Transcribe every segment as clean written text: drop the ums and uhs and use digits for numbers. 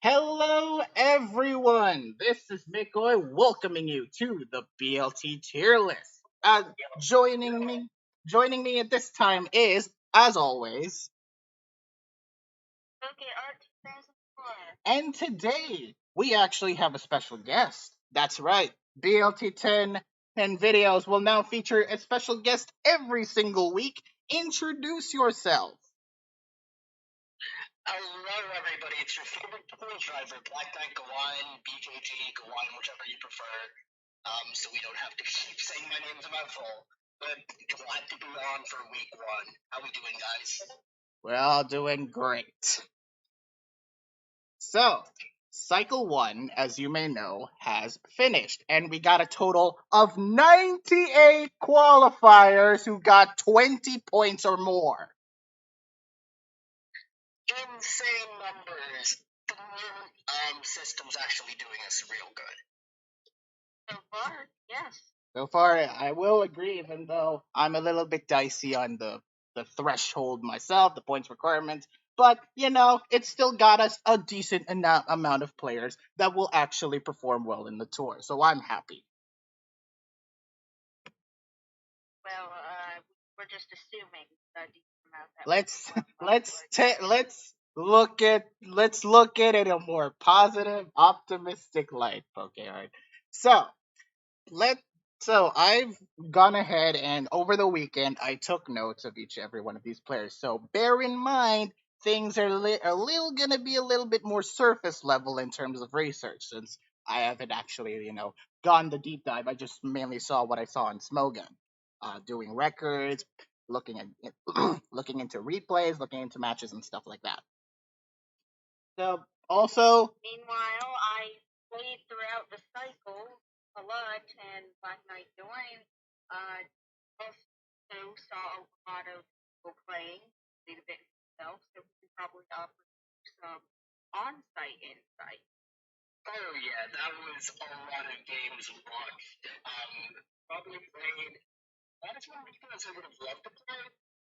Hello, everyone. This is Micoy welcoming you to the BLT tier list. Joining me, joining me at this time is, as always, and today we actually have a special guest. That's right, BLT 10 videos will now feature a special guest every single week. Introduce yourself. Hello, everybody. It's your favorite toy driver, Black Knight Gawain, BKG, Gawain, whichever you prefer. So we don't have to keep saying my name's a mouthful. But glad to be on for week one. How we doing, guys? We're all doing great. So, Cycle 1, as you may know, has finished, and we got a total of 98 qualifiers who got 20 points or more. Insane numbers. The new system's actually doing us real good. So far, yes. So far, I will agree, even though I'm a little bit dicey on the threshold myself, the points requirements. But, it's still got us a decent amount of players that will actually perform well in the tour. So I'm happy. Well, we're just assuming a decent amount. Let's look at it in a more positive, optimistic light, Pokemon. So let so I've gone ahead and over the weekend I took notes of every one of these players. So bear in mind things are a little gonna be a little bit more surface level in terms of research since I haven't actually gone the deep dive. I just mainly saw what I saw on Smogun, doing records, looking at looking into replays, looking into matches and stuff like that. So also, Meanwhile, I played throughout the cycle a lot, and Black Knight Gawain also saw a lot of people playing, did a bit himself, so we can probably offer some on-site insight. Oh yeah, that was a lot of games watched. Probably played not as many as I would have loved to play.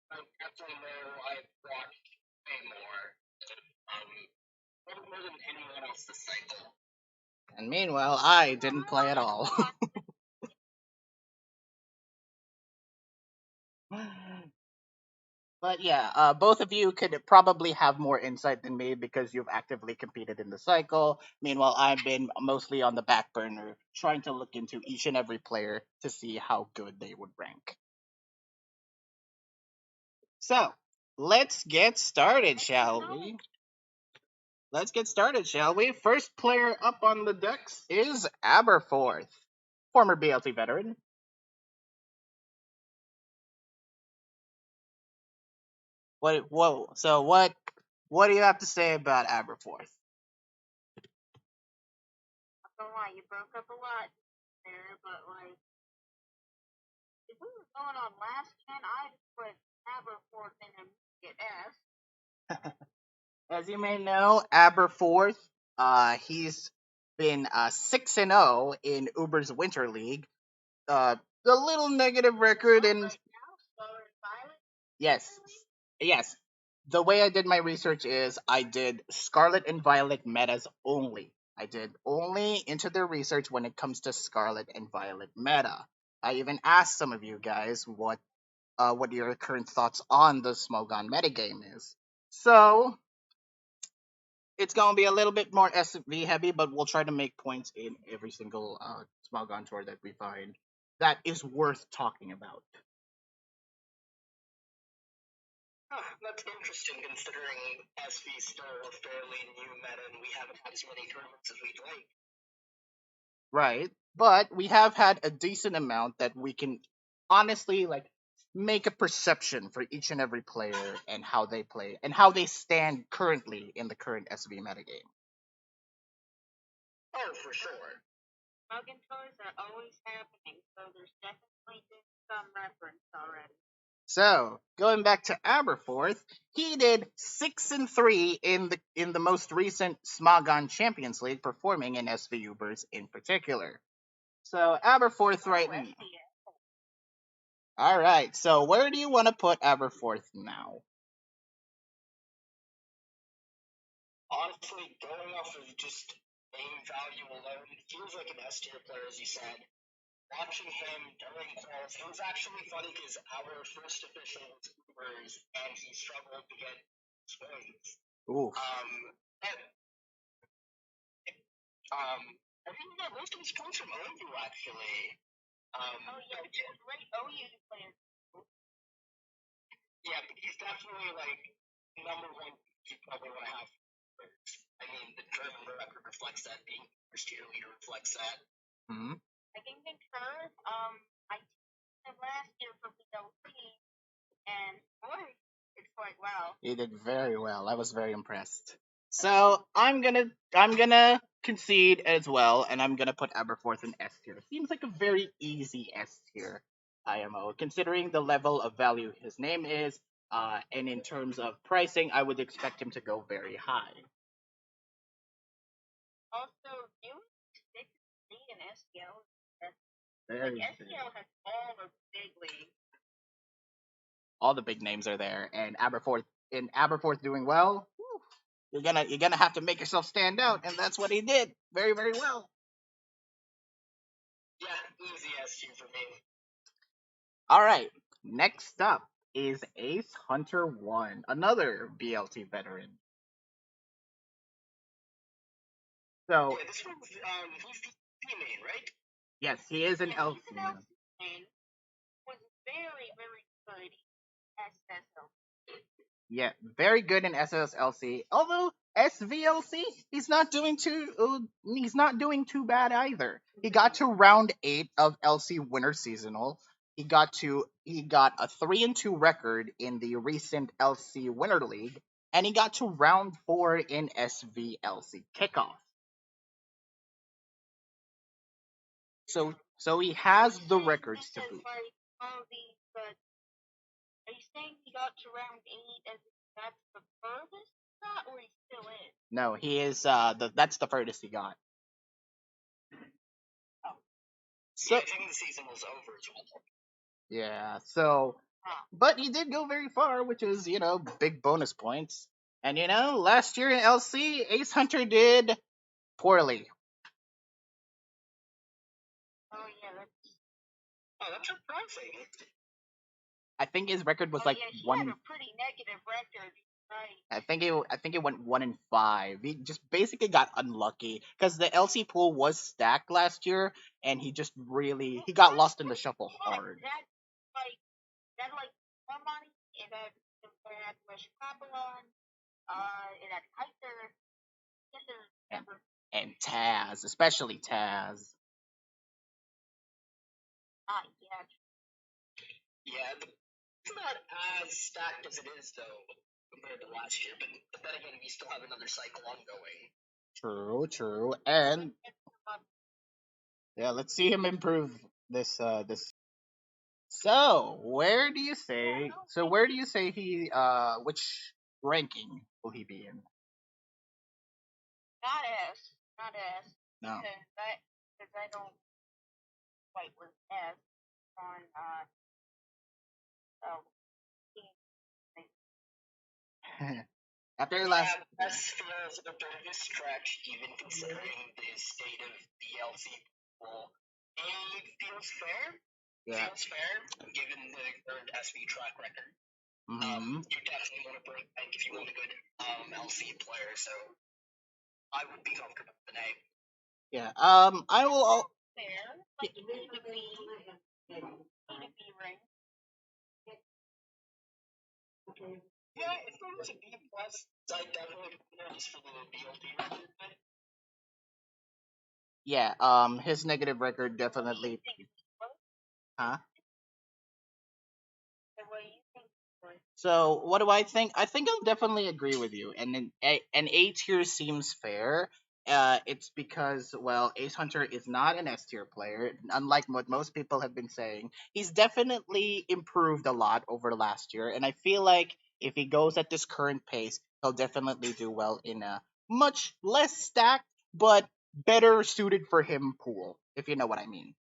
I definitely know I've watched way more. More than anyone else this cycle. and meanwhile, I didn't play at all. But yeah, both of you could probably have more insight than me because you've actively competed in the cycle. Meanwhile, I've been mostly on the back burner trying to look into each and every player to see how good they would rank. So, let's get started, shall we? Let's get started, shall we? First player up on the decks is Aberforth, former BLT veteran. Whoa. So what do you have to say about Aberforth? I don't know why you broke up a lot there, but like if we were going on last gen, I'd put Aberforth in immediate S. As you may know, Aberforth, he's been 6-0 in Uber's Winter League. The little negative record in yes, yes. The way I did my research is I did Scarlet and Violet metas only. I did only into their research when it comes to Scarlet and Violet meta. I even asked some of you guys what your current thoughts on the Smogon metagame is. So it's gonna be a little bit more SV heavy, but we'll try to make points in every single Smogon tour that we find that is worth talking about. That's interesting considering SV's still a fairly new meta and we haven't had as many tournaments as we'd like. Right, but we have had a decent amount that we can honestly make a perception for each and every player and how they play and how they stand currently in the current SV metagame. Oh, for sure. Smogon tours are always happening, so there's definitely been some reference already. So going back to Aberforth, he did 6-3 in the most recent Smogon Champions League, performing in SV Ubers in particular. So Aberforth right now. All right. So where do you want to put Aberforth now? honestly, going off of just name value alone, he was like an S tier player, as you said. Watching him during quals, it was actually funny because our first official was Ubers, and he struggled to get swings. Ooh. I think he got most of his points from OU, actually. Oh, yeah, he's a great OU player. Yeah, but he's definitely, like, number one you probably want to have. I mean, the German record reflects that. Being first cheerleader reflects that. Mm-hmm. I think in curve, I did last year for BLT, and boy, it's quite well. He did very well. I was very impressed. So I'm gonna concede as well, and I'm gonna put Aberforth in S tier. Seems like a very easy S tier IMO, considering the level of value his name is, and in terms of pricing, I would expect him to go very high. Also, you stick C and STL. Very Like, STL has all the big leagues. All the big names are there, and Aberforth doing well. Whew, you're gonna have to make yourself stand out, and that's what he did very, very well. Yeah, easy S tier for me. All right, next up is Ace Hunter 1, another BLT veteran. So, yeah, this one's, he's the main, right? yes, he is an LC man. Was very, very good SSL. Yeah, very good in SSLC. Although SVLC, he's not doing too bad either. He got to round 8 of LC Winter Seasonal. He got a 3-2 record in the recent LC Winter League, and he got to round 4 in SVLC Kickoff. So he has the records to boot. Are you saying he got to round 8 as that's the furthest he got, or he still is? No, he is that's the furthest he got. So yeah, I think the season was over as well. Yeah, so but he did go very far, which is, big bonus points. And last year in LC, Ace Hunter did poorly. Oh yeah, that's surprising. I think his record was like yeah, he one. had a pretty negative record. Right. I think it went 1-5. He just basically got unlucky because the LC pool was stacked last year, and he got lost in the shuffle hard. That more money. It had less Babylon. It had Kaiser. And Taz, especially Taz. Yeah. Yeah, it's not as stacked as it is though compared to last year. But then again, we still have another cycle ongoing. True, and yeah, let's see him improve this. So where do you say? He? Which ranking will he be in? Not S. Not S. No. Because I don't quite with S on oh. After your last. S feels a bit of a stretch, even considering the state of the LC pool. A feels fair. Yeah. Feels fair, given the current SV track record. Mm-hmm. You definitely want to break bank if you want a good LC player, so I would be comfortable with an A. Yeah. I will. Fair, like you need to be ranked. Yeah, if there was a B plus, I'd definitely put it just for the BLT record. Yeah. His negative record definitely. Huh? So what do I think? I think I'll definitely agree with you. And an A tier seems fair. It's because, well, Ace Hunter is not an S tier player, unlike what most people have been saying. He's definitely improved a lot over last year, and I feel like if he goes at this current pace, he'll definitely do well in a much less stacked but better suited for him pool, if you know what I mean.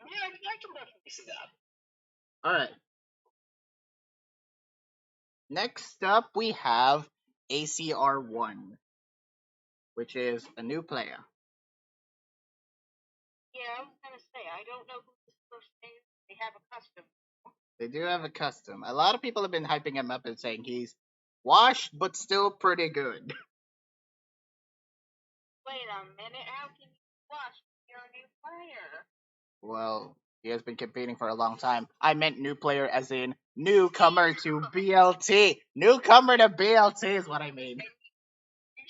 Yeah, I can definitely see that. All right. Next up, we have ACR1, which is a new player. Yeah, I was gonna say I don't know who this person is. They have a custom. They do have a custom. A lot of people have been hyping him up and saying he's washed but still pretty good. Wait a minute, how can you watch your new player? Well, he has been competing for a long time. I meant new player as in newcomer to BLT. Newcomer to BLT is what I mean.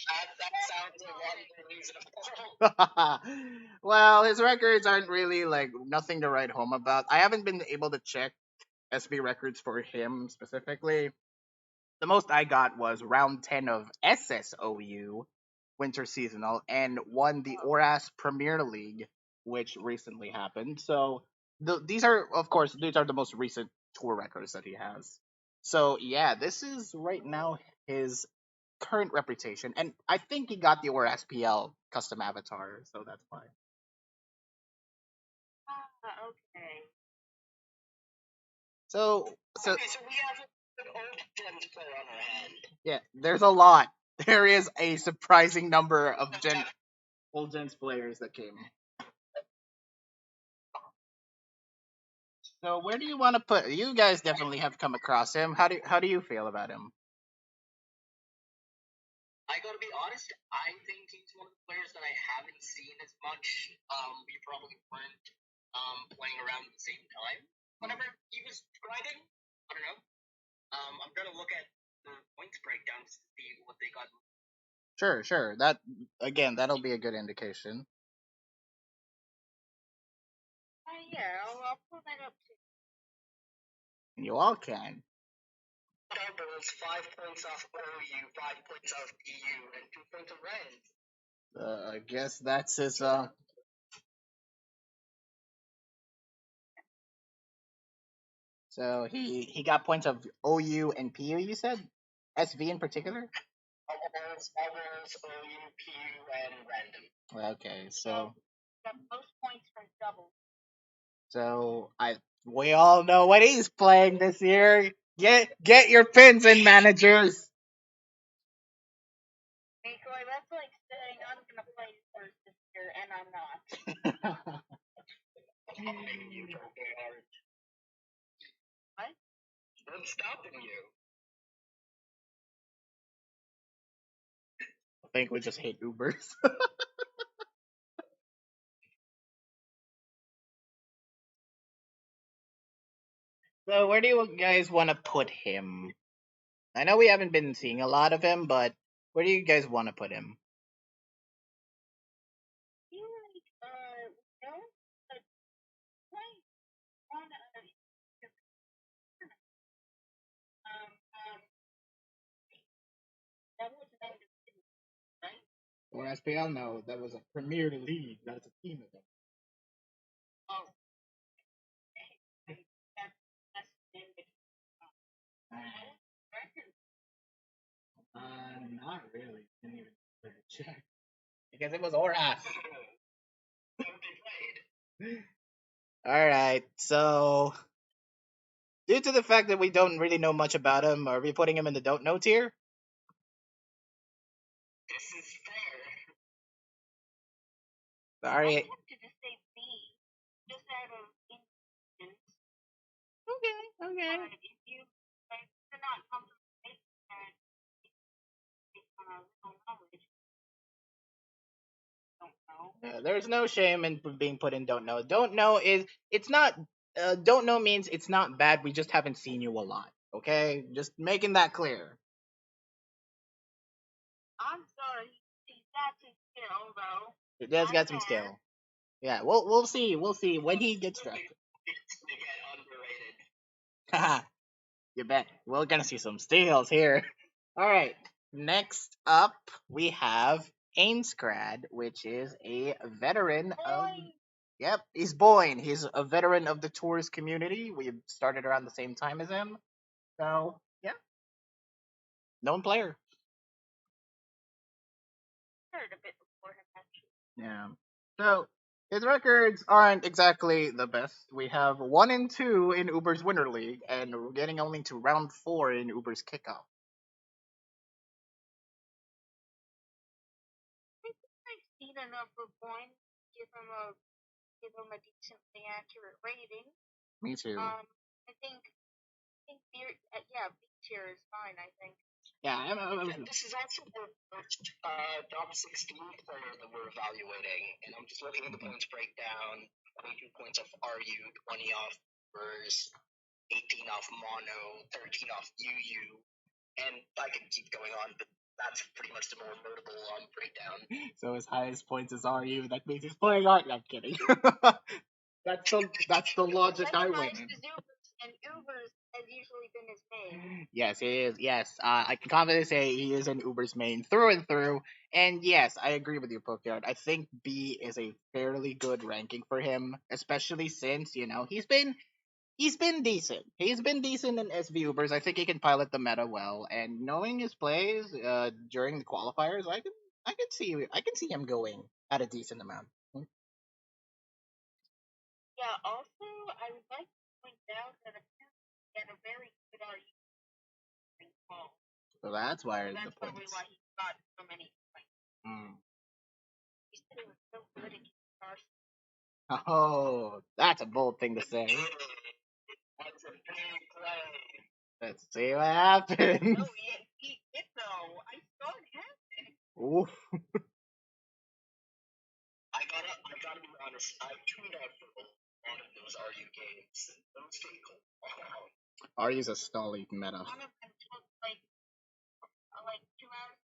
That sounds a lot more reasonable. Well, his records aren't really like nothing to write home about. I haven't been able to check SB records for him specifically. The most I got was round 10 of SSOU Winter Seasonal and won the ORAS Premier League, which recently happened. So these are, of course, these are the most recent tour records that he has. So yeah, this is right now his current reputation, and I think he got the ORAS PL custom avatar, so that's fine. Okay. So Okay, so we have an old gems player on our hand. yeah, there's a lot. There is a surprising number of old gens players that came. So where do you want to put? You guys definitely have come across him. How do you feel about him? I gotta be honest, I think he's one of the players that I haven't seen as much. We probably weren't playing around at the same time. Whenever he was grinding, I don't know. I'm gonna look at the points breakdowns to see what they got. Sure. That again, that'll be a good indication. Yeah, I'll pull that up too. You all can. Filber was 5 points off OU, 5 points off EU, and 2 points of Ren. I guess that's his. So he got points of OU and PU. You said SV in particular. Others, OU, PU, and random. Okay, so got most points from double. so I we all know what he's playing this year. Get your pins in, managers. Micoy, that's like saying I'm gonna play first this year and I'm not. You don't get hard. What? What's stopping you? I think we just hate Ubers. So where do you guys want to put him? I know we haven't been seeing a lot of him, but where do you guys want to put him? You like no, but play on that was an right? Or SPL? No, that was a Premier League. That's a team event. Oh, that's the Not really. Didn't even check because it was Oras. All right, so due to the fact that we don't really know much about him, are we putting him in the don't know tier? This is fair. Sorry. I wanted to say B, just out of instance. Okay. But if you're not comfortable with that, little knowledge, don't know. There's no shame in being put in don't know. Don't know is it's not. Don't know means it's not bad. We just haven't seen you a lot. Okay, just making that clear. I'm sorry, he's got his skill though. It does got some skill. Yeah, we'll see. We'll see when he gets drafted. They get underrated. Haha, you bet. We're gonna see some steals here. All right. Next up, we have Scrad, which is a veteran of. Yep, he's Boyne. He's a veteran of the tours community. We started around the same time as him. So, yeah, known player. Heard a bit before him actually. Yeah. So, His records aren't exactly the best. We have 1-2 in Uber's Winter League, and we're getting only to round 4 in Uber's kickoff. I think I've seen enough of one. Give him a decently accurate rating. Me too. I think beer, yeah, B tier is fine. I think. Yeah, this is also the first top 16 player that we're evaluating, and I'm just looking at the points breakdown. 22 points off RU, 20 off Burrs, 18 off Mono, 13 off UU, and I could keep going on, but that's pretty much the more notable breakdown. So his highest points is RU. That means he's playing art. I'm kidding. that's the logic I went in. And Uber's has usually been his main. Yes, he is. Yes, I can confidently say he is an Uber's main through and through. And yes, I agree with you, Pokeyard. I think B is a fairly good ranking for him, especially since he's been decent. He's been decent in SV Ubers. I think he can pilot the meta well. And knowing his plays during the qualifiers, I can see him going at a decent amount. Yeah. Also, I would like to point out that he had a very good RU. So that's why That's probably why he got so many points. He said it was so good at Carson. Oh, that's a bold thing to say. That's a big play. Let's see what happens. Oh, yeah, he did though. I saw it happen. Oof. I gotta be honest. I tuned out for a lot of those RU games. Those feel cool. RU's a stally meta. One of them took like 2 hours.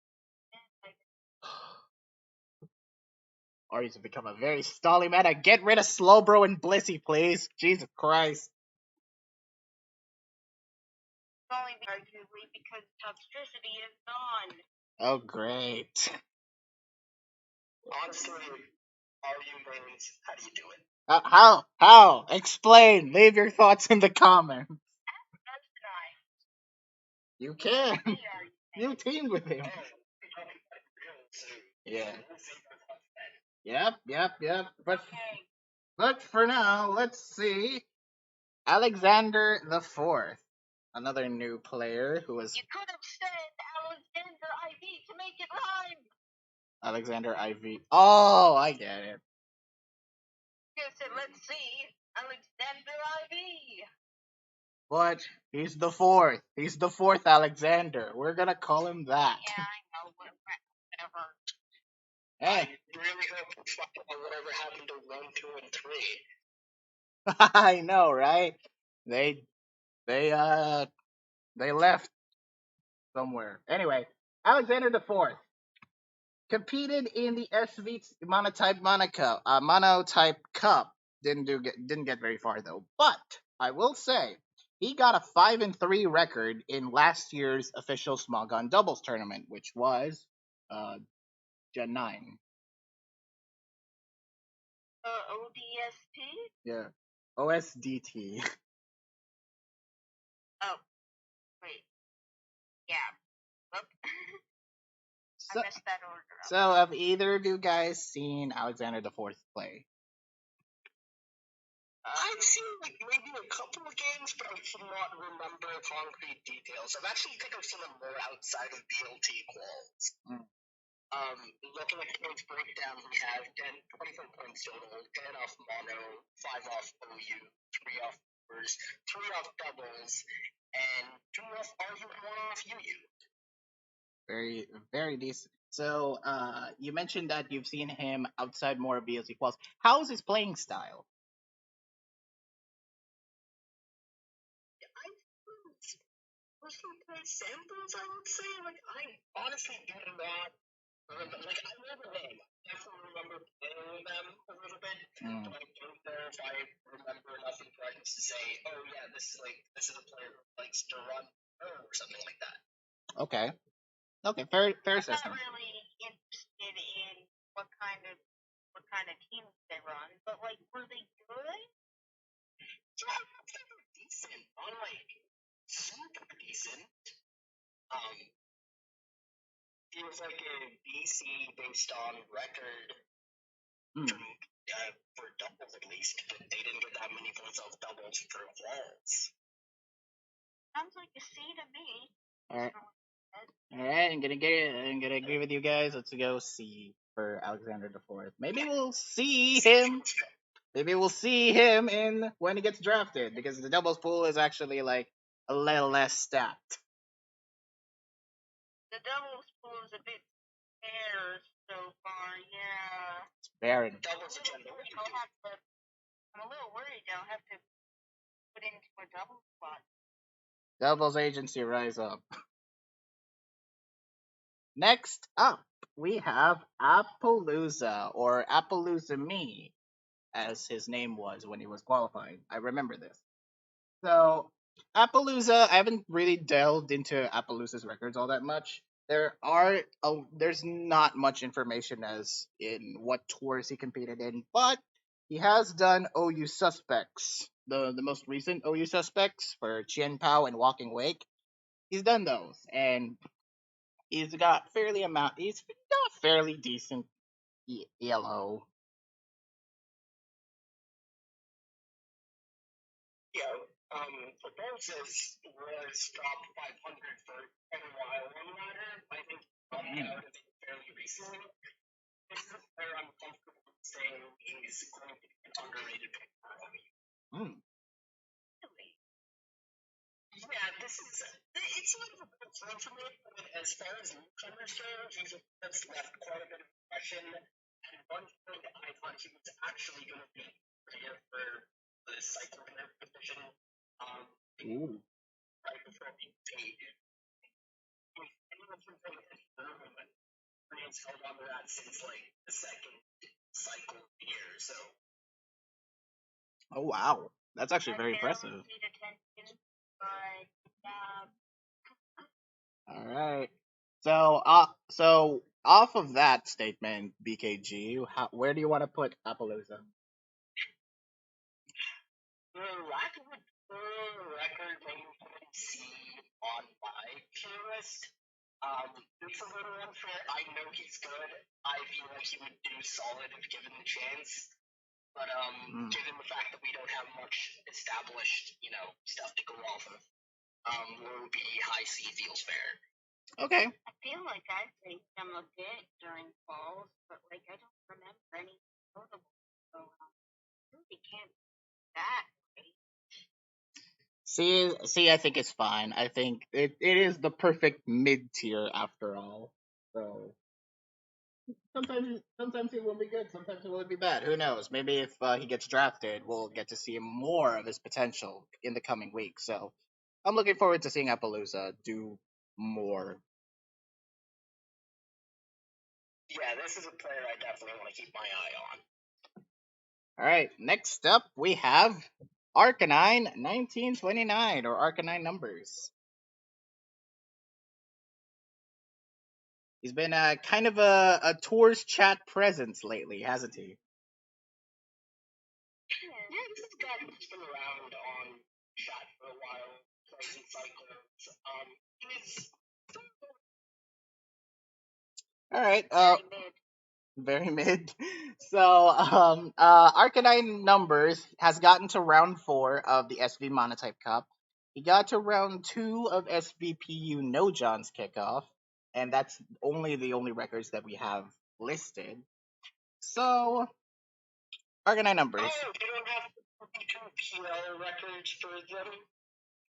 RU's have become a very stally meta. Get rid of Slowbro and Blissey, please. Jesus Christ. Only arguably because toxicity is gone. Oh, great. Honestly, RU mains, how do you do it? How? Explain. Leave your thoughts in the comments. You can. You teamed with him. Yeah. Yep. But for now, let's see. Alexander the Fourth, another new player who was. You could have said Alexander IV to make it rhyme. Alexander IV. Oh, I get it. You said, let's see, Alexander IV. But he's the fourth. He's the fourth Alexander. We're gonna call him that. Yeah, I know. Whatever. Hey. I really hope whatever happened to 1, 2, and 3. I know, right? They left somewhere. Anyway, Alexander the Fourth competed in the SV Monotype Cup. Didn't get very far though. But I will say he got a 5-3 record in last year's official Small Gun Doubles tournament, which was Gen 9. ODST? Yeah. OSDT. Oh, wait. Yeah. Oop. I messed that order up. So, have either of you guys seen Alexander the Fourth play? I've seen maybe a couple of games, but I cannot remember concrete details. I've actually think I've seen them more outside of BLT quals. Looking at the points breakdown, we have 24 points total, 10 off mono, 5 off OU, 3 off Ubers, 3 off doubles, and 2 off RU and 1 off UU. Very, very decent. So, you mentioned that you've seen him outside more of BLT quals. How's his playing style? Personal play samples, I would say. I honestly do not remember. I know the name. I definitely remember playing them a little bit, but I don't know if I remember enough in practice to say, oh yeah, this is a player who likes to run or something like that. Okay, fair assessment. I'm not really interested in what kind of teams they run, but were they good? Yeah, they were decent. Super decent. It was a BC based on record from for doubles at least, but they didn't get that many points off doubles for quals. Sounds like a C to me. Alright. Alright, I'm gonna agree with you guys. Let's go C for Alexander the Fourth. Maybe we'll see him. Maybe we'll see him in when he gets drafted, because the doubles pool is actually like a little less stacked. The doubles pool is a bit scarce so far, yeah. It's barren. Doubles agenda. I'm a little worried I'll have to put into a double spot. Doubles agency, rise up. Next up, we have Appaloosa, or Appaloosa Me, as his name was when he was qualifying. I remember this. So, Appaloosa, I haven't really delved into Appaloosa's records all that much. There's not much information as in what tours he competed in, but he has done OU Suspects, the most recent OU Suspects for Chien Pao and Walking Wake. He's done those, and he's got fairly decent ELO. Yeah, Proposes was top 500 for a while on ladder. I think he out of it fairly recently. This is where I'm comfortable saying he's going to be an underrated pick for OU. Yeah, it's a little bit of fun for me, but as far as newcomers go, he's left quite a bit of impression. At one point, I thought he was actually going to be there for the cycle winner position. Right before we paid. Anyone from Irene's held on to that since like the second cycle year, so. Oh wow, that's actually very impressive. All right. So off of that statement, BKG, where do you want to put Appaloosa? The lack of a full record that you can see on my tier list, it's a little unfair. I know he's good. I feel like he would do solid if given the chance. But given the fact that we don't have much established, stuff to go off of, low B, high C feels fair. Okay. I feel like I played him a bit during falls, but I don't remember any notable. So really can't that great. See, I think it's fine. I think it is the perfect mid tier after all. So sometimes he will be good, sometimes he will be bad. Who knows? Maybe if he gets drafted, we'll get to see more of his potential in the coming weeks. So I'm looking forward to seeing Appaloosa do more. Yeah, this is a player I definitely want to keep my eye on. All right, next up we have Arcanine 1929, or Arcanine numbers. He's been kind of a tours chat presence lately, hasn't he? Yeah, this is a guy who's been around on chat for a while, plays in cycles. All right. Very mid. So, Arcanine numbers has gotten to round 4 of the SV Monotype Cup. He got to round 2 of SVPU No John's kickoff, and that's the only records that we have listed. So, Arcanine numbers. Oh, you don't have 2v2 PL records for them?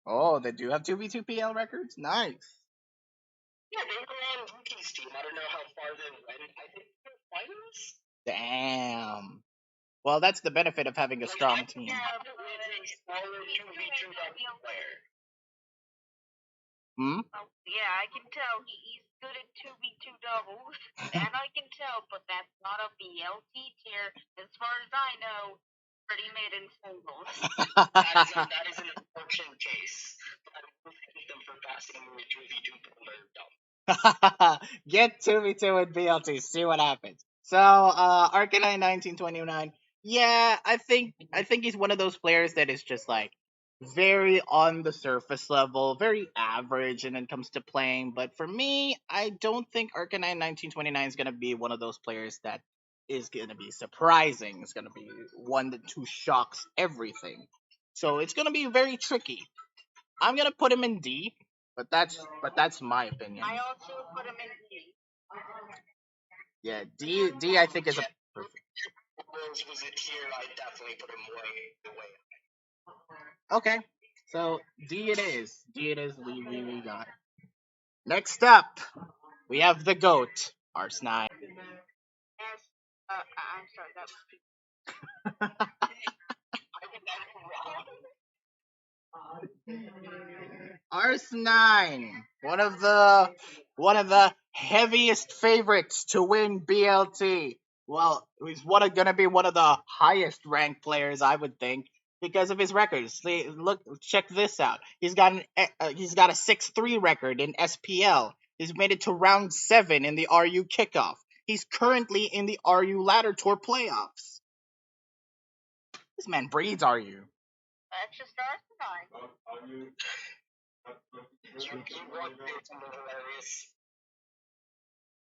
Oh, they do have 2v2 PL records? Nice. Yeah, they were on Yuki's team. I don't know how far they went. I think they're finals? Damn. Well, that's the benefit of having a strong team. Yeah, I can tell he's good at 2v2 doubles, and I can tell, but that's not a BLT tier. As far as I know, pretty mid in singles. that is an unfortunate case. I don't thank them for passing me a 2v2 dumb. Get 2v2 with BLT, see what happens. So, Arcanine 1929. Yeah, I think he's one of those players that is just like very on the surface level, very average when it comes to playing. But for me, I don't think Arcanine 1929 is gonna be one of those players that is going to be surprising. It's going to be one that who shocks everything. So it's going to be very tricky. I'm going to put him in D, but that's my opinion. I also put him in D. Yeah, D I think is a perfect. Was it here? I definitely put him way. Okay, so D it is. D it is. We got it. Next up, we have the GOAT, Arcanine. I'm sorry, that was Arcanine, one of the heaviest favorites to win BLT. Well, he's gonna be one of the highest ranked players, I would think, because of his records. Look, check this out. He's got a 6-3 record in SPL. He's made it to round 7 in the RU kickoff. He's currently in the RU ladder tour playoffs. This man breeds RU. extra stars tonight. You want this hilarious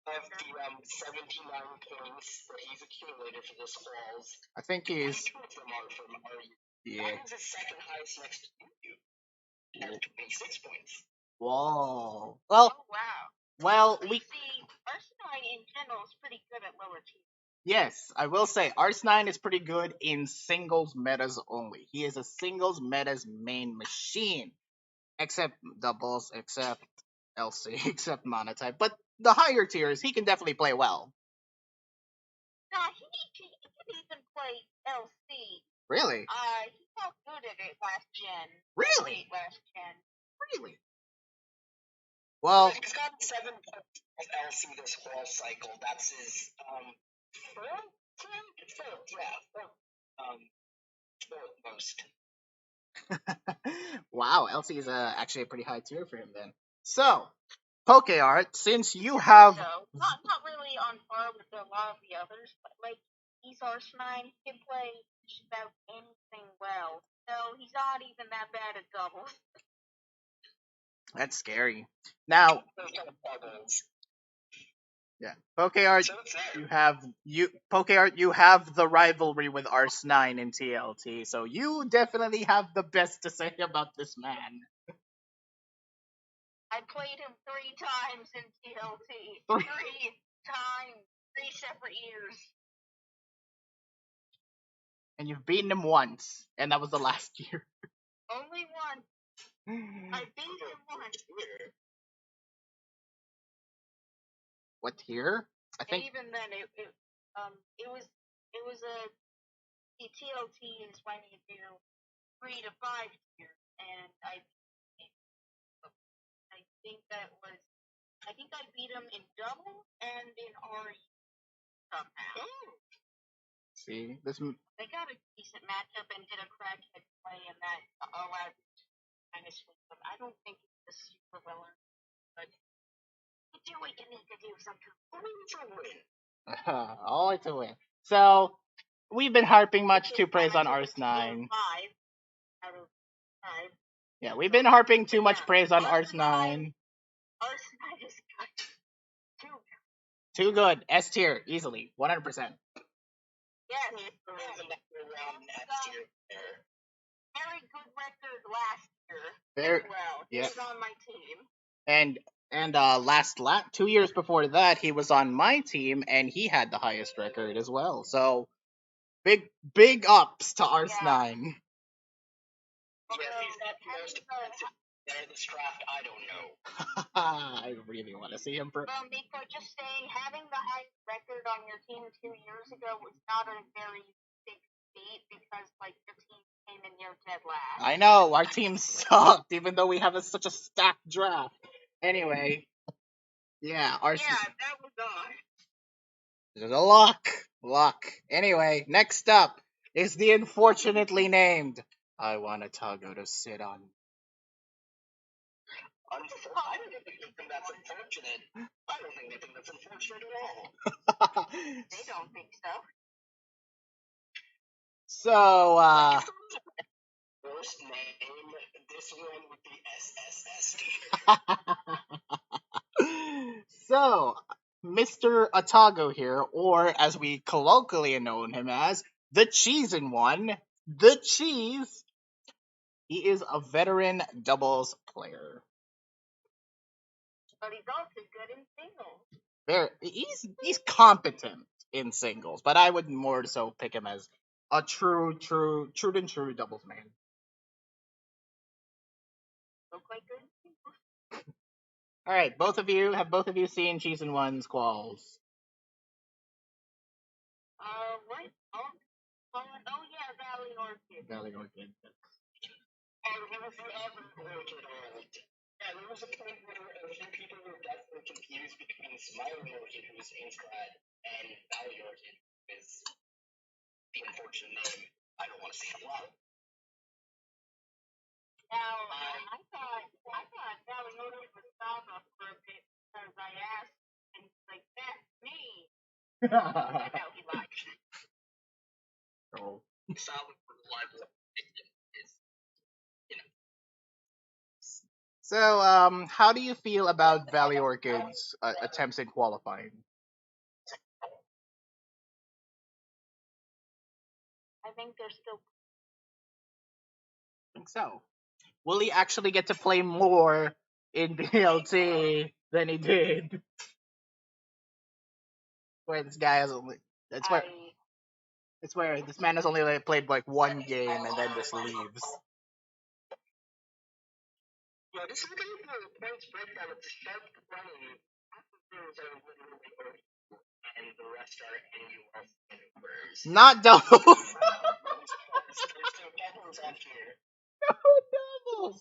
of the 79 points that he's accumulated for this falls. I think he's. Two of them are from RU. Yeah. That is his second highest next to you. At 26 points. Whoa. Well. Oh, wow. Well, we see Arcanine in general is pretty good at lower tiers. Yes, I will say Arcanine is pretty good in singles metas only. He is a singles metas main machine, except doubles, except LC, except monotype. But the higher tiers, he can definitely play well. No, he can even play LC. Really? He got good at it last gen. Really? Last gen. Really? Well, he's got 7 points of LC this whole cycle. That's his fourth most. Wow, LC is actually a pretty high tier for him then. So, PokeArt, since you have not really on par with a lot of the others, but like he's Arcanine, he can play just about anything well. So he's not even that bad at doubles. That's scary. Now, yeah, PokeArt, you have the rivalry with Arcanine in TLT, so you definitely have the best to say about this man. I played him 3 times in TLT. 3 times, 3 separate years. And you've beaten him once, and that was the last year. Only once. I beat him once. What tier? I think. And even then, it was the TLT is when you do 3 to 5 tiers, and I think I beat him in double and in RE somehow. See, this. They got a decent matchup and did a crackhead play, and that allowed me to kind of swing them. I don't think it's a super well earned, but you do what you need to do sometimes. Only to win. Only to win. So, we've been harping much too praise on Arcanine. 5 out of 5. Yeah, we've been harping too much praise on Arcanine. Arcanine is good. Too good. S tier, easily. 100%. Yes. Very good record last year. Very well. He was on my team. And 2 years before that, he was on my team, and he had the highest record as well. So, big ups to Arcanine. Yes, he's not the most expensive player in this draft. I don't know. I really want to see him. Micoy, just saying, having the highest record on your team 2 years ago was not a very big feat because, like, your team came in your dead last. I know, our team sucked, even though we have such a stacked draft. Anyway, yeah, that was there's a luck. Anyway, next up is the unfortunately named I Want a Tago to Sit On. I don't think that's unfortunate. I don't think they think that's unfortunate at all. They don't think so. So, First name, this one would be SSS. So, Mr. Otago here, or as we colloquially know him as, the Cheesin' One, the Cheese. He is a veteran doubles player. But he's also good in singles. He's competent in singles, but I would more so pick him as a true doubles man. So quite good in singles. All right, both of you seen Cheesin' One's Qualls? What? Oh yeah, Valley Orchid. Valley Orchid. And it was the Aberforth Orchid old. Yeah, there was a point where a few people were definitely confused between Smiling Orchid, who was in Scrad, and Valley Orchid, who is the unfortunate name I don't want to say out loud. Now, I thought Valley Orchid was Saba for a bit because I asked, and he's like, that's me. And now he lied. Oh. Saba for reliable is, So, how do you feel about Valley Orchid's attempts in qualifying? I think they're still. I think so. Will he actually get to play more in BLT than he did? Where this guy has only that's where this man has only played like one game and then just leaves. Yeah, this is going to be a points breakdown of the sharp 20. Appaloosa are literally Earth, and the rest are NUS maneuvers. Not doubles. There's no doubles out here. Doubles.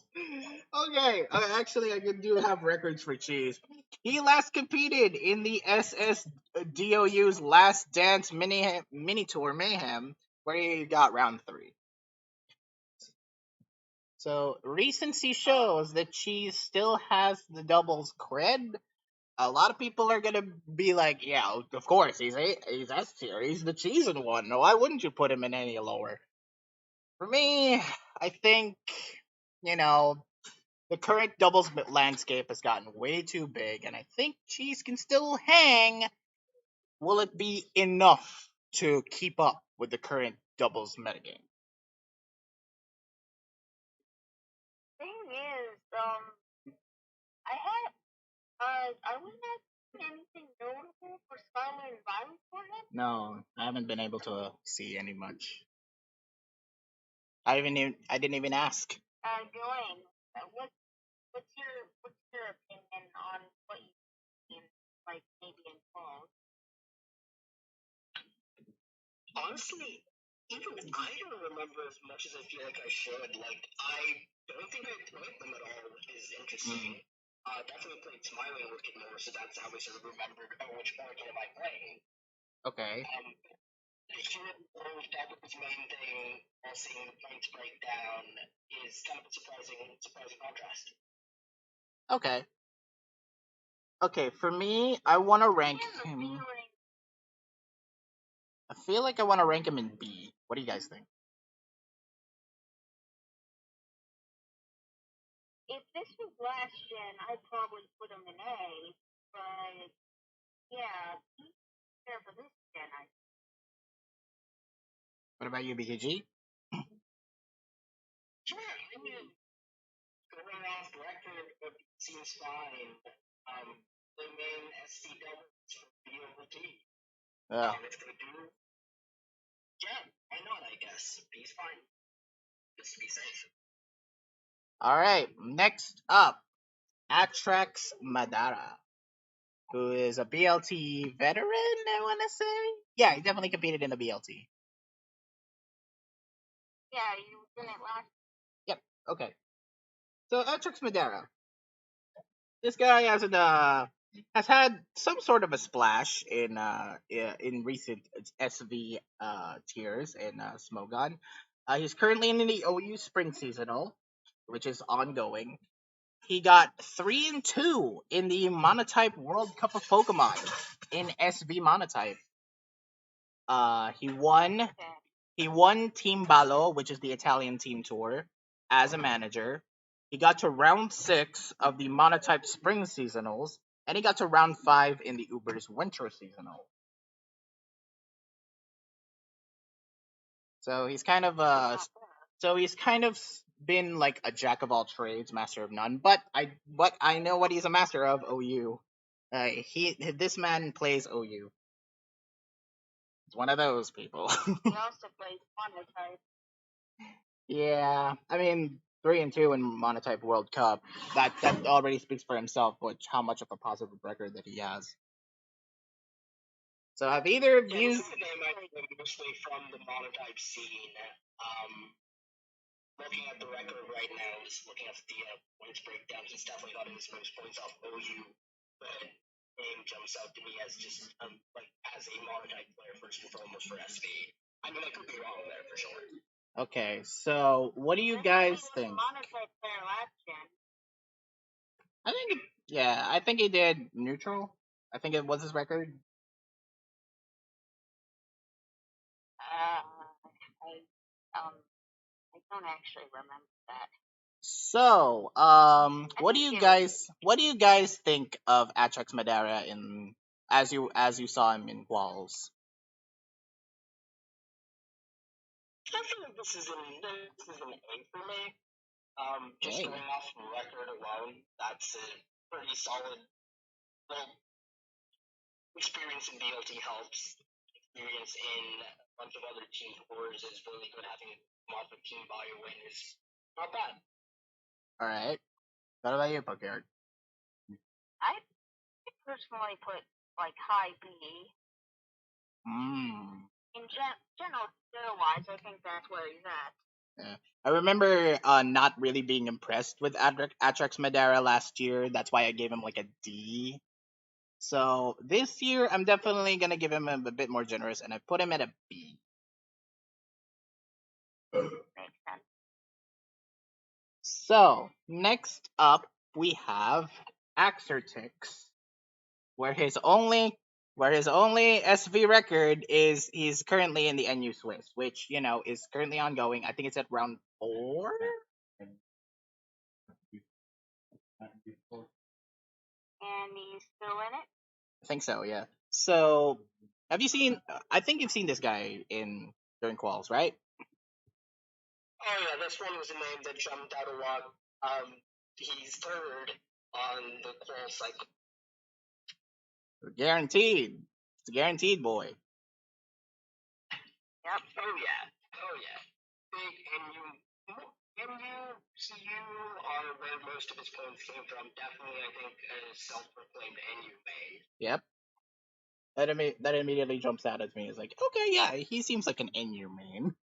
Okay, actually, I do have records for Cheese. He last competed in the SSDOU's Last Dance mini tour Mayhem, where he got round 3. So recency shows that Cheese still has the doubles cred. A lot of people are gonna be like, yeah, of course he's S tier. He's the Cheesin' One. No, why wouldn't you put him in any lower? For me, I think the current doubles landscape has gotten way too big, and I think Cheese can still hang. Will it be enough to keep up with the current doubles metagame? Thing is, I was not seeing anything notable for Skylar and Violet for him. No, I haven't been able to see any much. I didn't even ask. Gawain, what's your opinion on what you've seen, like maybe in fall? Honestly, even I don't remember as much as I feel like I should. Like, I don't think I played them at all, which is interesting. Definitely played Smiling Orchid more, so that's how I sort of remembered, which Orchid am I playing? Okay. Here, Dabble's main thing, while seeing the points breakdown, is kind of a surprising contrast. Okay. Okay, for me, I want to rank him. I feel like I want to rank him in B. What do you guys think? If this was last gen, I'd probably put him in A, but yeah, he's there for this gen. What about you, BKG? Sure, I mean, going off record, it seems fine. The main SC doubles for BLT. Yeah. And if they do, yeah, why not, I guess. B's fine. Just to be safe. Alright, next up, Atrax Madara, who is a BLT veteran, I want to say? Yeah, he definitely competed in the BLT. Yeah, you was in it last. Yep, okay. So, Atrax Madara. This guy has had some sort of a splash in recent SV tiers in Smogon. He's currently in the OU Spring Seasonal, which is ongoing. He got 3-2 in the Monotype World Cup of Pokemon in SV Monotype. He won Team Balor, which is the Italian team tour, as a manager. He got to round 6 of the Monotype Spring Seasonals and he got to round 5 in the Uber's Winter Seasonal. So he's kind of been like a jack of all trades, master of none. But I know what he's a master of. OU. This man plays OU. He's one of those people. He also plays monotype. Yeah, I mean 3-2 in Monotype World Cup. That already speaks for himself, which how much of a positive record that he has. So have either of you? This is a game I think mostly from the monotype scene. Looking at the record right now, just looking at the points breakdowns, it's definitely not his most points off OU, but name jumps out to me as just like as a monotype player first and foremost for SV. I mean, I could be wrong there for sure. Okay, so what do you guys think? Monotype player last gen. I think he did neutral. I think it was his record. I don't actually remember that. So, what do you guys think of Atrax Madara as you saw him in Walls? I feel like this is an A for me. Just going off the record alone, that's a pretty solid. Well, experience in BLT helps. Experience in a bunch of other team cores is really good. Having come off of Team Biowin is not bad. All right. What about you, Pokeyard? I personally put like high B. In general, skill-wise, I think that's where he's at. Yeah. I remember not really being impressed with Atrax Madara last year. That's why I gave him like a D. So this year, I'm definitely gonna give him a bit more generous, and I put him at a B. Makes sense. So next up, we have Axerticks, where his only SV record is he's currently in the NU Swiss, which is currently ongoing. I think it's at round 4. And he's still in it? I think so, yeah. So, have you seen? I think you've seen this guy during quals, right? Oh yeah, this one was a name that jumped out a lot. He's third on the qual cycle. Guaranteed. It's a guaranteed boy. Yep. Oh yeah. Big NU are where most of his points came from. Definitely, I think, a self-proclaimed NU made. Yep. That immediately jumps out at me. It's like, okay, yeah, he seems like an NU main.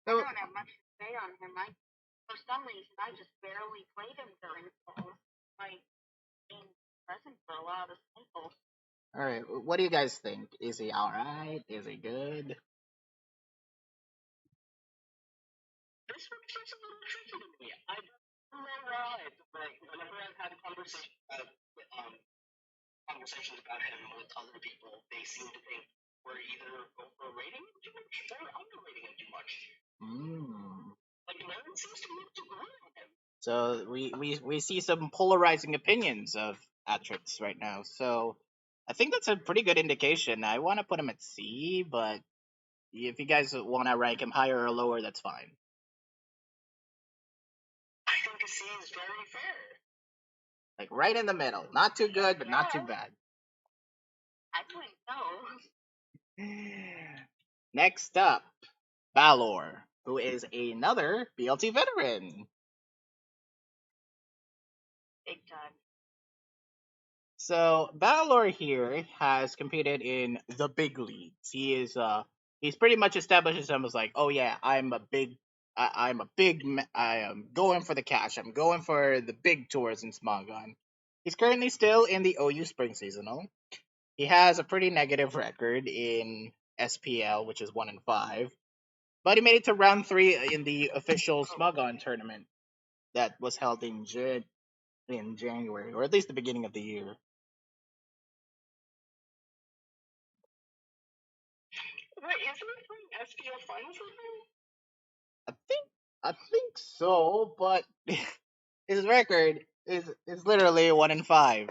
I don't have much to say on him. For some reason, I just barely played him during fall. Like, being present for a lot of cycles. Alright, what do you guys think? Is he alright? Is he good? This one seems a little tricky to me. I don't know why, but whenever I've had conversations about him with other people, they seem to think we're either overrating him too much or underrating him too much. Like, no one seems to be able to agree on him. So we see some polarizing opinions of Atrax right now. So I think that's a pretty good indication. I want to put him at C, but if you guys want to rank him higher or lower, that's fine. I think a C is very fair. Like right in the middle. Not too good, but not too bad. I wouldn't know. Next up, Balor, who is another BLT veteran. Big time. So Balor here has competed in the big leagues. He's pretty much established himself as like, oh yeah, I am going for the cash. I'm going for the big tours in Smogon. He's currently still in the OU Spring Seasonal. He has a pretty negative record in SPL, which is 1-5. But he made it to round 3 in the official Smogon tournament that was held in January, or at least the beginning of the year. Wait, isn't he playing SPL finals right now? I think so, but his record is literally 1 in 5.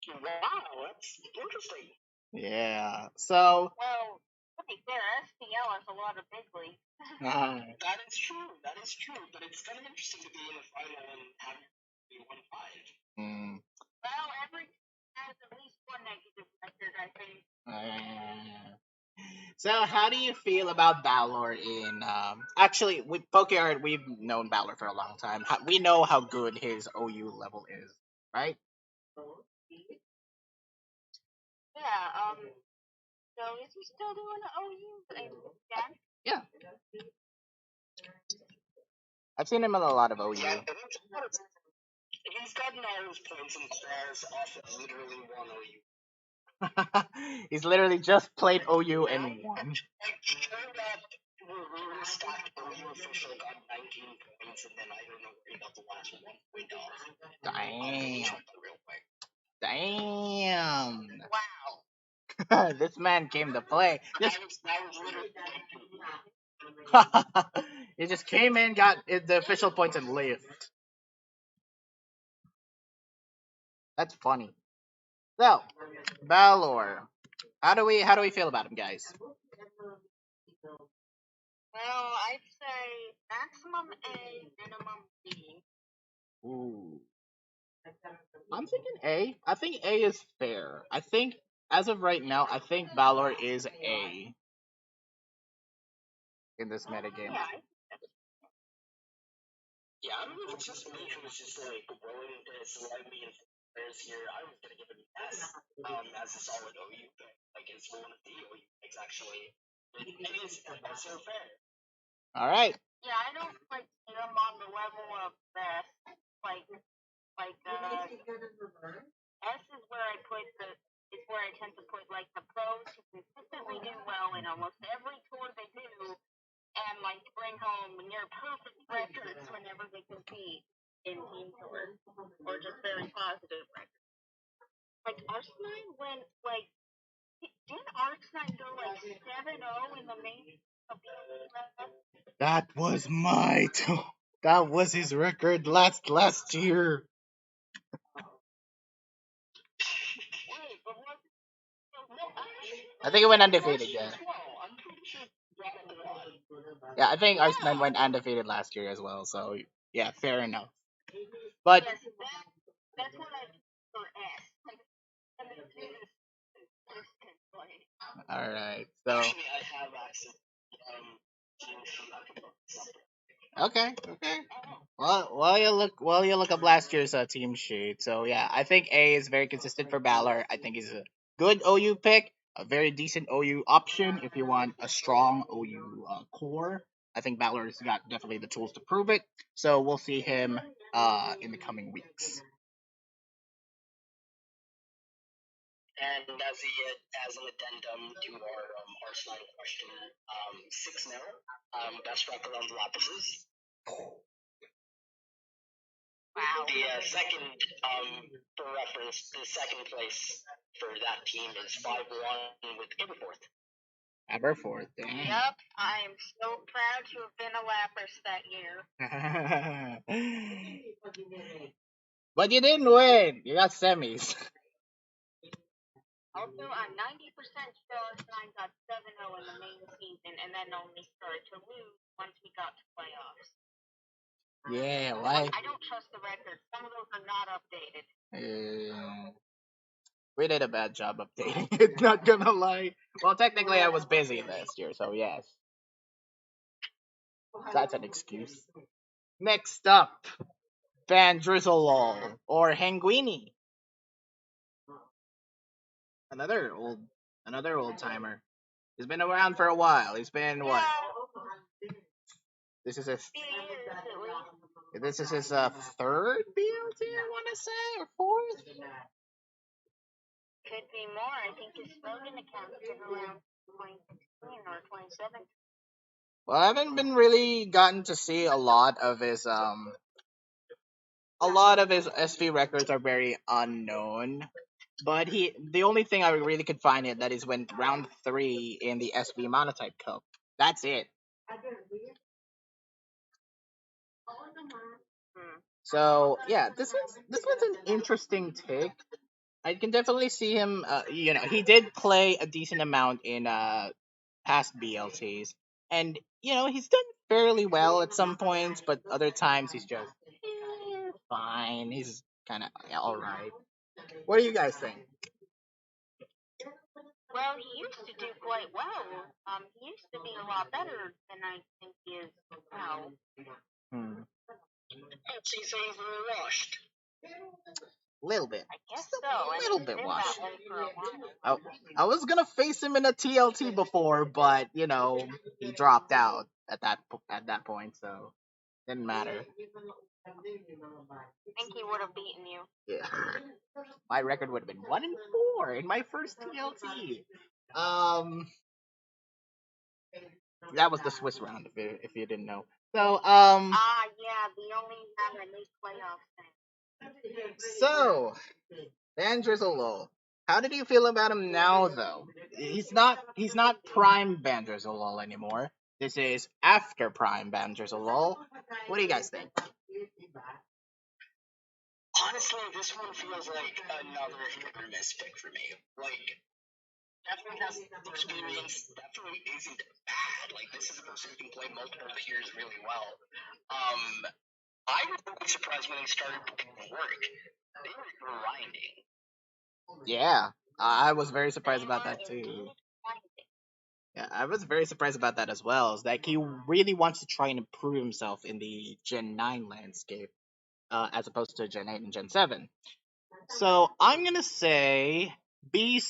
Wow, that's interesting. Yeah. So. Well, right there, SPL has a lot of big leagues. That is true. That is true. But it's kind of interesting to be in the final and have be 1-5. Well, every team has at least one negative record, I think. So how do you feel about Balor in? Actually, with Pokeyard, we've known Balor for a long time. We know how good his OU level is, right? Yeah. So is he still doing the OU again? Yeah. I've seen him in a lot of OU. Yeah, he's gotten all his points and claws off of literally one OU. He's literally just played OU and won. Like, he turned up, we stacked OU official, got 19 points, and then I don't know where he got the last 1 point off. Damn. Wow. This man came to play. That was literally He just came in, got the official points, and left. That's funny. So, Balor. How do we feel about him, guys? Well, I'd say maximum A, minimum B. Ooh. I'm thinking A. I think A is fair. I think, as of right now, I think Balor is A in this metagame. Yeah, I don't know if it's just me who's just like willing to select me in players here. I was gonna give it an S as a solid OU pick. Like it's one of the OU picks actually. It is so fair. All right. Yeah, I don't like see him on the level of best. S is where I put where I tend to put like the pros who consistently do well in almost every tour they do, and like bring home near perfect records whenever they compete in team tours, or just very positive records. Like Arcanine went like didn't Arcanine go like 7-0 in the main of the That was that was his record last year. Wait, but what? I think it went undefeated, yeah. Yeah, I think Arsenal went undefeated last year as well, so yeah, fair enough. But yes, that's what I for S. all right, so Actually, I have access. okay. Well, you look up last year's team sheet. So yeah, I think A is very consistent for Balor. I think he's a good OU pick, a very decent OU option if you want a strong OU core. I think Balor's got definitely the tools to prove it. So we'll see him in the coming weeks. And as an addendum to our Arsenal question, 6-0, best record on the Lapises. Wow. The second, for reference, the second place for that team is 5-1 with Aberforth. Aberforth, damn. Yep, I am so proud to have been a Lapras that year. But you didn't win. You got semis. Also, I'm 90% sure Arcanine got 7-0 in the main season, and then only started to lose once we got to playoffs. Yeah, why? I don't trust the records. Some of those are not updated. We did a bad job updating it, not gonna lie. Well, technically I was busy last year, so yes. That's an excuse. Next up, Drizzle or Henguini. Another old timer. He's been around for a while. He's been what? This is his third BLT, I want to say, or fourth. Could be more. I think his slogan account has been around 2016 or 2017. Well, I haven't been really gotten to see a lot of his SV records are very unknown. But the only thing I really could find it that is when round 3 in the SV Monotype Cup. That's it. So yeah, this was an interesting take. I can definitely see him. He did play a decent amount in past BLTs, and he's done fairly well at some points, but other times he's just fine. He's kind of all right. What do you guys think? Well, he used to do quite well. He used to be a lot better than I think he is now. Hmm. So you say he's a little washed. Little bit. I guess Just so. a little bit Been washed. that way for a while. I was gonna face him in a TLT before, but he dropped out at that point, so didn't matter. I think he would have beaten you. Yeah, my record would have been 1-4 in my first TLT. Um, that was the Swiss round, if you didn't know. So Yeah, the only time I made playoffs then. so Van Drizzle, how did you feel about him now, though? He's not prime Van Drizzle anymore. This is after prime Van Drizzle. What do you guys think? Honestly, this one feels like another hit or miss pick for me. Like, definitely has experience, definitely isn't bad. Like, this is a person who can play multiple tiers really well. I was really surprised when they started putting work. They were grinding. Yeah, I was very surprised about that too. Yeah, I was very surprised about that as well. Is that he really wants to try and improve himself in the Gen 9 landscape, as opposed to Gen 8 and Gen 7. So I'm gonna say B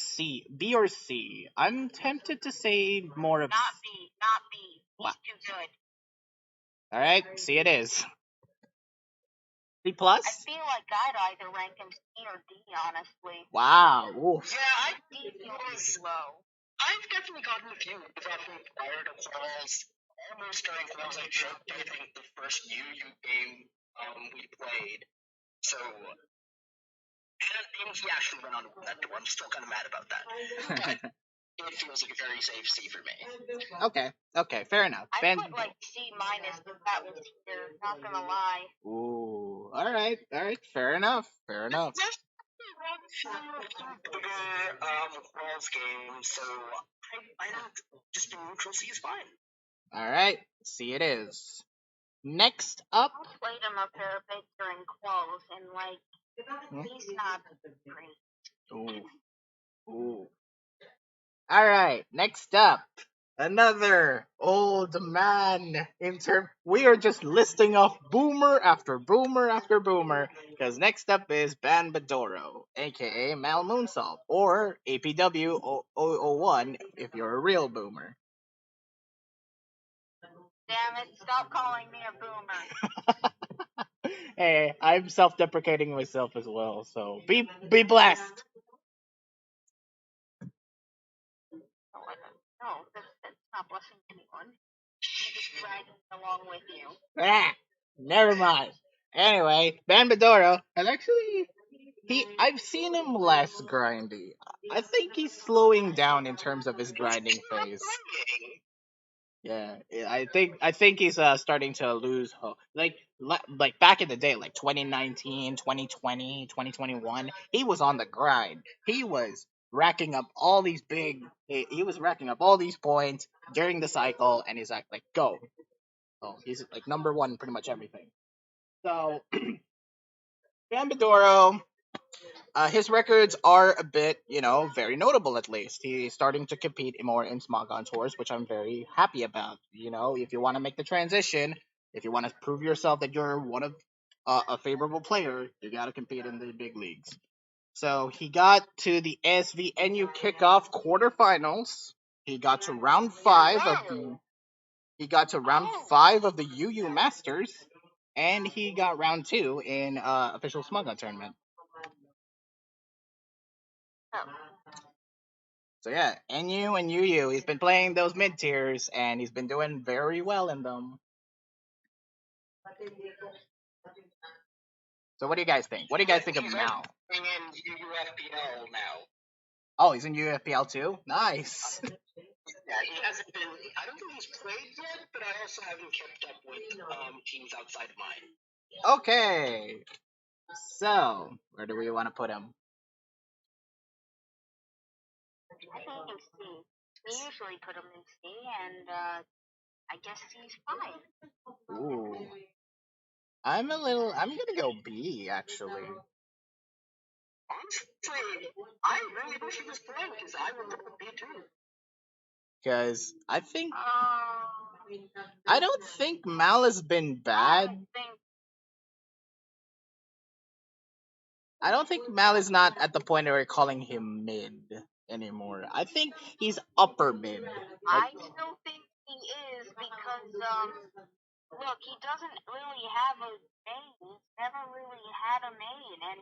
or C. I'm tempted to say more of. Not B, not B. He's Wow. too good. All right, C it is. C I plus. feel like I'd either rank him C or D, honestly. Wow. Oof. Yeah, D feels low. I've definitely gotten a few off from prior to Quarrels. Almost during Quarrels, I joked, I think, the first UU game we played. So, and he actually went on to win that door. I'm still kind of mad about that. But it feels like a very safe C for me. Okay, fair enough. I put like C minus if that was here, not gonna lie. Ooh, all right, fair enough. There's bigger Quarrels games, so I don't, just a neutral C is fine. All right, C it is. Next up. I played him a fair bit during quals, and like, he's not great. Ooh. All right, next up. Another old man we are just listing off boomer after boomer after boomer, because next up is Bambadoro, aka Mal Moonsalt, or APW 001 if you're a real boomer. Damn it, stop calling me a boomer. Hey, I'm self-deprecating myself as well, so be blessed. No, that's not blessing anyone. I'm just dragging along with you. Ah, never mind. Anyway, Bambadoro has actually I've seen him less grindy. I think he's slowing down in terms of his grinding phase. Yeah, I think he's starting to lose hope. Like back in the day, like 2019, 2020, 2021, he was on the grind. He was racking up all these he was racking up all these points during the cycle, and he's like go. Oh, he's like number one in pretty much everything. So Bambadoro, his records are a bit, very notable at least. He's starting to compete more in Smogon tours, which I'm very happy about. If you want to make the transition, if you want to prove yourself that you're one of a favorable player, you got to compete in the big leagues. So he got to the SVNU kickoff quarterfinals. He got to round five of the. He got to round 5 of the UU Masters, and he got round 2 in official Smogon tournament. So yeah, NU and UU, he's been playing those mid tiers, and he's been doing very well in them. So what do you guys think? What do you guys think of Mal? He's in UFPL now. Oh, he's in UFPL too? Nice. Yeah, he hasn't been. I don't think he's played yet, but I also haven't kept up with teams outside of mine. Okay. So, where do we want to put him? I think in C. We usually put him in C, and I guess C's fine. Ooh. I'm gonna go B, actually. Honestly, I really wish he was playing because I would look at B too. Because I don't think Mal has been bad. I don't think Mal is not at the point where we're calling him mid anymore. I think he's upper mid. I still think he is because, look, he doesn't really have a main. He's never really had a main, and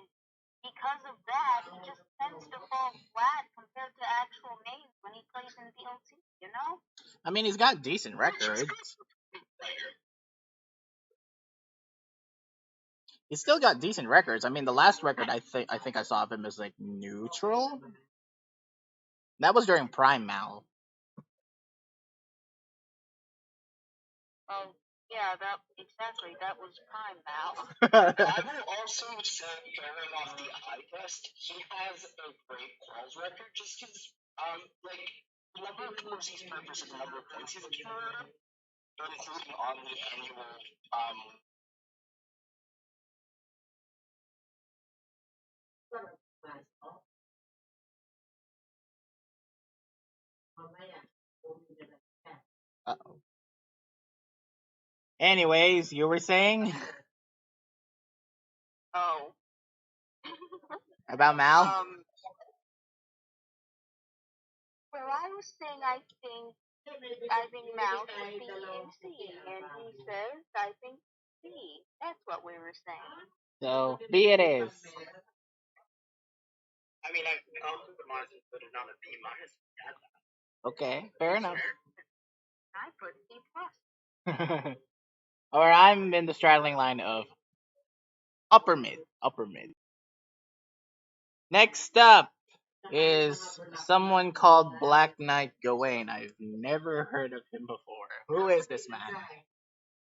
because of that, he just tends to fall flat compared to actual mains when he plays in BLT, you know? I mean, he's got decent records. He's still got decent records. I mean, the last record I think I saw of him is like neutral. That was during Prime Mal. Oh, yeah, that was Prime Mal. I will also say, going off the eye test, he has a great quals record just because, like, the number of times he's played versus the number of points he's accumulated, including on the annual, Uh-oh. Anyways, you were saying Oh. about Mal? Well, I was saying I think Mal should be in C, and he says I think C. That's what we were saying. So B it is. I mean, I compromise and put it on a B minus. Okay, fair enough. I put C plus. Or I'm in the straddling line of upper mid. Next up is someone called Black Knight Gawain. I've never heard of him before. Who is this man?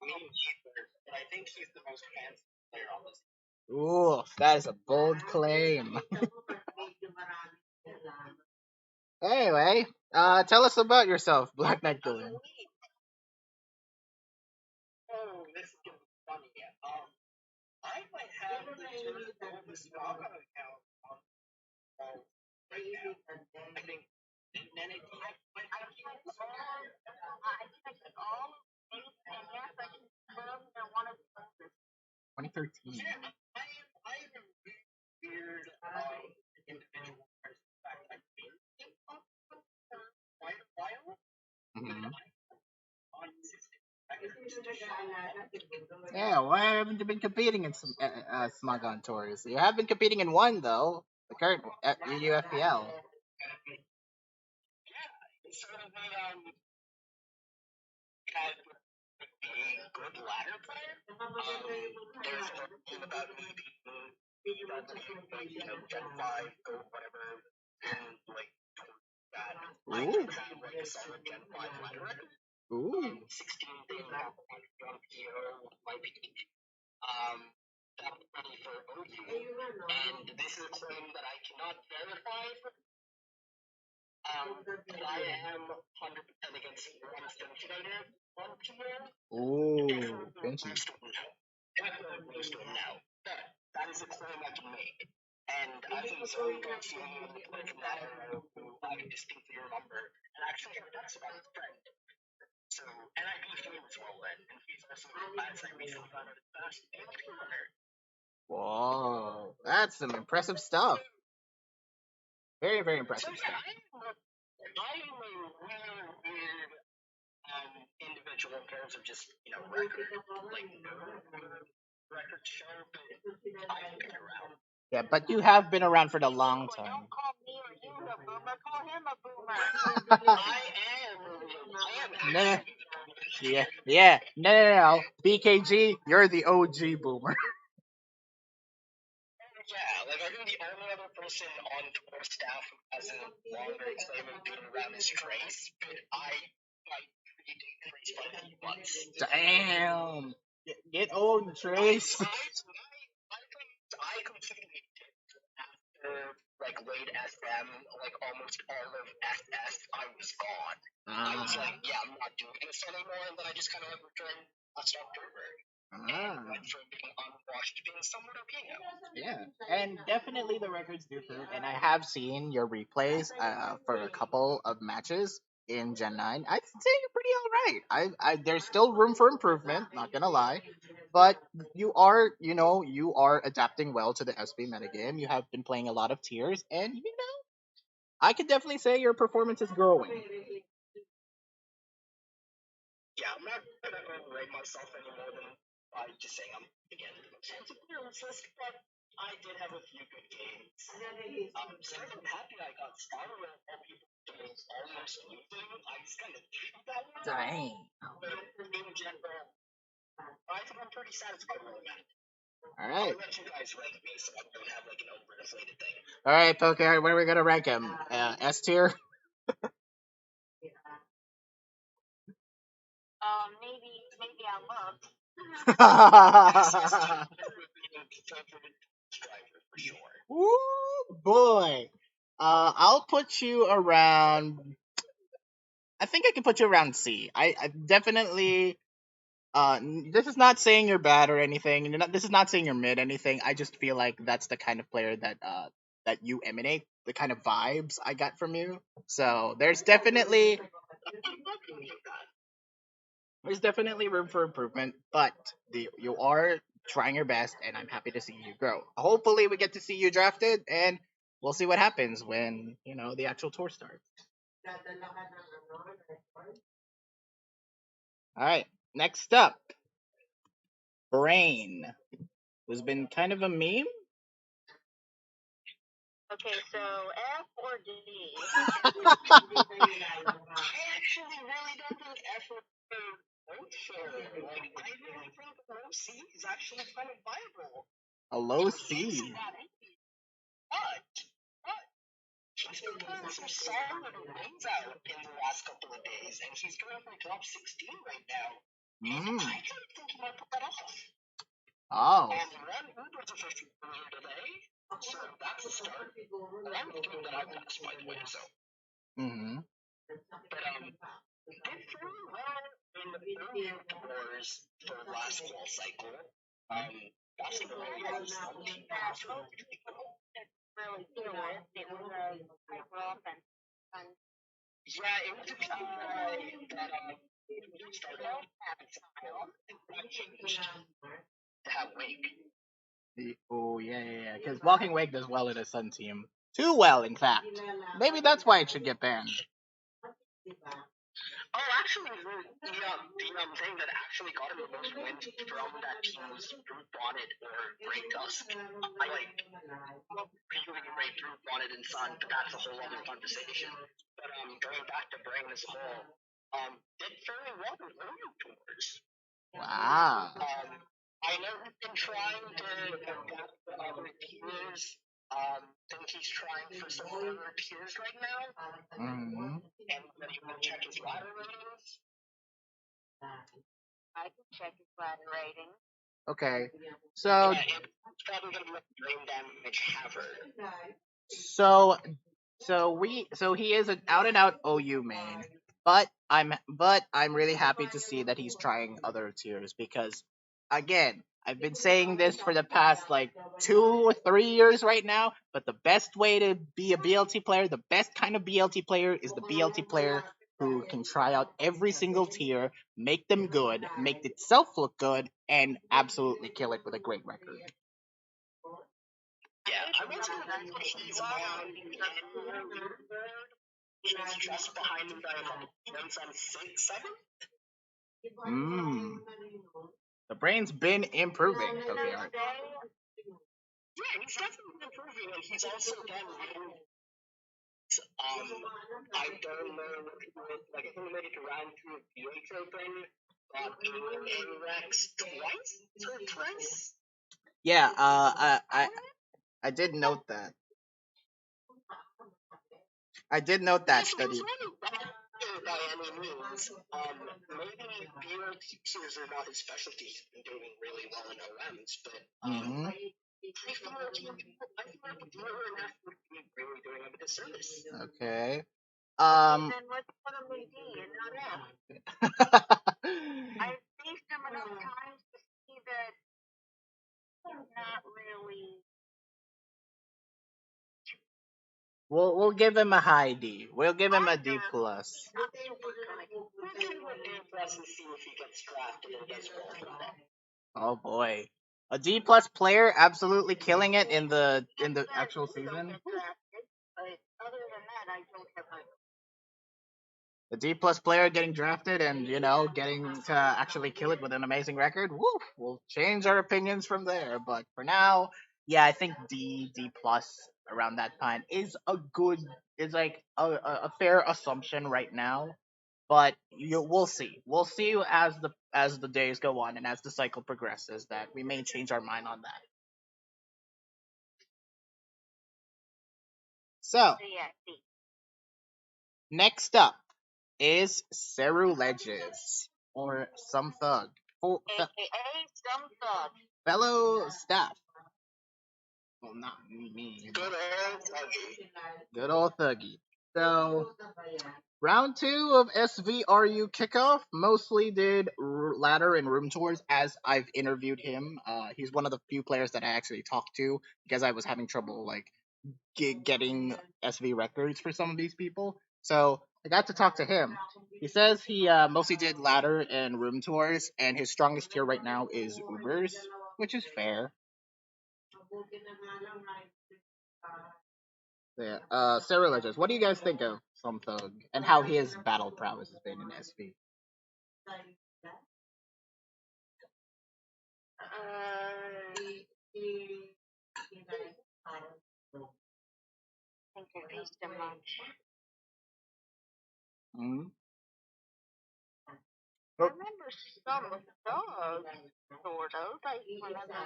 Me neither, but I think he's the most handsome player on this. Ooh, that is a bold claim. Anyway, tell us about yourself, Black Knight Gawain. Oh, this is gonna be funny. I might have the oldest Scrad account on right now. I think, and then I checked all of these, and yes, I can confirm they're one of the oldest. 2013. Yeah, I am a weird individual person. In fact, I've been in Pokemon for quite a while. Mm-hmm. On system. Yeah, why haven't you been competing in some Smogon tours? You have been competing in one though, the current UFPL. Yeah, certainly had a good ladder player. There's a thing about me being like, Gen 5, go whatever, and like that. I do have like a solid Gen 5 ladder record. Ooh. 16 thing on PO my peak. Top 20 for OU, and this is a claim that I cannot verify. But I am 100% against one Cincinnati, one PO. Ooh, Vinci. Definitely Bluestone now. But that is a claim I can make. And I think someone got someone on the play from that era who I distinctly remember, and actually that's about his friend. So, and I beat him as well then, and he's also, as I recently found out, his best BLT runner. Whoa, that's some impressive stuff. Very, very impressive stuff. I am a really weird individual in terms of just, record, like, no record show, but I've been around. Yeah, but you have been around for the long time. Don't call me or you a boomer, call him a boomer. I am. Yeah. No. BKG, you're the OG boomer. Yeah, like I think the only other person on tour staff who has a longer claim of being around is Trace, but I predate Trace by a few months. Damn. Get old, Trace. I completely did after like late SM, like almost all of SS, I was gone. I was like, yeah, I'm not doing this anymore, and then I just kind of like returned last October. And went from being unwashed to being somewhat okay now. Yeah, and definitely the records do prove. And I have seen your replays for a couple of matches in Gen 9. I'd say you're pretty all right. There's still room for improvement, not gonna lie, but you are adapting well to the SB metagame. You have been playing a lot of tiers, and I could definitely say your performance is growing. Yeah, I'm not gonna overrate myself any more than by just saying I'm again it's a clearance list, but I did have a few good games. I'm happy I got started with all people doing almost losing. I just kind of cheated that one. Dang. But in general, I think I'm pretty satisfied with that. All right. I'll let you guys rank me so I don't have like an overinflated thing. All right, Pokemon, where are we gonna rank him? S tier. Maybe I loved. Woo, boy. I'll put you around. I think I can put you around C. I definitely. This is not saying you're bad or anything. This is not saying you're mid anything. I just feel like that's the kind of player that you emanate, the kind of vibes I got from you. So there's definitely room for improvement, but you are trying your best, and I'm happy to see you grow. Hopefully, we get to see you drafted, and we'll see what happens when the actual tour starts. All right, next up, Brain, who's been kind of a meme. Okay, so F or D? I actually really don't think F or both fair. Like, I really think low C is actually kind of viable. A low C. But he's been pulling some solid wins out in the last couple of days, and he's going for top 16 right now. And I kind of think he might pull that off. Oh. And one Uber's official earlier today, so that's a start. One game that I've passed, by the way, so. But, did fairly well in the earlier tours for last fall cycle. That's a really good result. Really deal with. It was a hyper offense. Yeah, it was a team that started out at cycle and that changed to have Wake. Oh yeah. Because Walking Wake does well in a Sun team. Too well, in fact. Maybe that's why it should get banned. Oh, actually, the thing that actually got him the most wins from that team was Brute Bonnet or Great Dusk. I like really rate Brute Bonnet and Sun, but that's a whole other conversation. But going back to Brain as a whole, did fairly well in earlier tours. Wow. I know he's been trying to adapt to other tiers. Think he's trying for some other tiers right now. Anybody want to check his ladder ratings? I can check his ladder rating. Okay. So. Yeah, it's probably gonna be like brain damage hazard. So he is an out and out OU main, but I'm really happy to see that he's trying other tiers because again, I've been saying this for the past like 2 or 3 years right now, but the best way to be a BLT player, the best kind of BLT player is the BLT player who can try out every single tier, make them good, make itself look good, and absolutely kill it with a great record. Yeah, I went to the he's on he's just behind him by a couple points on 6, 7. The Brain's been improving. Okay, yeah, he's definitely improving, and he's also done I don't know like I think he made it to round 2 of the H Open, got in Rex twice. Yeah, I did note that. I did note that study. by any means. Maybe BLTs are not his specialty. He's been doing really well in OMs, but I feel like Balor and that would be really doing him a disservice. Okay. Then let's put him in D and not F. I've faced him enough times to see that he's not really. We'll give him a high D. We'll give him a D plus. Not super good. We'll give him a D plus and see if he gets drafted and does well from that. Oh boy. A D plus player absolutely killing it in the actual season. But other than that, I don't have my. The D plus player getting drafted and getting to actually kill it with an amazing record. Woof! We'll change our opinions from there. But for now, yeah, I think D plus around that time is like a fair assumption right now. But we'll see. We'll see as the days go on and as the cycle progresses that we may change our mind on that. So next up is Ceru Ledges or Some Thug. AKA Some Thug. Fellow staff. Well, not me. Good old Thuggy. Good old Thuggy. So, round 2 of SVRU kickoff mostly did ladder and room tours as I've interviewed him. He's one of the few players that I actually talked to because I was having trouble getting SV records for some of these people. So I got to talk to him. He says he mostly did ladder and room tours, and his strongest tier right now is Ubers, which is fair. Yeah. Ceru Ledges, what do you guys think of Some Thug and how his battle prowess has been in SV? I think I faced him much. Mm-hmm. I remember Some Thug, sort of. I remember.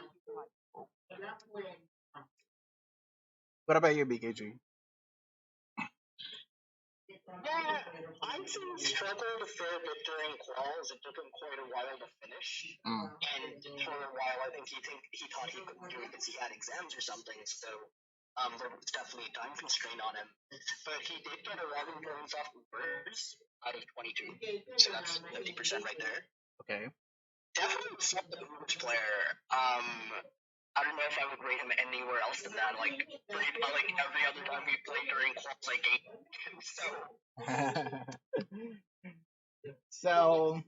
What about you, BKG? Yeah, I'd say he struggled a fair bit during quals. It took him quite a while to finish. And for a while, I think he thought he couldn't do it because he had exams or something. So there was definitely a time constraint on him. But he did get 11 points off Ubers out of 22. So that's 50% right there. Okay. Definitely a solid Ubers player. I don't know if I would rate him anywhere else than that. Like every other time we played during quals, I gave him So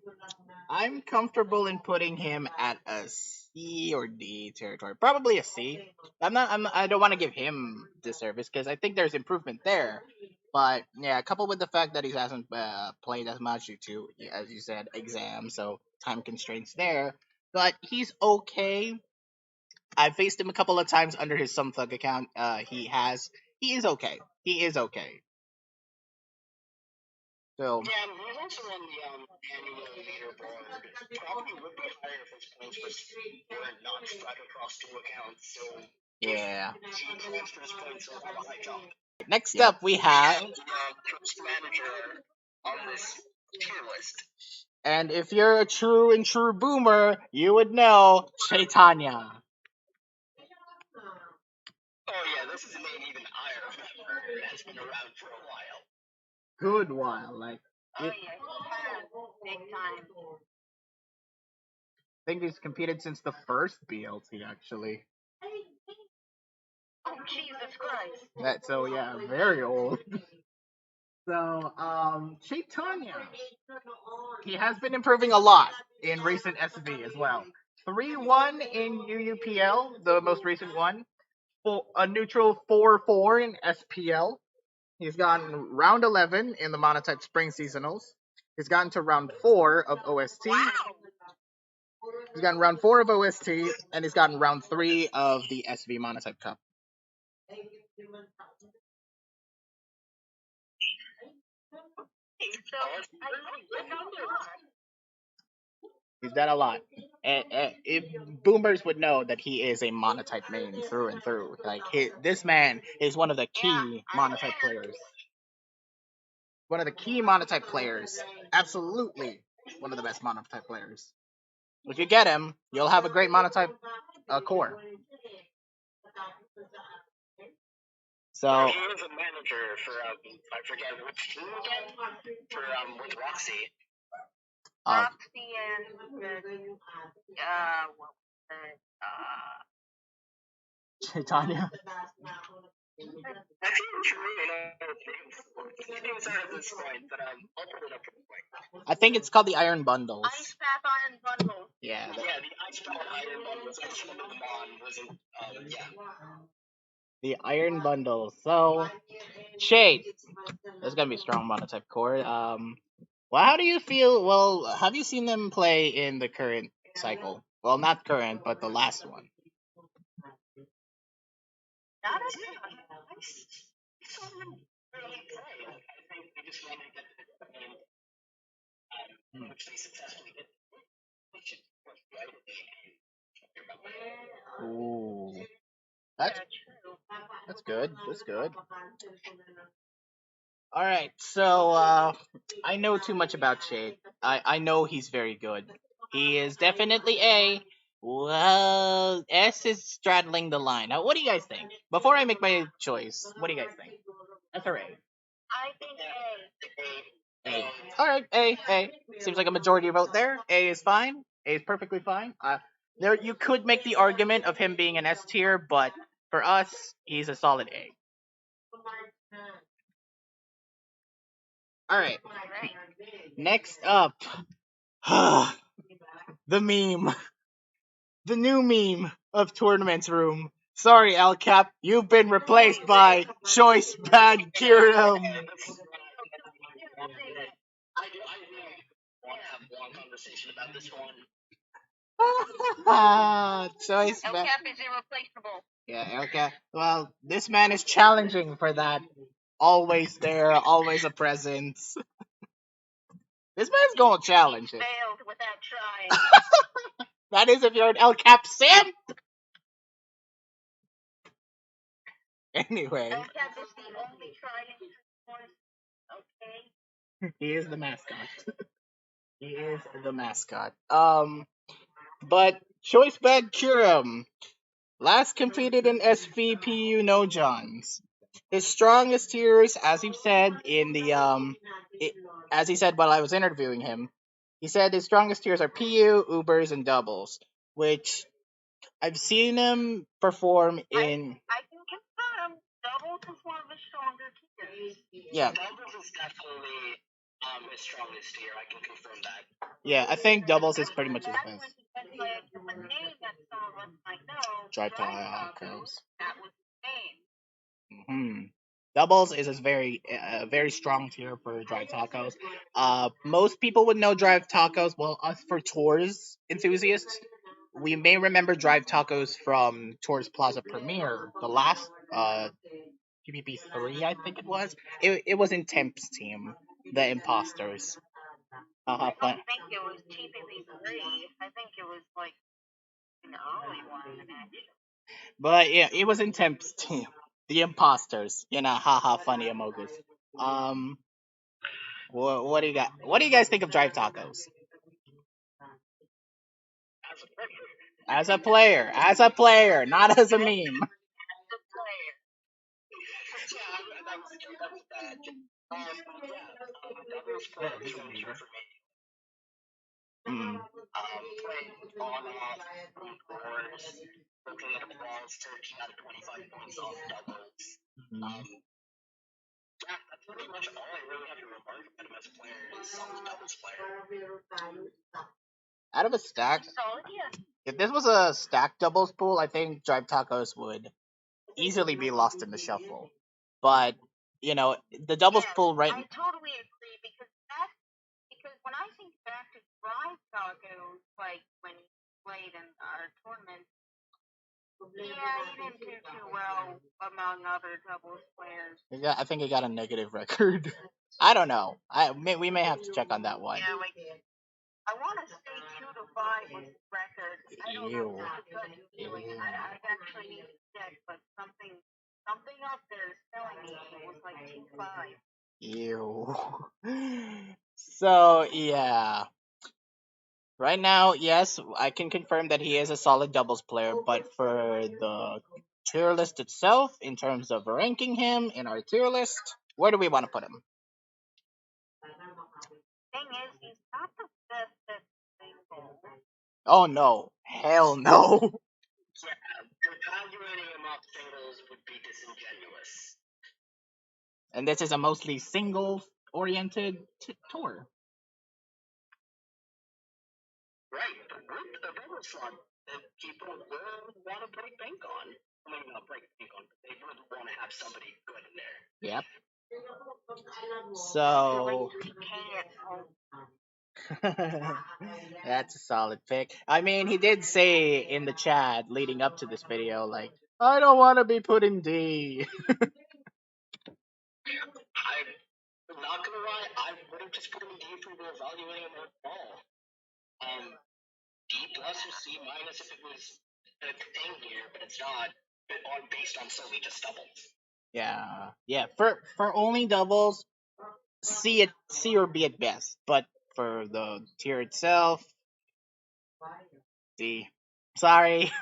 I'm comfortable in putting him at a C or D territory. Probably a C. I don't want to give him disservice because I think there's improvement there. But yeah, coupled with the fact that he hasn't played as much due to, as you said, exams, so time constraints there. But he's okay. I faced him a couple of times under his Some Thug account. He is okay. He is okay. So yeah, he's also on the annual leaderboard. Probably would be higher if his points were not spread across 2 accounts. So yeah. he transfers points, he'll have a high jump. Next up, we have first manager on this tier list. And if you're a true and true boomer, you would know Caitanya. Oh yeah, this is a name even I remember. It has been around for a while. Good while, Oh yeah, big time. I think he's competed since the first BLT actually. Oh Jesus Christ. So yeah, very old. So Caitanya, he has been improving a lot in recent SV as well. 3-1 in UUPL, the most recent one. A neutral 4-4 in SPL. He's gotten round 11 in the Monotype Spring Seasonals. He's gotten to round 4 of OST. Wow. He's gotten round 4 of OST, and he's gotten round 3 of the SV Monotype Cup. He's done a lot. Boomers would know that he is a Monotype main through and through. This man is one of the key Monotype players. one of the key monotype players. Absolutely one of the best monotype players. If you get him, you'll have a great monotype core. So he was a manager for I forget which team again. For with Roxy. Roxy and what was it? Caitanya. I think it's called the Iron Bundles. Ice Path Iron Bundles. Yeah. Yeah, the Ice Path Iron Bundles. I just remember the Mon wasn't. Yeah. The Iron Bundles. So, Shade. There's gonna be a strong monotype core. Well, how do you feel? Well, have you seen them play in the current cycle? Well, not current, but the last one. Not as Which they successfully did. Ooh, that's good. That's good. All right, so I know too much about Shade. I know he's very good. He is definitely A. Well, S is straddling the line. Now, what do you guys think? Before I make my choice, what do you guys think? S or A? I think A. A. All right, A. Seems like a majority vote there. A is fine. A is perfectly fine. There you could make the argument of him being an S tier, but for us, he's a solid A. All right. Next up, the meme, the new meme of Tournament's Room. Sorry, LCap, you've been replaced by Choice Bad Kyurem. I really want to have a long conversation about this one. Choice El Bad. Cap is irreplaceable. Yeah, LCap. Well, this man is challenging for that. Always there, always a presence. This man's gonna challenge it. Failed without trying. That is if you're an LCap simp. Anyway. El Cap is the only tried and true one. Okay. He is the mascot. He is the mascot. But Choice Bad Kyurem last competed in SVPU No Johns. His strongest tiers, as he said in the as he said while I was interviewing him, he said his strongest tiers are PU, Ubers, and doubles, which I've seen him perform in. I can confirm doubles is one of the stronger tiers. Yeah. Doubles is definitely his strongest tier. I can confirm that. Yeah, I think doubles is pretty much his best. Drive tacos. That was his name. Doubles is a very strong tier for Drive Tacos. Most people would know Drive Tacos. Well, us for Tours enthusiasts, we may remember Drive Tacos from Tours Plaza Premiere, the last PPP 3, I think it was. It was in Temp's team, the Imposters. I don't think it was TPP 3. I think it was like an early one, actually. But yeah, it was in Temp's team. The Imposters. You know, haha, funny Amogus. What do you got? What do you guys think of Drive Tacos? As a player, not as a meme. Playing on off, course, looking at balls, 13 out of 25 points off doubles. Yeah, that's pretty much all I really have to remark about him as a player is solid doubles player. Out of a stack, if this was a stacked doubles pool, I think Drive Tacos would easily be lost in the shuffle. But you know, the doubles pool right. I totally agree because when I think back to Drive Tacos, like when he played in our tournament, yeah, he didn't do too well among other doubles players. I think he got a negative record. I don't know. We may have to check on that one. Yeah, like I want to say 2 to 5 was his record. I don't know if it's a good feeling. I actually need to check, but something up there is telling me it was like 2-5. Ew. So yeah, right now, yes, I can confirm that he is a solid doubles player. But for the tier list itself, in terms of ranking him in our tier list, where do we want to put him? Thing is, he's not the best at single. Oh no, hell no. Yeah, evaluating him off singles would be disingenuous. And this is a mostly single oriented tour. Right, but with a double slot that people will want to break bank on. I mean, not break bank on, but they would want to have somebody good in there. Yep. So that's a solid pick. I mean, he did say in the chat leading up to this video, like, I don't want to be put in D. I'm not gonna lie, I would have just put him in D if we were evaluating him overall. D plus or C minus if it was a thing here, but it's not based on solely just doubles. Yeah. For only doubles, C or B at best. But for the tier itself, D. Sorry.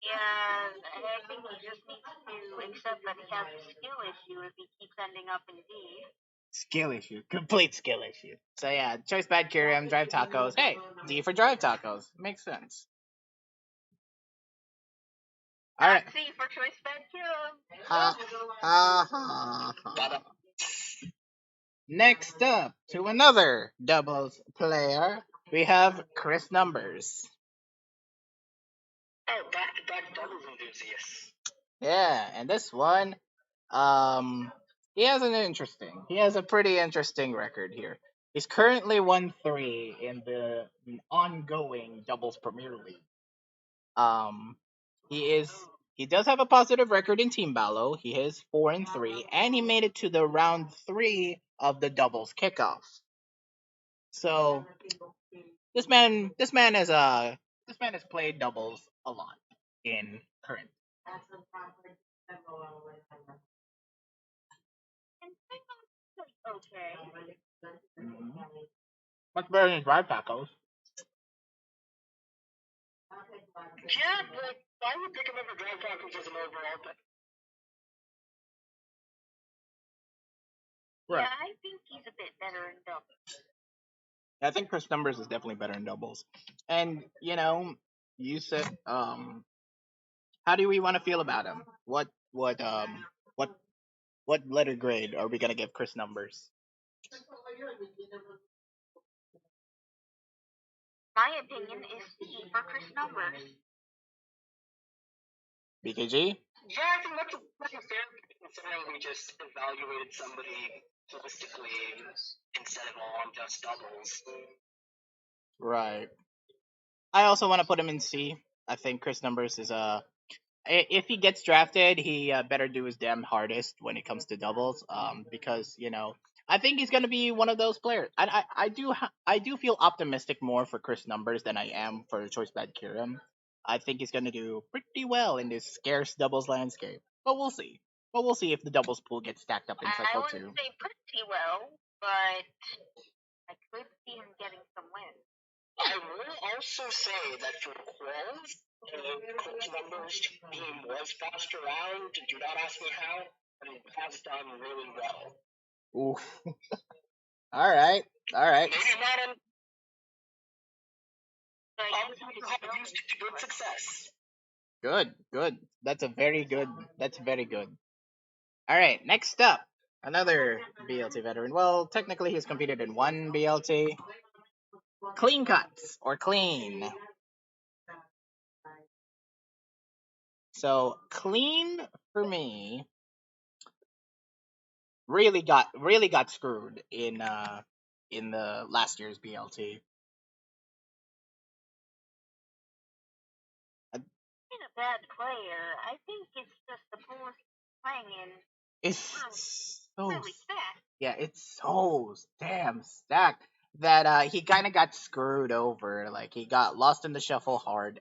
Yeah, I think he just needs to accept that he has a skill issue if he keeps ending up in D. Skill issue. Complete skill issue. So yeah, choice Bad Kyurem, drive tacos. Hey, D for drive tacos. Makes sense. Alright. C for choice Bad Kyurem. Next up, to another doubles player, we have Chris Numbers. Oh, back-to-back doubles enthusiasts. Yeah, and this one, he has a pretty interesting record here. He's currently 1-3 in the ongoing doubles Premier League. Um, he does have a positive record in Team Balor. He is 4-3, and he made it to the round 3 of the doubles kickoff. So this man has played doubles a lot in current. Okay. Mm-hmm. Much better than drive tacos. Yeah, but I would pick him over drive tacos as an overall pick. Right. Yeah, I think he's a bit better in doubles. I think Chris Numbers is definitely better in doubles. And you said how do we want to feel about him? What what letter grade are we gonna give Chris Numbers? My opinion is C for Chris Numbers. BKG? Yeah, I think that's a fair pick, considering we just evaluated somebody holistically instead of all on just doubles. Right. I also want to put him in C. I think Chris Numbers is if he gets drafted, he better do his damn hardest when it comes to doubles. Because I think he's gonna be one of those players. I do feel optimistic more for Chris Numbers than I am for Choice Bad Kyurem. I think he's gonna do pretty well in this scarce doubles landscape. But we'll see. But we'll see if the doubles pool gets stacked up in I cycle wouldn't 2. say pretty well, but I could see him getting some wins. I will also say that for quals, Chris Numbers' team was passed around. Do not ask me how, but it has done really well. Oof. All right. Maybe not on. Have used it to good success. Good. That's very good. All right, next up, another BLT veteran. Well, technically he's competed in one BLT. Clean cuts or clean. So clean for me really got screwed in the last year's BLT. He's a bad player. I think it's just the pool he's playing in. It's so really stacked. Yeah, it's so damn stacked that he kind of got screwed over. Like he got lost in the shuffle hard.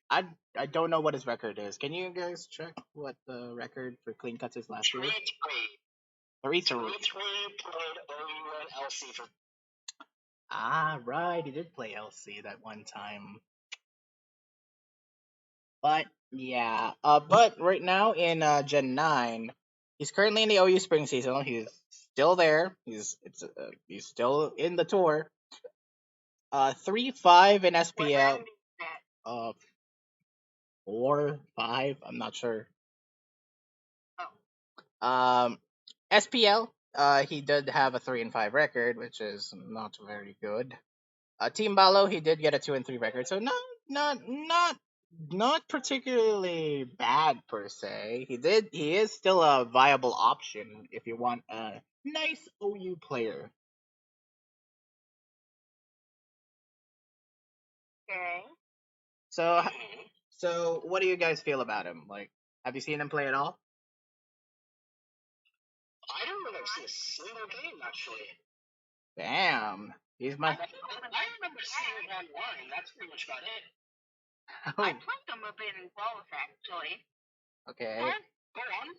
I don't know what his record is. Can you guys check what the record for clean cuts is last year? 3-3. 3-3. 3-3 played OU and LC for. Ah, right. He did play LC that one time. But yeah, but right now in Gen 9, he's currently in the OU spring season. He's still there. He's still in the tour. 3-5 in SPL. 4-5. I'm not sure. SPL. He did have a 3-5 record, which is not very good. Team Balor, he did get a 2-3 record, so not particularly bad per se. He is still a viable option if you want a nice OU player. Okay. So what do you guys feel about him? Like, have you seen him play at all? I don't know if I've seen a single game actually. Damn, he's my. I remember seeing him online. That's pretty much about it. I played him a bit in golf actually. Okay. Go on.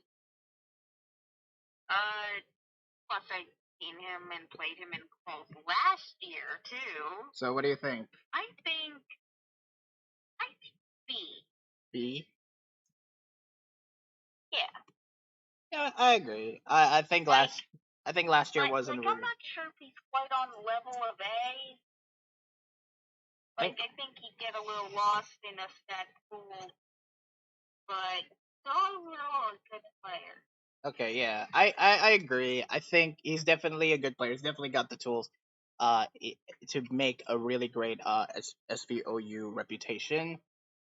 Plus I've seen him and played him in golf last year too. So what do you think? I think B. B? Yeah. Yeah, I agree. I think last year wasn't. I'm not sure if he's quite on the level of A. I think he'd get a little lost in a stat pool, but still overall a good player. Okay, yeah, I agree. I think he's definitely a good player. He's definitely got the tools, to make a really great SVOU reputation.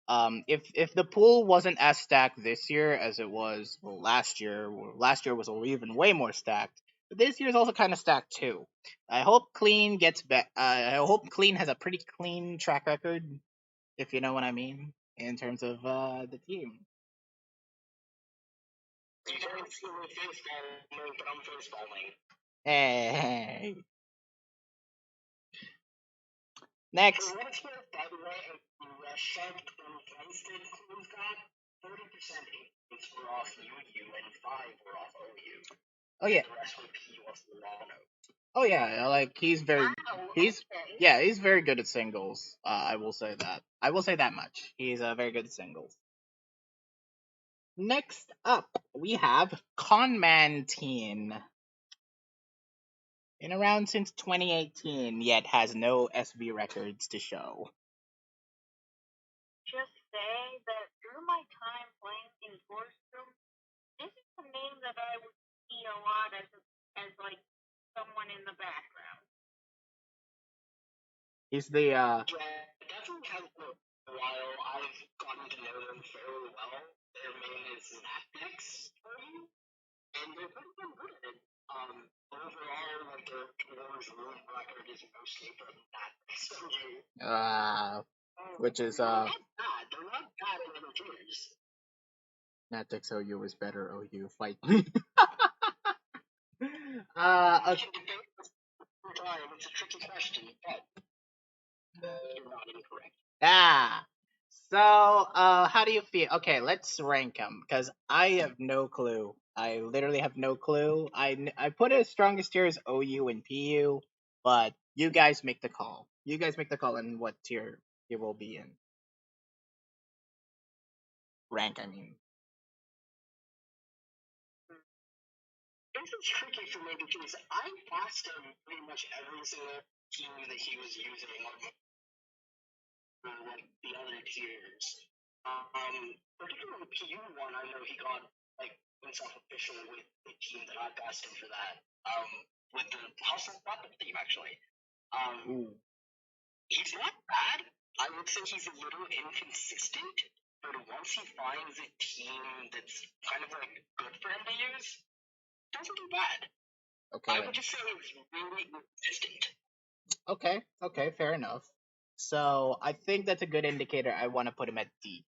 If the pool wasn't as stacked this year as it was last year was even way more stacked. But this year's also kind of stacked too. I hope Clean gets back. I hope Clean has a pretty clean track record, if you know what I mean, in terms of the team. You can't see me face balling, but I'm face balling. Hey. Next. For what it's worth, by the way, shoved and wasted Clean's got 30% increase were off UU and 5 were off OU. Oh yeah. The rest were P off Lano. Oh yeah, like he's very he's very good at singles. I will say that. I will say that much. He's very good at singles. Next up, we have Conmantine. Been around since 2018, yet has no SV records to show. Just say that through my time playing in Gorstrom, this is a name that I would see a lot as like someone in the background. He's the Yeah, definitely has been a while. I've gotten to know them fairly well. Their main is Atrax, and they're pretty damn good at it. Overall, like their tour's room record is mostly from Atrax. which is They're not bad. They're not bad in other tours. Natix OU is better. OU fight. Okay. It's a tricky question, but you're not incorrect. So, how do you feel? Okay, let's rank them, because I have no clue. I literally have no clue. I put it as strongest tier as OU and PU, but you guys make the call. You guys make the call on what tier he will be in. Rank, I mean. This is tricky for me because I passed him pretty much every single team that he was using for like the other tiers. Particularly PU1, I know he got like himself official with the team that I passed him for that. With the Hustle Weapon team actually. He's not bad. I would say he's a little inconsistent, but once he finds a team that's kind of like good for him to use, doesn't do bad. Okay. I would just say he's really consistent. Okay, fair enough. So I think that's a good indicator. I want to put him at D.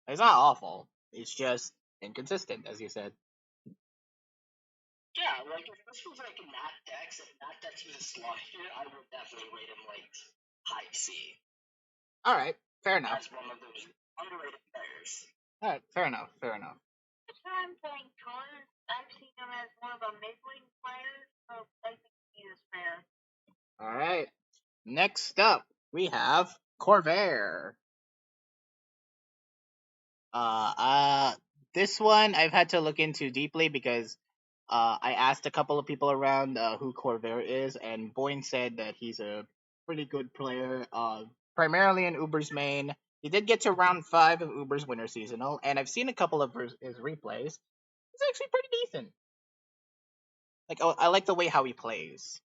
It's not awful. It's just inconsistent, as you said. Yeah, like if this was like a Natdex, if Natdex was a slot here, I would definitely rate him like high C. Alright. Fair enough. as one of those underrated players. Alright, fair enough, fair enough. The time playing cards, I've seen him as one of a mid-wing player, so I think he is fair. Alright. Next up, we have Corvair. This one I've had to look into deeply because I asked a couple of people around who Corvair is, and Boyne said that he's a pretty good player, primarily in Uber's main. He did get to round 5 of Uber's Winter Seasonal, and I've seen a couple of his replays. He's actually pretty decent. Like, I like the way how he plays.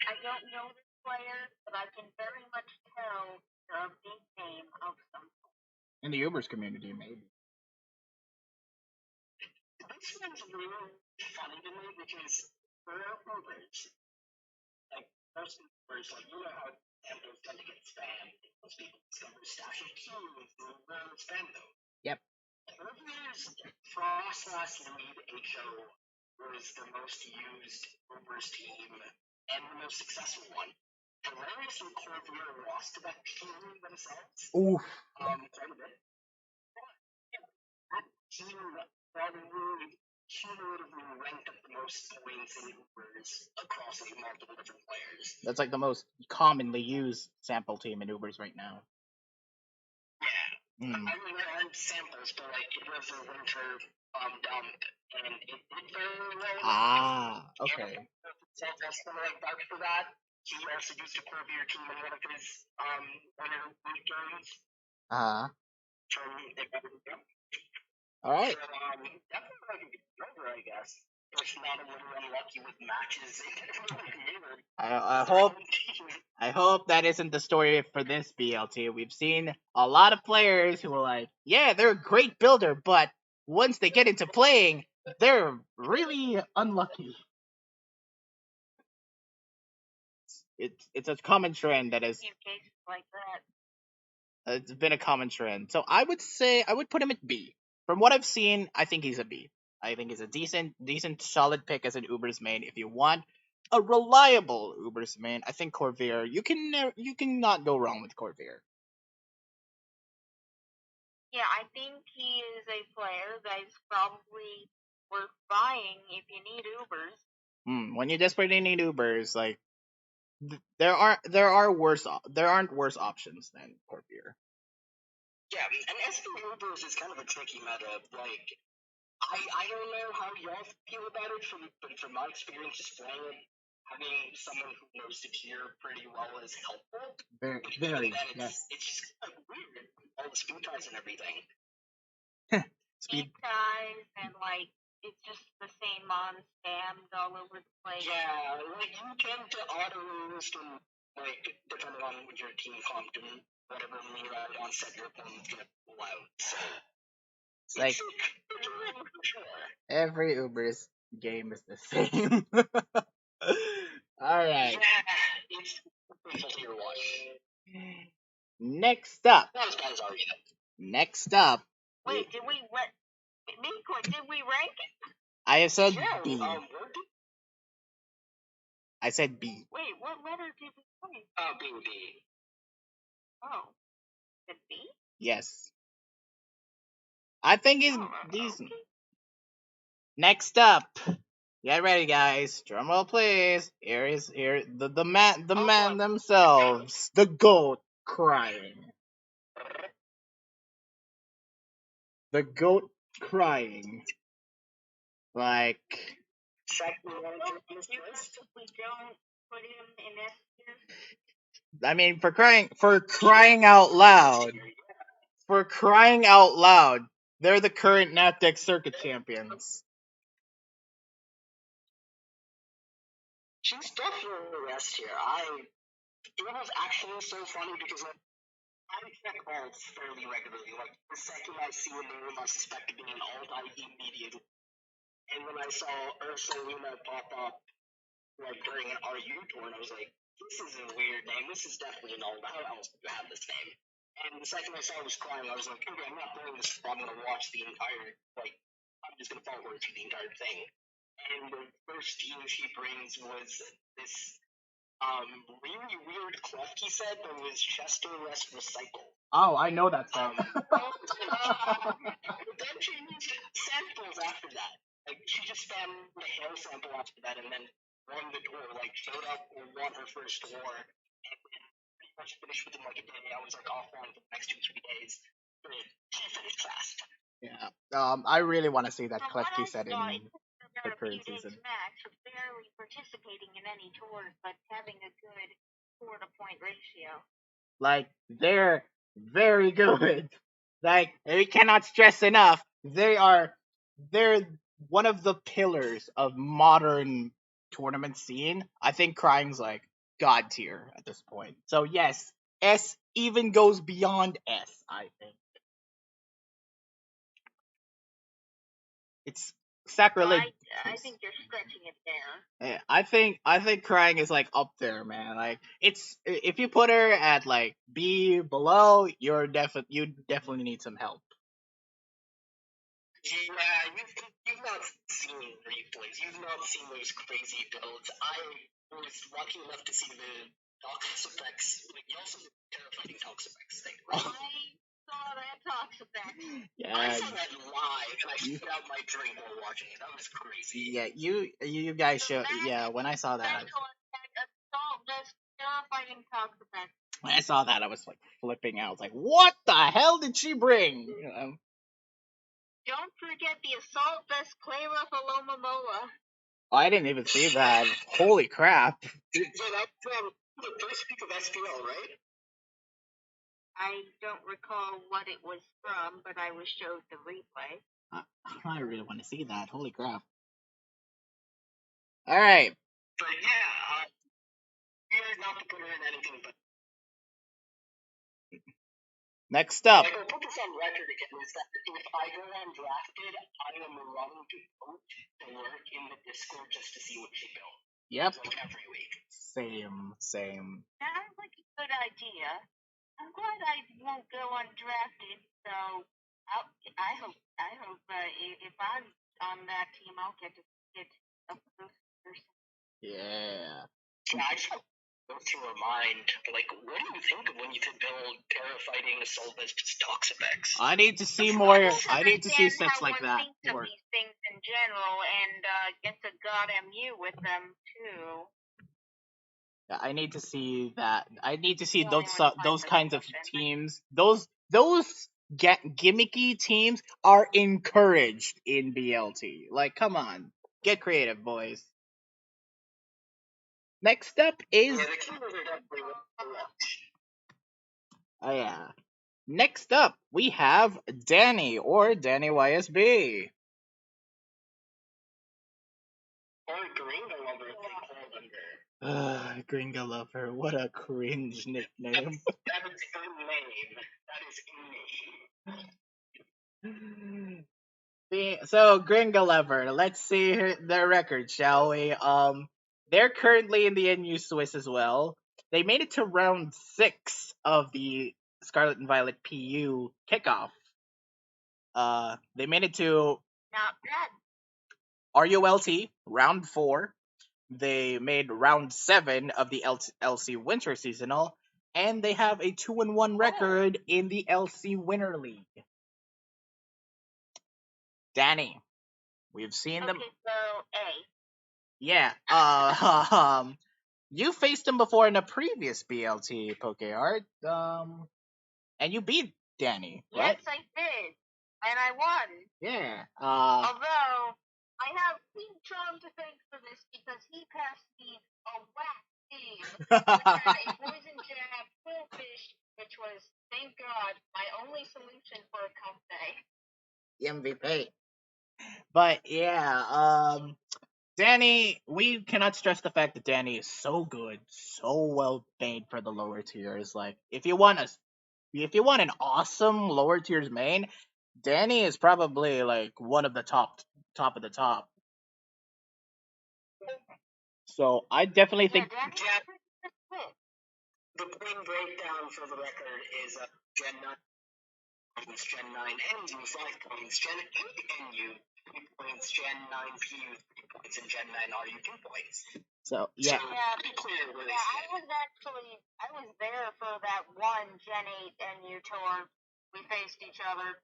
I don't know this player, but I can very much tell the big name of something. In the Uber's community, maybe. This one's really funny to me because for Ubers, like most Ubers, like you know how samples tend to get spammed. Most people discover stash of keys and rarely spam them. Yep. Uber's Frost last lead HO was the most used Uber's team and the most successful one. Hilariously, Corvair lost to that team themselves. Oof. Quite a bit. That team probably cumulatively ranked up the most points in Ubers across like multiple different players. That's like the most commonly used sample team in Ubers right now. Yeah. I mean, there aren't samples, but like it was a winter dump, and it did very well. Ah, okay. So that's gonna like vouch for that. He also used a Corvair team in one of his winter week games. Alright. So, definitely like a good number, I guess. If not a little unlucky with matches. I hope that isn't the story for this BLT. We've seen a lot of players who are like, yeah, they're a great builder, but once they get into playing, they're really unlucky. It's a common trend that has. Few cases like that. It's been a common trend. So I would put him at B. From what I've seen, I think he's a B. I think he's a decent, solid pick as an Uber's main. If you want a reliable Uber's main, I think Corvair. You can not go wrong with Corvair. Yeah, I think he is a player that is probably worth buying if you need Ubers. When you desperately need Ubers, like there aren't worse options than Corvair. Yeah, and SP Ubers is kind of a tricky meta. Like, I don't know how y'all feel about it, but from my experience just playing it, having someone who knows the tier pretty well is helpful. Very, yes. It's just like weird, all the speed ties and everything. Speed ties and like it's just the same on scams all over the place. Yeah, like you tend to auto list and like depending on your team comp and whatever meter on set your opponent's gonna pull out. So it's like every Uber's game is the same. Alright. Yeah, it's painful to your watch. Next up. Not as bad as Arena. Next up. Wait, did we rank it? I have said Yeah, B. I said B. Wait, what letter did we play? B. Oh. Said B? Yes. I think he's decent. Okay. Next up. Get ready, guys. Drum roll, please. Here the man themselves, the goat crying. The goat crying. Like. I mean, for crying out loud. For crying out loud, they're the current NatDeck circuit champions. She's definitely S tier. It was actually so funny because like, I check alts fairly regularly. Like the second I see a name I suspect to be an alt, I immediately. And when I saw Ursulina pop up like during an RU tour, I was like, this is a weird name. This is definitely an alt. How else do you have this name? And the second I saw it was crying, I was like, okay, I'm not playing this. I'm gonna watch the entire I'm just gonna follow her through the entire thing. And the first team she brings was this Really weird Klefki said that was Chester Rest Recycle. Oh, I know that song. Then she used samples after that. Like, she just found a hair sample after that and then won the tour. Like, showed up and won her first tour. And pretty much finished within like a day. I was like offline for the next 2-3 days. But she finished fast. Yeah. I really want to see that From what Klefki I set in saw, the a current few days season. max, barely participating in any tours, but having a good tour to point ratio. Like, they're very good. Like, we cannot stress enough. They're one of the pillars of modern tournament scene. I think Crying's like god tier at this point. So yes, S even goes beyond S, I think. It's sacrilege. I think you're stretching it there. Yeah, I think Crying is like up there, man. Like, it's if you put her at like B below, you definitely need some help. Yeah, you've not seen replays. You've not seen those crazy builds. I was lucky enough to see the Toxapex. Like, you also terrifying Toxapex thing, right? I saw that Toxapex. Yeah, I saw that live, and I spit out my drink while watching it. That was crazy. yeah, you guys show. Yeah, when I saw that, when I saw that, I was like flipping out. I was like, what the hell did she bring? You know? Don't forget the Assault Vest Clara Mola. Oh, I didn't even see that. Holy crap! So that's the first week of SPL, right? I don't recall what it was from, but I was showed the replay. I really want to see that. Holy crap! All right. But yeah, weird not to put her in anything but. Next up. Like, I'll put this on record again, is that if I go undrafted, I am running to vote to work in the Discord just to see what she built. Yep. Like every week. Same. Sounds like a good idea. I'm glad I won't go undrafted, so I hope if I'm on that team, I'll get a person. Yeah. Yeah, I just go through her mind. Like, what do you think of when you could build Parafighting Assault as Toxapex? I need to see more. I need to see sets like that. Of these things in general, and get to God MU with them too. I need to see that. I need to see those kinds of teams. Those gimmicky teams are encouraged in BLT. Like, come on, get creative, boys. Next up is. Yeah, the Kingdom are definitely Oh yeah. Next up, we have Danny or Danny YSB. Or Gringo Lover, if they call under. Gringo Lover, what a cringe nickname. That is a name. That is a name. So Gringo Lover, let's see their record, shall we? They're currently in the NU Swiss as well. They made it to round 6 of the Scarlet and Violet PU kickoff. They made it to not bad. RULT round 4. They made round 7 of the LC Winter Seasonal, and they have a 2-1 record in the LC Winter League. Danny, we've seen them. Okay, so A. Yeah. You faced him before in a previous BLT PokeArt. And you beat Danny, right? Yes, I did, and I won. Yeah. Although I have King Tron to thank for this because he passed me a whack team, which had a poison jab, full fish, which was, thank God, my only solution for a comp day. MVP. But yeah, Danny, we cannot stress the fact that Danny is so good, so well made for the lower tiers. Like, if you want an awesome lower tiers main, Danny is probably like one of the top of the top. So I definitely think. The point breakdown for the record is Gen 9 points. Gen 9 NU, 5 points. Gen 8 NU, 3 points. Gen 9 PU, 3 points. And Gen 9 RU, 2 points. So, yeah. So, be clear where they stand. I was there for that one Gen 8 NU tour. We faced each other.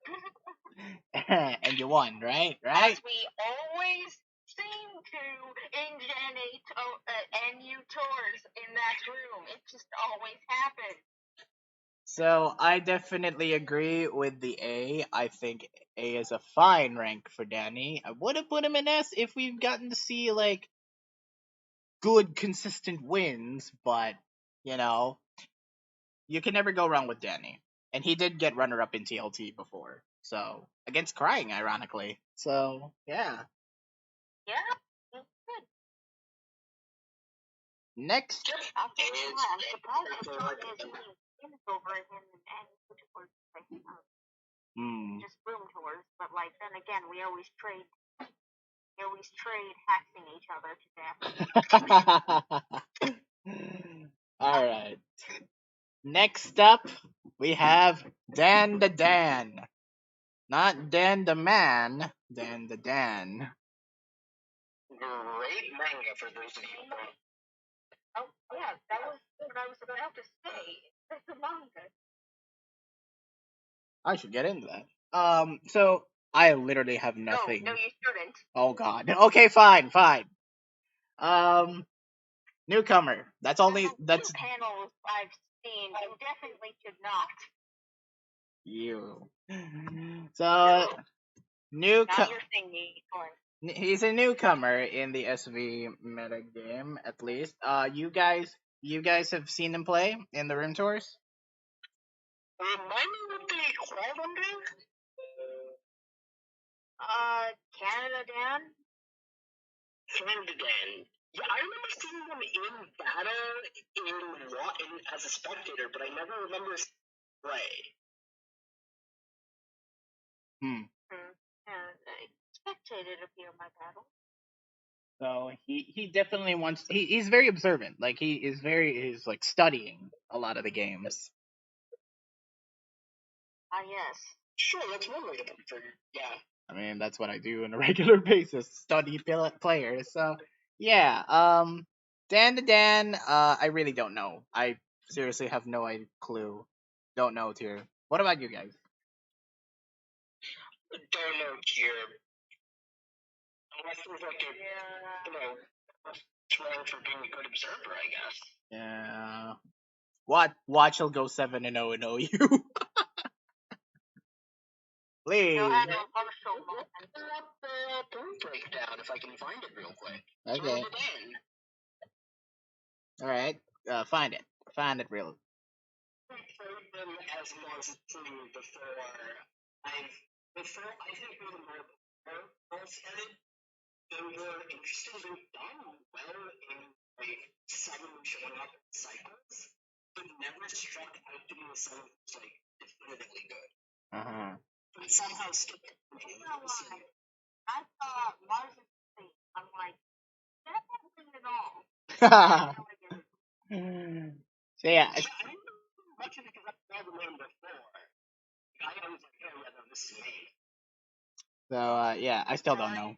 And you won, right? As we always seem to in Gen 8 NU tours in that room. It just always happens. So I definitely agree with the A. I think A is a fine rank for Danny. I would have put him in S if we've gotten to see like good consistent wins, but you know, you can never go wrong with Danny. And he did get runner up in TLT before. So against Crying, ironically. So yeah. Yeah, that's good. Next. I'm surprised I saw his wins over him and just room tours, but like then again we always trade hacking each other to death. Alright. Next up, we have Dan the Dan. Not Dan the Man, Dan the Dan. Great manga for those of you who don't. Oh, yeah, that was what I was about to say. It's a manga. I should get into that. So I literally have nothing. No, you shouldn't. Oh god. Okay, fine. Newcomer. That's panels I've seen. You definitely should not. You. So Not your thing, Micoy. he's a newcomer in the SV meta game, at least. You guys have seen him play in the room tours? Remind me what they called under? Canada Dan? Canada Dan. Yeah, I remember seeing him in battle as a spectator, but I never remember play. I spectated a few of my battles. So he definitely wants. He's very observant. Like he's like studying a lot of the games. Yes. Sure, that's one way to put it. Yeah. I mean, that's what I do on a regular basis, study players. So yeah. Dan to Dan. I really don't know. I seriously have no clue. Don't know tier. What about you guys? Don't know tier. Unless there's like a trying for being a good observer, I guess. Yeah. Watch he'll go 7-0 in OU. Please. Breakdown if I can find it real quick. Okay. Alright. Find it. Find it real. I've played them as monster before. I think we were more started. They were interestingly done well in like 7 showing up in cycles, but never struck out to be something that's like definitively good. But somehow still. I saw Mars and Space. I'm like, that's not good at all. So yeah. I didn't know much of it because I've never known before. I was like, oh yeah, no, this is me. So yeah, I still don't know.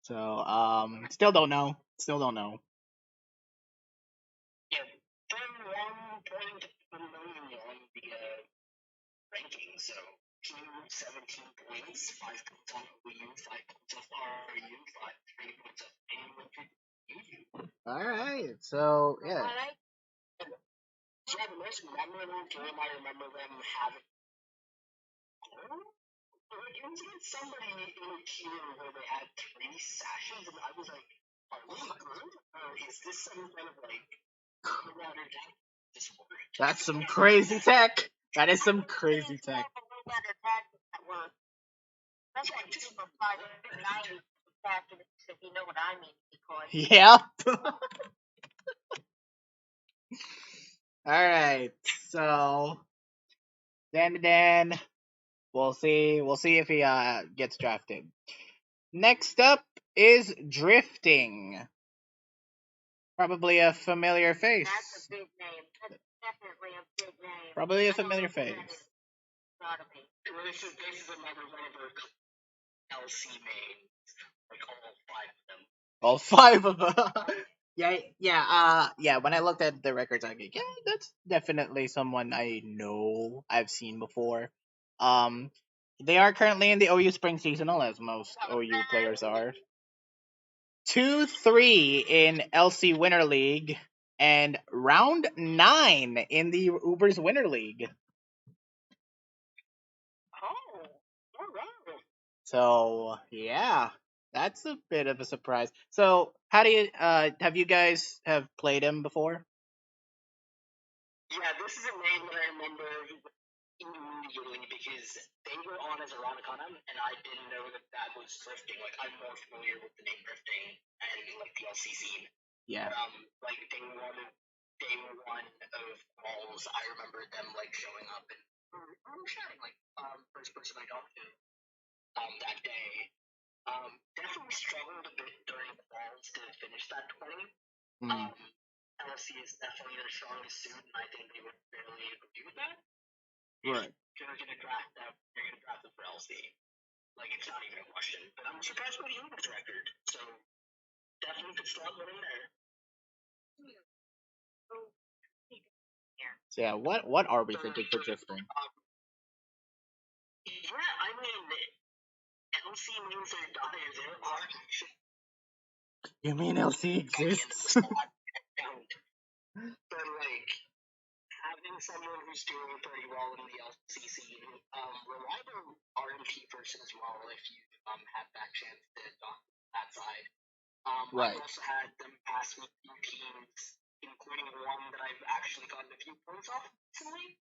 So still don't know. Yeah, 31 point million on the ranking, so Q 17 points, 5 points on OU, 5 points off RU, 3 points off anyone to UU. Alright, so yeah. So the most memorable game I remember them having. It was against somebody in a tier where they had 3 sessions, and I was like, are we good? Or is this some kind of like router deck disorder? That's some crazy tech. That is some crazy tech. That's like just for 590 if you know what I mean, because Yep. Alright, so Dan, we'll see if he gets drafted. Next up is Drifting. Probably a familiar face. That's a big name. Probably a familiar face. This is another one of our LC mains, like all 5 of them. All 5 of them. Yeah. When I looked at the records, I go, yeah, that's definitely someone I know I've seen before. They are currently in the OU Spring Seasonal, as most OU players are. 2-3 in LC Winter League and round 9 in the Uber's Winter League. Oh, alright. So yeah, that's a bit of a surprise. So how do you have you guys have played him before? Yeah, this is a name that I remember immediately because they were on as Ironicon, and I didn't know that was drifting. Like, I'm more familiar with the name drifting and like the LC scene. Yeah. Like day one of calls, I remember them like showing up and we were chatting. Like, first person I talked to that day. Definitely struggled a bit during quals to finish that 20. LC is definitely their strongest suit, and I think they would barely agree with that. Right. You're gonna draft them. You're gonna draft them for LC. Like, it's not even a question. But I'm surprised by the Eagles record. So definitely could slot one in there. So yeah, what are we thinking for drifting? Yeah, I mean, LC means they're dying. There are. You mean LC exists? But like, having someone who's doing pretty well in the LC scene, reliable RMP person as well. If you had that chance to talk that side. Right. I've also had them pass me a few teams, including one that I've actually gotten a few points off recently.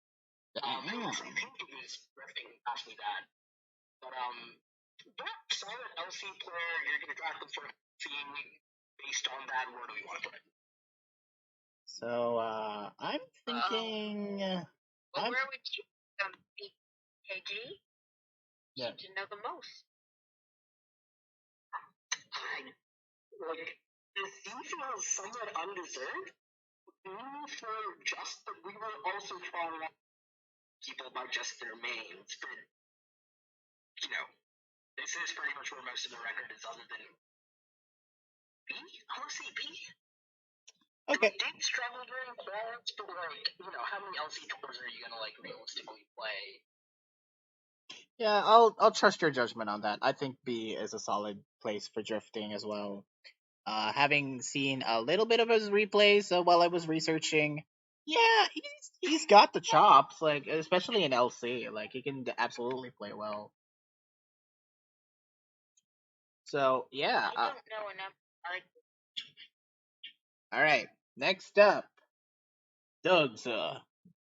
I think it was drifting past me that. But yeah, solid LC player. You're gonna draft them for seeing based on that. Where do we want to put it? So I'm thinking. Where would you be, KG? Yeah. To know the most. Like, the season was somewhat undeserved. For just that we were also trying to people by just their mains, but you know, this is pretty much where most of the record is, other than B. LC B. Okay. They did struggle during quals, but like, how many LC tours are you gonna like realistically play? Yeah, I'll trust your judgment on that. I think B is a solid place for drifting as well. Having seen a little bit of his replays while I was researching, yeah, he's got the chops, like especially in LC, like he can absolutely play well. So yeah. I don't know enough. All right, next up, Dogza,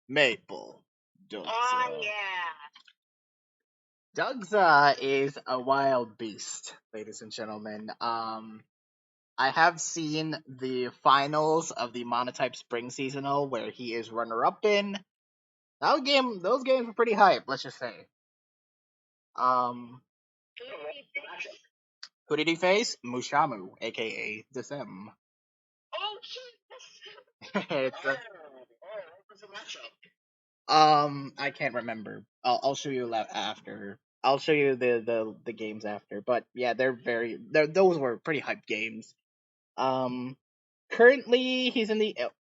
Maple. Dogza. Oh yeah. Dogza is a wild beast, ladies and gentlemen. I have seen the finals of the Monotype Spring Seasonal where he is runner-up in. Those games were pretty hype, let's just say. Who did he face? Mushamu, aka Desem. Oh shit. It's a, I can't remember. I'll show you after. I'll show you the games after. But yeah, those were pretty hype games. Currently he's in the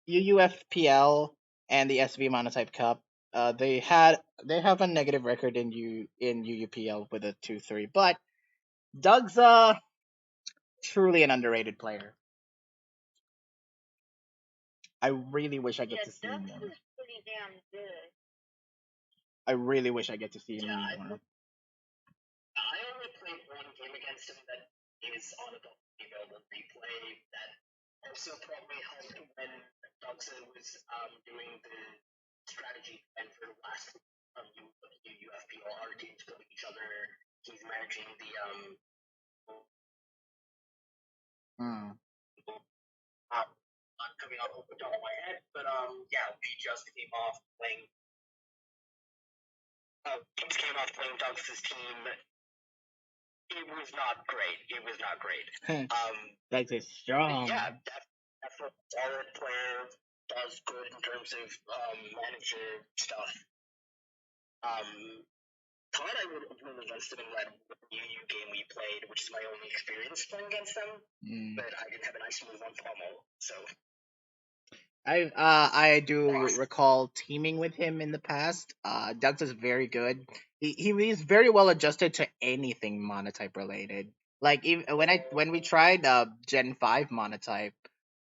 UUFPL and the SV Monotype Cup. They have a negative record in UUPL with a 2-3, but Dogza truly an underrated player. I really wish I get to see him. Pretty damn good. I really wish I get to see him more. I only played one game against him that is on a available replay that also probably helped when Dogza was doing the strategy and for the last UFPL, our teams killing each other. He's managing the not coming out off the top of my head, but yeah, we just came off playing. Teams came off playing Dogza's team. It was not great. That's strong. Yeah, that's a solid player. does good in terms of manager stuff. Thought I would have won against them in that UU game we played, which is my only experience playing against them. But I didn't have a nice move on pommel, so. I do recall teaming with him in the past. Dugza is very good. He's very well adjusted to anything monotype related. Like even when we tried Gen 5 monotype,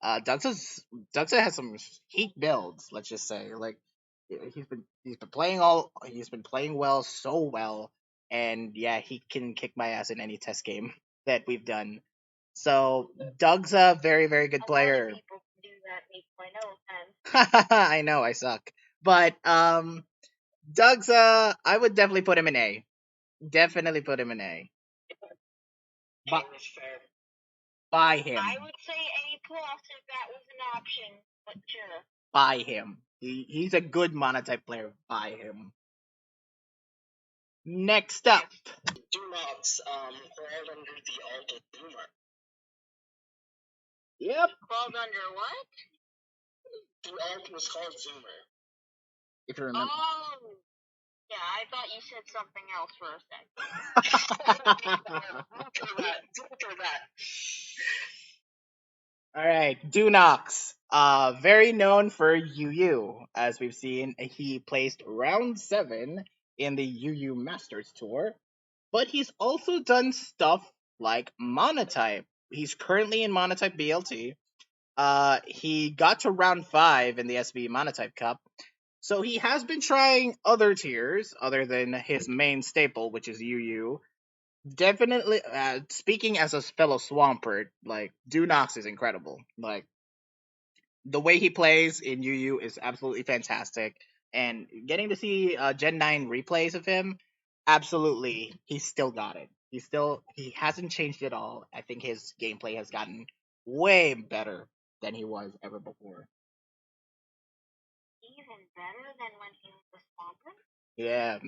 Dugza has some heat builds. Let's just say like he's been playing well, so well, and yeah, he can kick my ass in any test game that we've done. So Doug's a very very good player. People do that 8.0 and I know I suck, but Doug's I would definitely put him in A. Definitely put him in A. But buy him. I would say A plus if that was an option, but sure. Buy him. He's a good monotype player. Buy him. Next up, Doonox crawled under the alt of Boomer. yep. Crawled under what? The alt was called Zoomer. If you remember. Oh, yeah, I thought you said something else for a second. After that. All right, Doonox. Very known for UU, as we've seen. He placed round 7 in the UU Masters Tour, but he's also done stuff like Monotype. He's currently in Monotype BLT. He got to round 5 in the SB Monotype Cup, so he has been trying other tiers other than his main staple, which is UU. Definitely, speaking as a fellow Swampert, like Doonox is incredible. Like the way he plays in UU is absolutely fantastic, and getting to see Gen 9 replays of him, absolutely, he's still got it. He hasn't changed at all. I think his gameplay has gotten way better than he was ever before. Even better than when he was a Swamper? Yeah,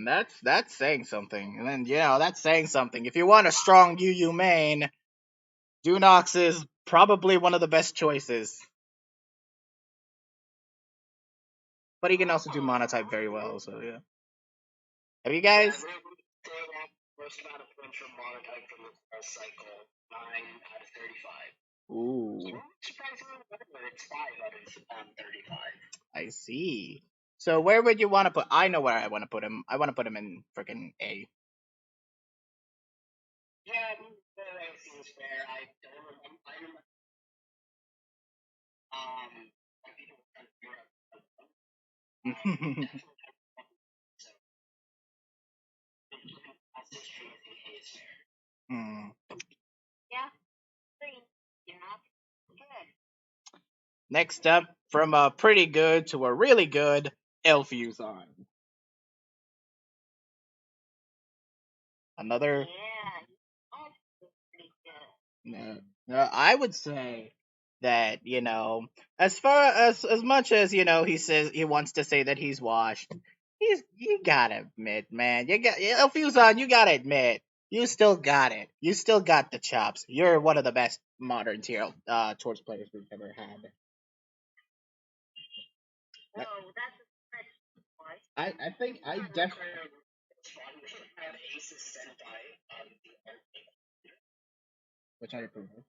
that's saying something. And then that's saying something. If you want a strong UU main, Doonox is probably one of the best choices. But he can also do monotype very well, so yeah. Have you guys? Most amount of points from monotype from the first cycle, 9 out of 35. Ooh. Surprisingly better, it's 5 out of 35. I see. So where would you want to put? I know where I want to put him. I want to put him in freaking A. Yeah, that seems fair. I don't remember. I remember. Hmm. Yeah, three. You're not good. Next up, from a pretty good to a really good, Fuson. Another. Yeah, oh, pretty good. No, I would say that as far as much as he says he wants to say that he's washed, you gotta admit, man, Fuson, you gotta admit, you still got it. You still got the chops. You're one of the best modern tier torch players we've ever had. Whoa, that's a stretch. What? I think I definitely. Which I approve of.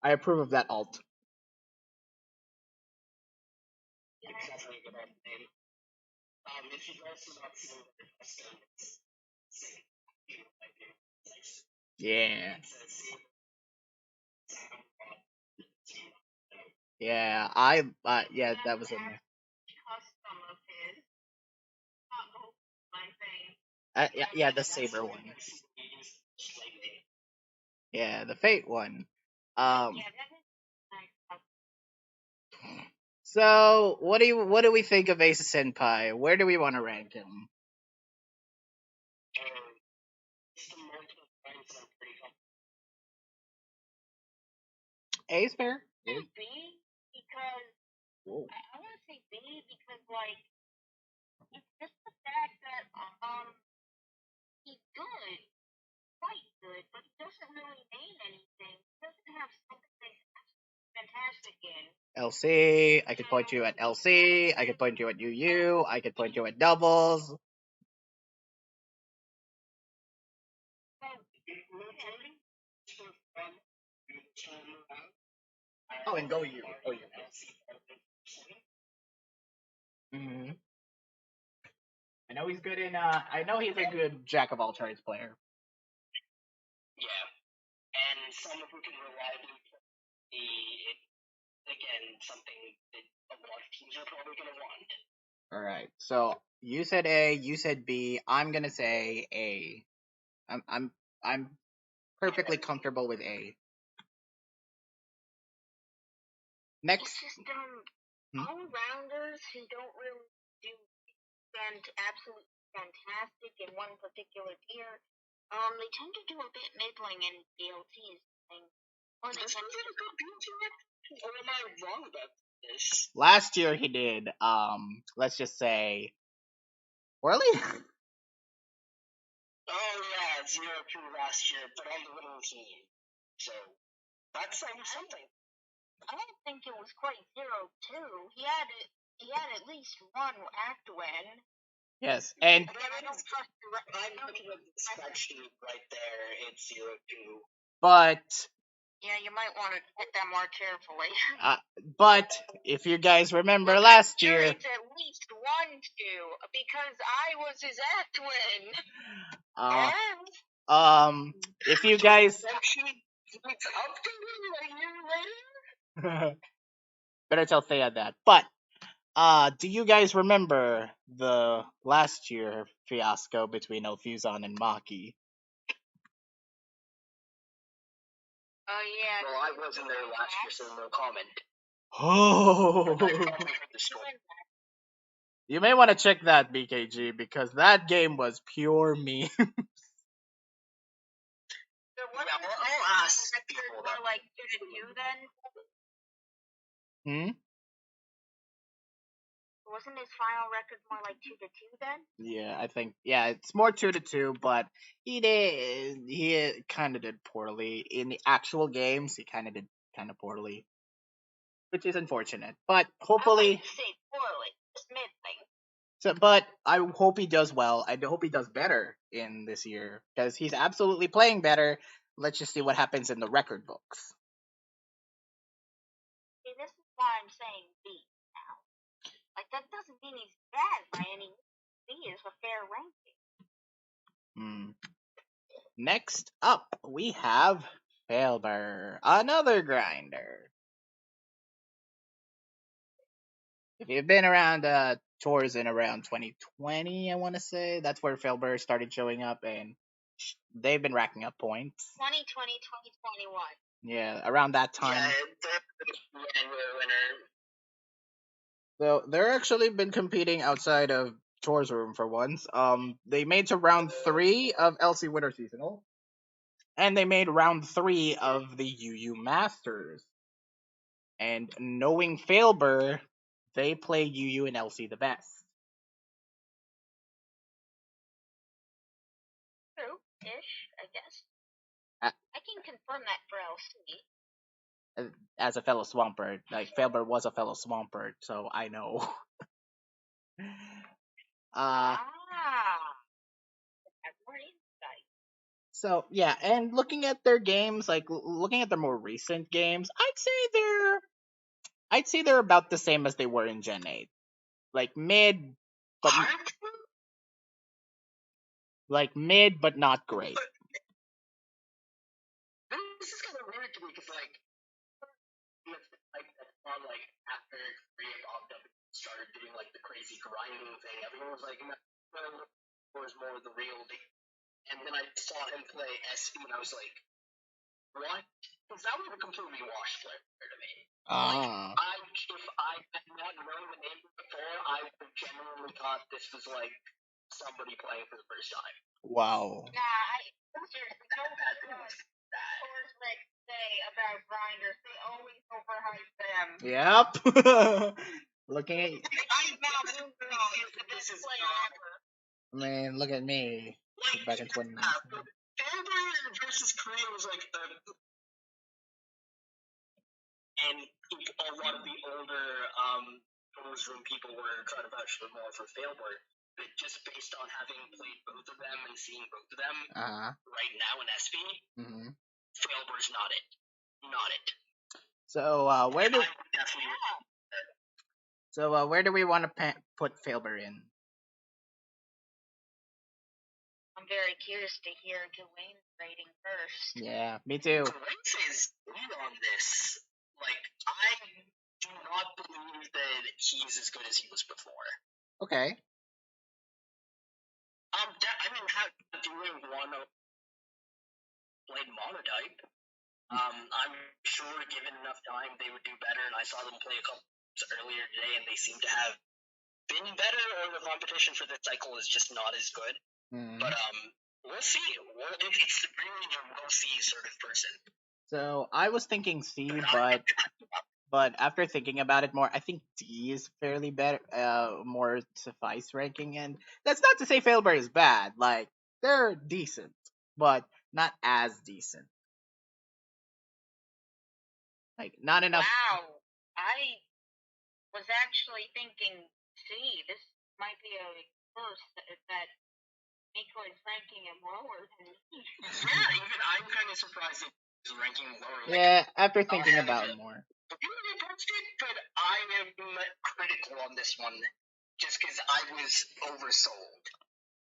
I approve of that alt. Yeah. Yeah, yeah, that was in there. Custom of his. Oh, my thing. Yeah, the saber one. Yeah, the fate one. Yeah, that is nice. So what do we think of Ace Senpai? Where do we want to rank him? A's fair. B because Whoa. I want to say B because like it's just the fact that he's good, quite good, but he doesn't really name anything. He doesn't have something that fantastic in. LC, I could point you at LC, I could point you at UU, I could point you at doubles. Oh, and go you. Oh, you. Mm-hmm. I know he's good in. I know he's a good jack of all trades player. Yeah, and someone who can reliably play again something that a lot of teams are probably gonna want. All right. So you said A, you said B. I'm gonna say A. I'm perfectly comfortable with A. Next. It's just all-rounders who don't really do absolutely fantastic in one particular tier. They tend to do a bit middling in BLTs. Or they tend to do a BLT. Or am I wrong about this? Last year he did. Let's just say. Really? Oh yeah, 0-2 last year, but on the winning team. So that's saying something. I don't think it was quite 0-2. He had at least one act win. Yes, and I'm looking at the spreadsheet right there. It's 0-2. But yeah, you might want to hit that more carefully. But if you guys remember last year, it's at least 1-2 because I was his act win. If you guys better tell Thea that. But do you guys remember the last year fiasco between Fuson and Maki? Oh yeah. Well, I wasn't there last year, so no comment. Oh. You may want to check that, BKG, because that game was pure meme. I'll ask people that. Like 2-2 then? Wasn't his final record more like 2-2 then? Yeah, I think it's more 2-2, but he kind of did poorly in the actual games. He kind of did poorly, which is unfortunate. But hopefully, I wouldn't say poorly, just middling. So, but I hope he does well. I hope he does better in this year because he's absolutely playing better. Let's just see what happens in the record books. See, this is why I'm saying B now. Like, that doesn't mean he's bad by any means. B is a fair ranking. Next up, we have Filber, another grinder. If you've been around tours in around 2020, I want to say, that's where Filber started showing up, and they've been racking up points. 2020, 2021. Yeah, around that time. Yeah, the annual winner. So they're actually been competing outside of Tours Room for once. They made to round 3 of LC Winter Seasonal, and they made round 3 of the UU Masters. And knowing Filber, they play UU and LC the best. True-ish, I guess. I can confirm that for LC. As a fellow Swampert, like Filber was a fellow Swampert, so I know. So yeah, and looking at their games, like looking at their more recent games, I'd say they're about the same as they were in Gen 8. Like mid, but not great. This is kind of weird to me because after Korea popped up and started doing like the crazy grinding thing, everyone was like, no, was more the real deal. And then I saw him play SV and I was like, what? Because that was a completely washed player to me. If I had not known the name before, I would have genuinely thought this was like somebody playing for the first time. Wow. Nah, I seriously don't Tours say about grinders. They always overhype them. Yep. Looking at you. This is I mean, look at me. Back in 2019. Bambadoro versus Korea was like and a lot of the older Pros Room people were trying to vouch more for Filber, but just based on having played both of them and seeing both of them right now in SP, Filber's not it. Not it. So where do we want to put Filber in? I'm very curious to hear Gawain's rating first. Yeah, me too. Gawain says lead on this. Like, I do not believe that he's as good as he was before. Okay. I mean, doing one played monotype. I'm sure given enough time they would do better, and I saw them play a couple earlier today, and they seem to have been better, or the competition for this cycle is just not as good. But we'll see. It's really a we'll-see sort of person. So I was thinking C, but after thinking about it more, I think D is fairly better, more suffice ranking, and that's not to say Filber is bad. Like, they're decent, but not as decent. Like, not enough. Wow, I was actually thinking C. This might be a first that Micoy is ranking him lower than me. Yeah, even I'm kind of surprised that he's ranking lower. Yeah, after thinking about it more. But I am critical on this one, just because I was oversold.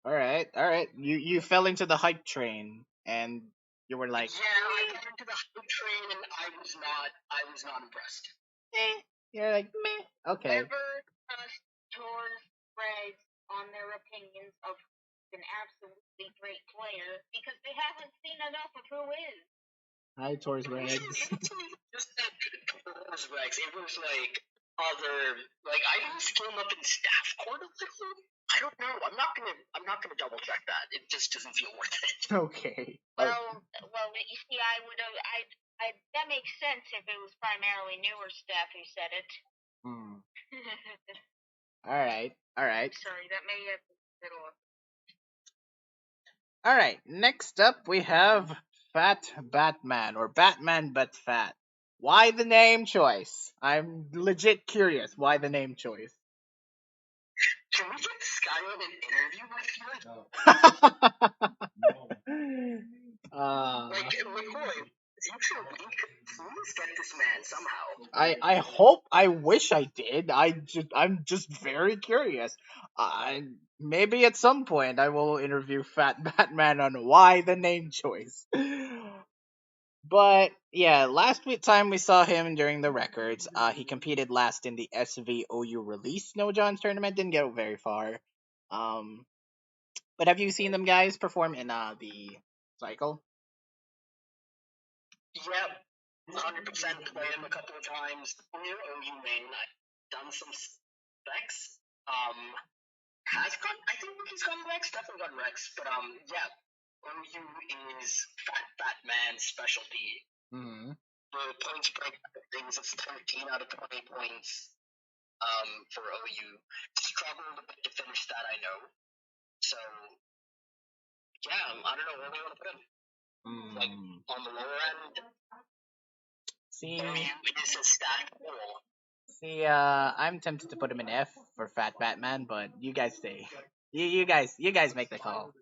All right. You fell into the hype train, and you were like, yeah, I got into the hype train, and I was not impressed. You're like, meh. Okay. Never trust towards Reds on their opinions of an absolutely great player because they haven't seen enough of who is. Hi, Taurus Regs. Just that Taurus Regs, it was like I didn't skill him up in staff court a little. I don't know. I'm not gonna double check that. It just doesn't feel worth it. Okay. Well, you see, that makes sense if it was primarily newer staff who said it. All right. Sorry, that may have been a little. All right. Next up, we have Fat Batman, or Batman but Fat. Why the name choice? I'm legit curious. Why the name choice? Can we get Skyline an interview with you? Micoy, you should please get this man somehow. I wish I did. I'm just very curious. Maybe at some point I will interview Fat Batman on why the name choice. But yeah, time we saw him during the records, he competed last in the SVOU release Snow John's tournament. Didn't get very far. But have you seen them guys perform in the cycle? Yep, 100% played him a couple of times. Near OU main, I've done some specs. I think he's gone Rex, definitely gone Rex, but yeah, OU is Fat Batman's specialty. The points break things, it's 13 out of 20 points for OU. Struggled a bit to finish that, I know. So, yeah, I don't know where they want to put him. Like, on the lower end. See, it's a stacked pool. See, I'm tempted to put him in F for Fat Batman, but you guys stay. You guys make the call.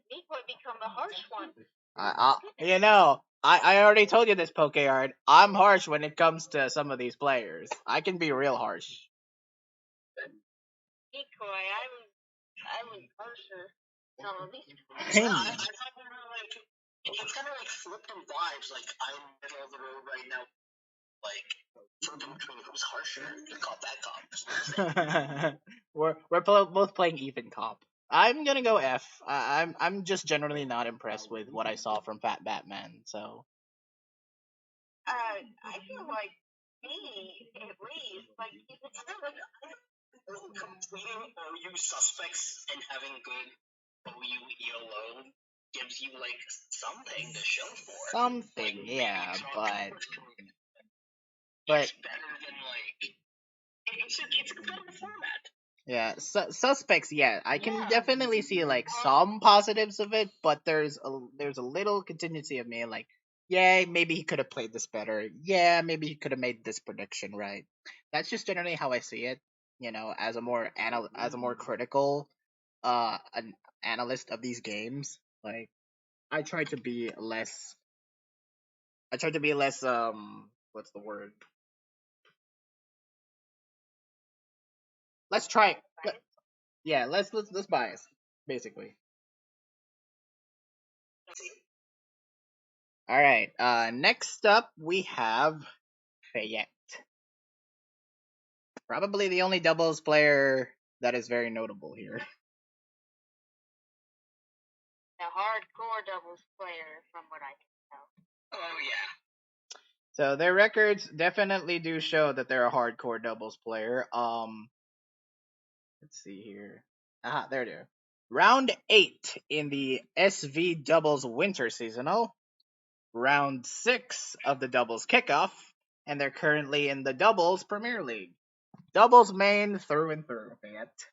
He would become the harsh one. I already told you this, Pokeyard. I'm harsh when it comes to some of these players. I can be real harsh. Micoy, I was harsher. Some of these. It's kind of like flipping vibes. Like, I'm middle of the road right now. Like, flipping between who's harsher. You call that cop. We're both playing even cop. I'm gonna go F. I'm just generally not impressed with what I saw from Fat Batman. So. I feel like me at least like completing OU suspects and having good OU ELO gives you like something to show for. Something, like, yeah, but it's better than like it's a better format. Yeah, suspects. Yeah, I can definitely see like some positives of it, but there's a little contingency of me like, yeah, maybe he could have played this better. Yeah, maybe he could have made this prediction right. That's just generally how I see it. You know, as a more critical an analyst of these games, like I try to be less. I try to be less. What's the word? Let's try. Yeah, let's bias basically. All right. Next up we have Fayette. Probably the only doubles player that is very notable here. A hardcore doubles player, from what I can tell. Oh yeah. So their records definitely do show that they're a hardcore doubles player. Let's see here. Aha, there it is. Round 8 in the SV doubles winter seasonal. Round 6 of the doubles kickoff, and they're currently in the doubles Premier League. Doubles main through and through, Fayette.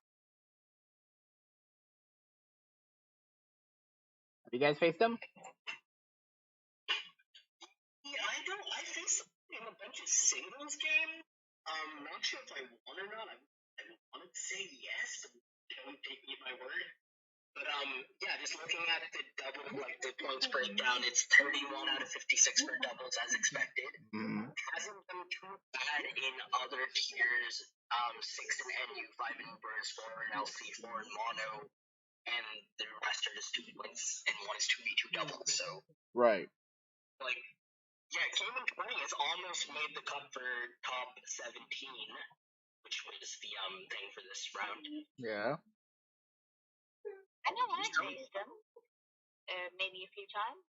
Have you guys faced them? Yeah, I faced in a bunch of singles games. Not sure if I won or not. I wanted to say yes, but don't take me at my word. But yeah, just looking at the double, like the points breakdown, it's 31 out of 56 for doubles as expected. Hasn't been too bad in other tiers. 6 in NU, 5 in Burst, 4 in LC, 4 in Mono, and the rest are just 2 points, and 1 is 2v2 doubles. So Right. like, yeah, Cayman 20 has almost made the cut for top 17, which was the thing for this round. Yeah. I know I faced him. Maybe a few times.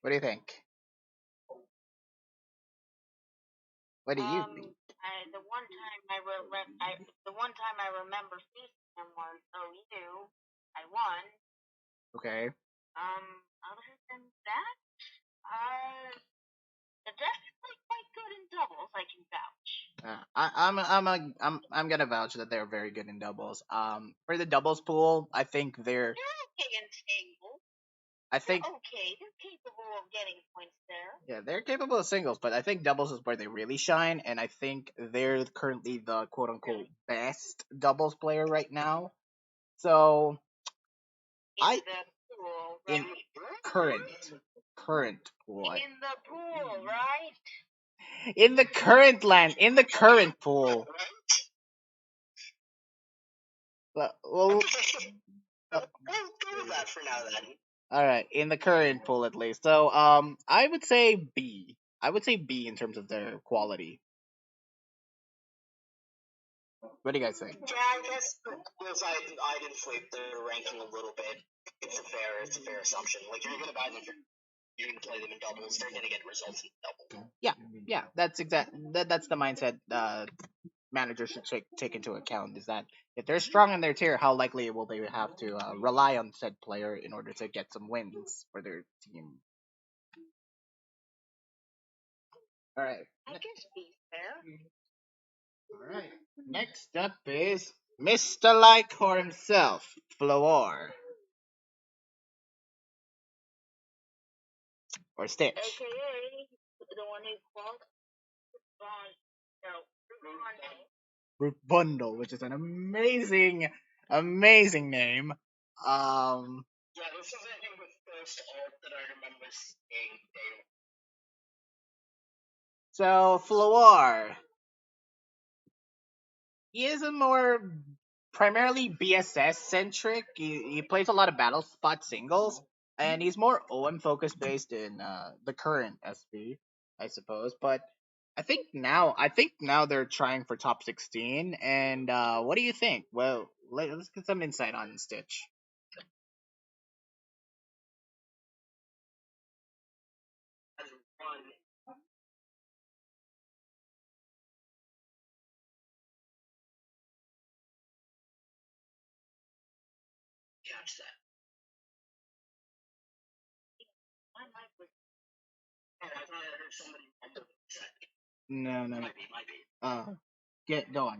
What do you think? What do you think? The one time I remember facing him was I won. Okay. Other than that, they're definitely quite good in doubles. I can vouch. I'm gonna vouch that they're very good in doubles. For the doubles pool, I think they're. They're okay in singles. I think. They're okay. They're capable of getting points there. Yeah, they're capable of singles, but I think doubles is where they really shine, and I think they're currently the quote unquote best doubles player right now. So in the pool, right? In current pool. In the pool, right? In the current pool. Well, Go with that for now then. all right, in the current pool at least. So, I would say B. I would say B in terms of their quality. What do you guys think? Yeah, I guess because I'd inflate their ranking a little bit. It's a fair assumption. Like, you're gonna buy them, you're gonna play them in doubles. They're gonna get results in doubles. Yeah, that's that's the mindset managers should take into account is that if they're strong in their tier, how likely will they have to rely on said player in order to get some wins for their team? All right. I guess be fair. All right. Next up is Mr. Lycor himself, Floor. Or Stitch. AKA the one who called Fruit Bundle, which is an amazing name. Yeah, this is I think the first art that I remember seeing. So Floor, he is a more primarily BSS centric. He plays a lot of battle spot singles, and he's more OM focus based in the current SP, I suppose. But I think now they're trying for top 16. And what do you think? Well, let's get some insight on Stitch. Catch that. My mic was. Oh, I thought I heard somebody mumble that. No. Might be. Go on.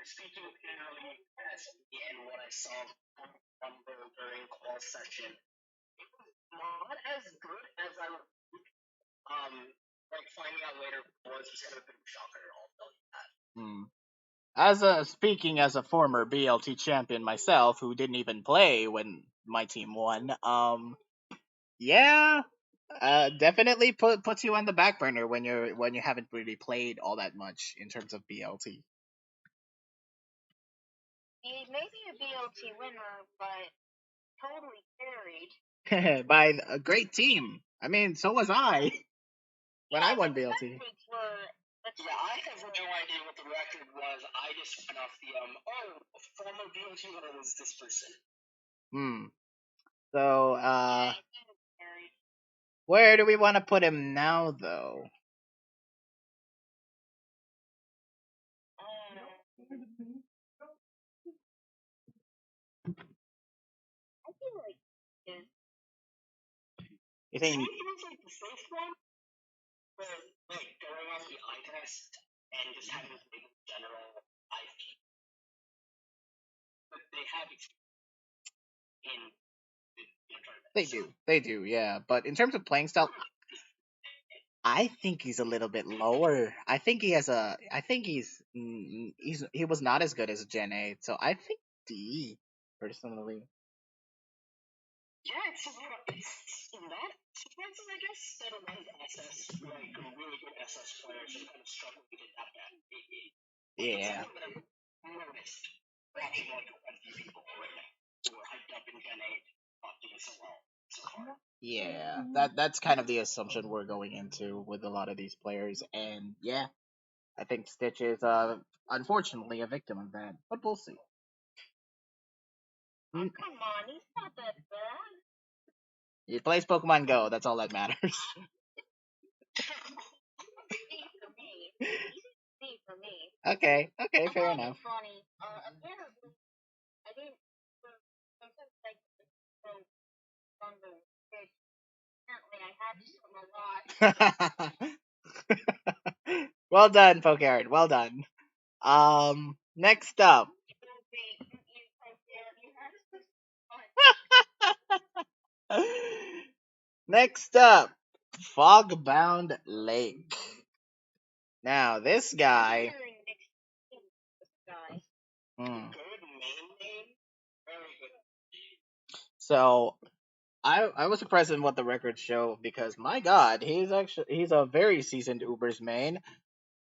speaking purely as me and what I saw from Rumble during call session, it was not as good as I would like finding out later was kind of a bit of a shocker. I'll tell you that. Speaking as a former BLT champion myself, who didn't even play when my team won, yeah, definitely puts you on the back burner when you haven't really played all that much in terms of BLT. He may be a BLT winner, but totally carried. By a great team. I mean, so was I when I won BLT. Yeah, I have no idea what the record was. I just went off the former BLT winner was this person. So where do we want to put him now, though? I feel like You think? It was like the safe one, where like going off the eye test and just having to make general IP. But they have in the tournament. They do, yeah. But in terms of playing style, I think he's a little bit lower. I think he was not as good as Gen 8, so I think D, personally. Yeah, it's not surprising, I guess, that a lot of SS, like really good SS players, are kind of struggling to get that back. Yeah. It's something that I've noticed watching like a few people right now who were hyped up in Gen 8, not doing so well so far. Yeah, that's kind of the assumption we're going into with a lot of these players, and yeah, I think Stitch is unfortunately a victim of that, but we'll see. come on, he's not that bad. He plays Pokemon Go. That's all that matters. For me. Okay, fair enough. Funny. Apparently, I didn't. Sometimes like on the stage. Apparently, I had some a lot. Well done, Pokemon. Well done. Next up. Next up, Fogbound Lake. Now, this guy. So, I was surprised in what the records show because my God, he's a very seasoned Ubers main.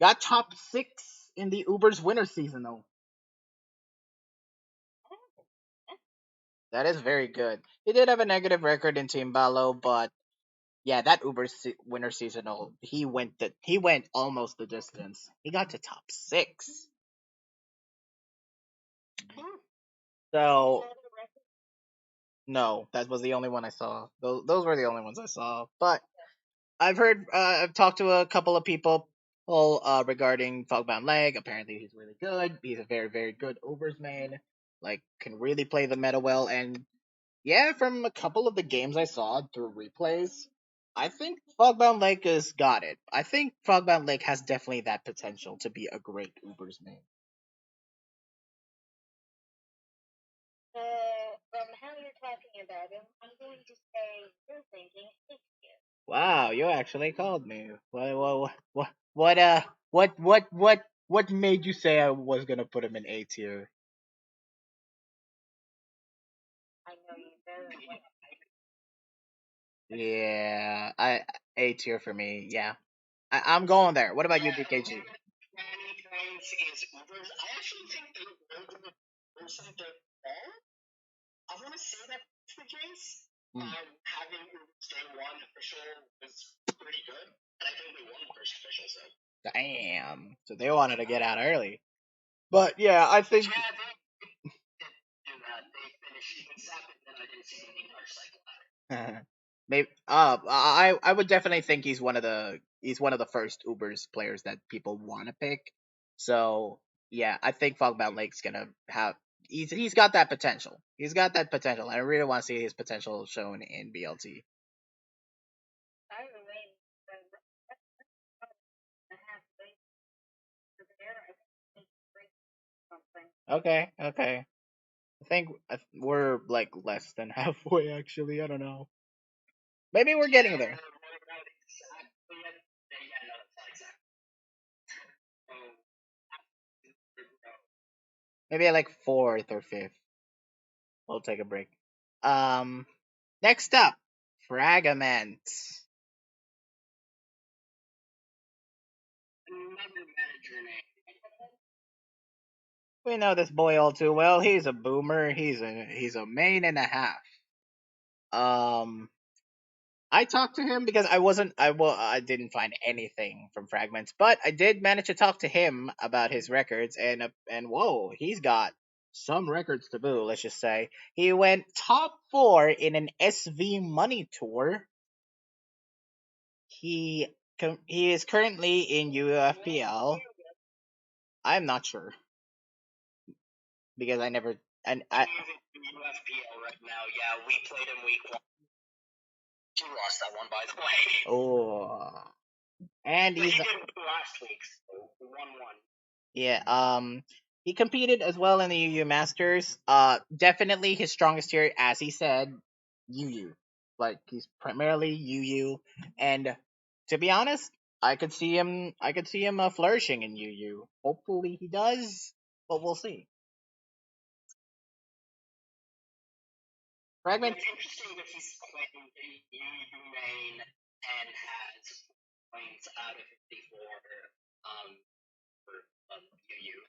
Got top 6 in the Ubers winter season though. That is very good. He did have a negative record in Team Balo, but yeah, that winter seasonal, he went almost the distance. He got to top 6. So no, that was the only one I saw. Those were the only ones I saw. But I've talked to a couple of people regarding Fogbound Leg. Apparently, he's really good. He's a very, very good Ubers main. Like, can really play the meta well. And yeah, from a couple of the games I saw through replays, I think Fogbound Lake has got it. I think Fogbound Lake has definitely that potential to be a great Ubers main. From how you're talking about him, I'm going to say you're thinking Ikire. Wow, you actually called me. What made you say I was gonna put him in A tier? I know you very well. Yeah, A tier for me. Yeah, I'm going there. What about you, BKG? I actually think they were the person that I want to say that's the case. Having day 1 official was pretty good, and I think they won the first official, so. Damn. So they wanted to get out early. But yeah, I think. Yeah, they did that. They finished even second, and I didn't see any other cycle. Maybe. I would definitely think he's one of the first Ubers players that people want to pick. So yeah, I think Fogbound Lake's gonna have. He's got that potential. He's got that potential. I really want to see his potential shown in BLT. Okay, okay. I think we're like less than halfway. Actually, I don't know. Maybe we're getting there. Maybe at like fourth or fifth. We'll take a break. Um, next up, Fragments. Another manager name. We know this boy all too well. He's a boomer. He's a main and a half. Um, I talked to him because I didn't find anything from Fragments, but I did manage to talk to him about his records, and whoa, he's got some records to boot. Let's just say he went top 4 in an SV Money Tour. He is currently in UFPL. I'm not sure because I never and I. He's in UFPL right now. Yeah, we played him week 1. He lost that one, by the way. Oh, and But he he's did last week, so 1-1. yeah. He competed as well in the UU Masters. Definitely his strongest tier, as he said, UU. Like he's primarily UU, and to be honest, I could see him. I could see him flourishing in UU. Hopefully he does, but we'll see. Fragment. It's interesting that he's playing in UU main and has points out of 54 for UU.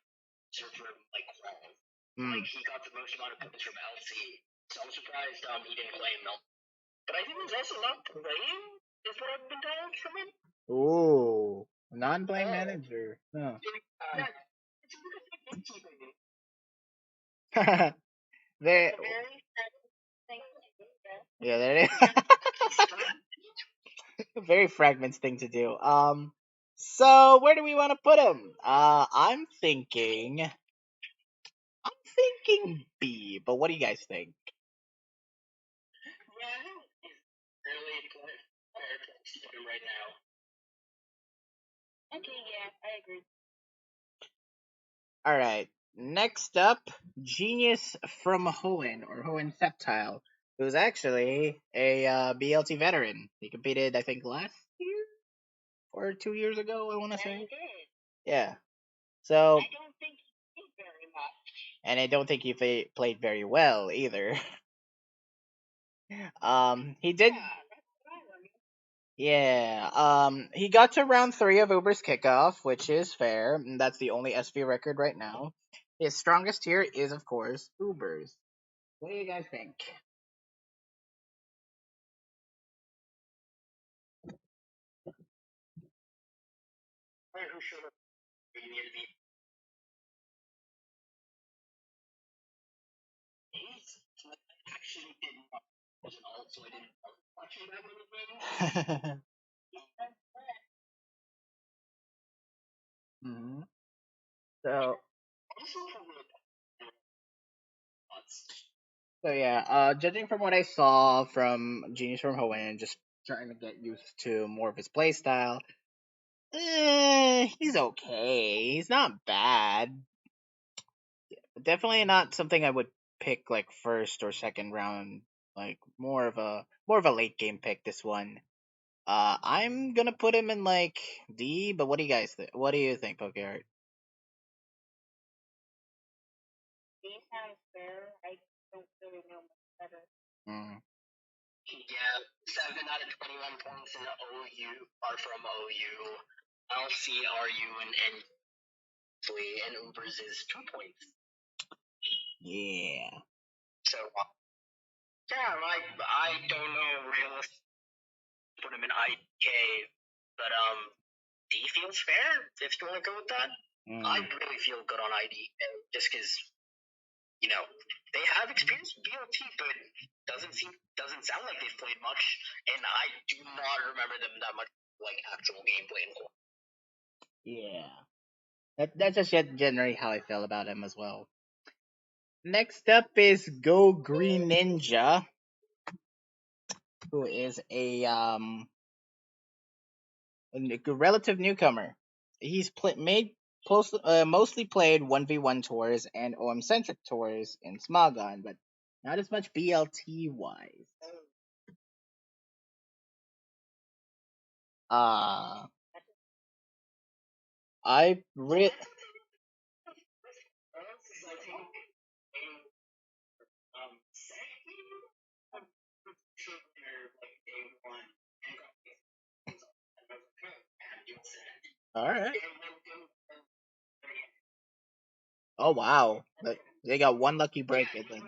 So for like 12. Like he got the most amount of points from LC. So I'm surprised he didn't play him. But I think he's also not playing, is what I've been told from him. Ooh, non-playing manager. Huh. Yeah, it's a good thing. There. Very thank you. Yeah, there it is. Very Fragments thing to do. So where do we want to put him? I'm thinking B, but what do you guys think? Yeah, I think he's really good for him right now. Okay, yeah, I agree. All right. Next up, Genius from Hoenn or Hoenn Septile, who's actually a BLT veteran. He competed, I think, last year or 2 years ago. I want to Yeah, say. he did. Yeah. So, I don't think he did very much. and I don't think he played very well either. He did. Yeah, that's what I learned. Yeah. He got to round 3 of Uber's kickoff, which is fair. And that's the only SV record right now. His strongest tier is, of course, Uber's. What do you guys think? Who should have been near the He's actually didn't wasn't also I didn't watching that many games. hmm So, Also for the thoughts. so yeah. Judging from what I saw from Genius from Hoenn, just trying to get used to more of his playstyle. He's okay. He's not bad. Definitely not something I would pick like first or second round. Like more of a late game pick. This one. I'm gonna put him in like D. But what do you guys think? What do you think, Pokeart? He sounds fair. I don't really know much better. Mm. Yeah, 7 out of 21 points in the OU are from OU. LC, RU, and Ubers is 2 points. Yeah. So, yeah, like, I don't know realistically put him in IK, but, D feels fair, if you want to go with that. I really feel good on ID, just because, they have experience with BLT, but doesn't sound like they've played much, and I do not remember them that much, like, actual gameplay and core. Yeah. That's just generally how I feel about him as well. Next up is Go Green Ninja, who is a relative newcomer. He's made mostly played 1v1 tours and OM centric tours in Smogon, but not as much BLT wise. Uh I re- all right. Oh wow, but they got one lucky break and then.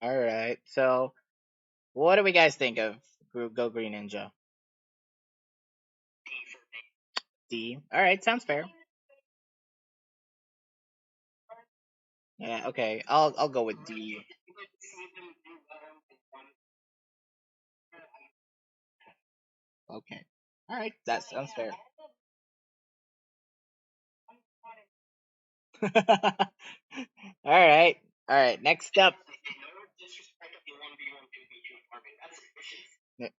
All right, so what do we guys think of Go Green Ninja? D. All right, sounds fair. Yeah, okay. I'll go with D. Okay. All right, that sounds fair. All right. All right. Next up.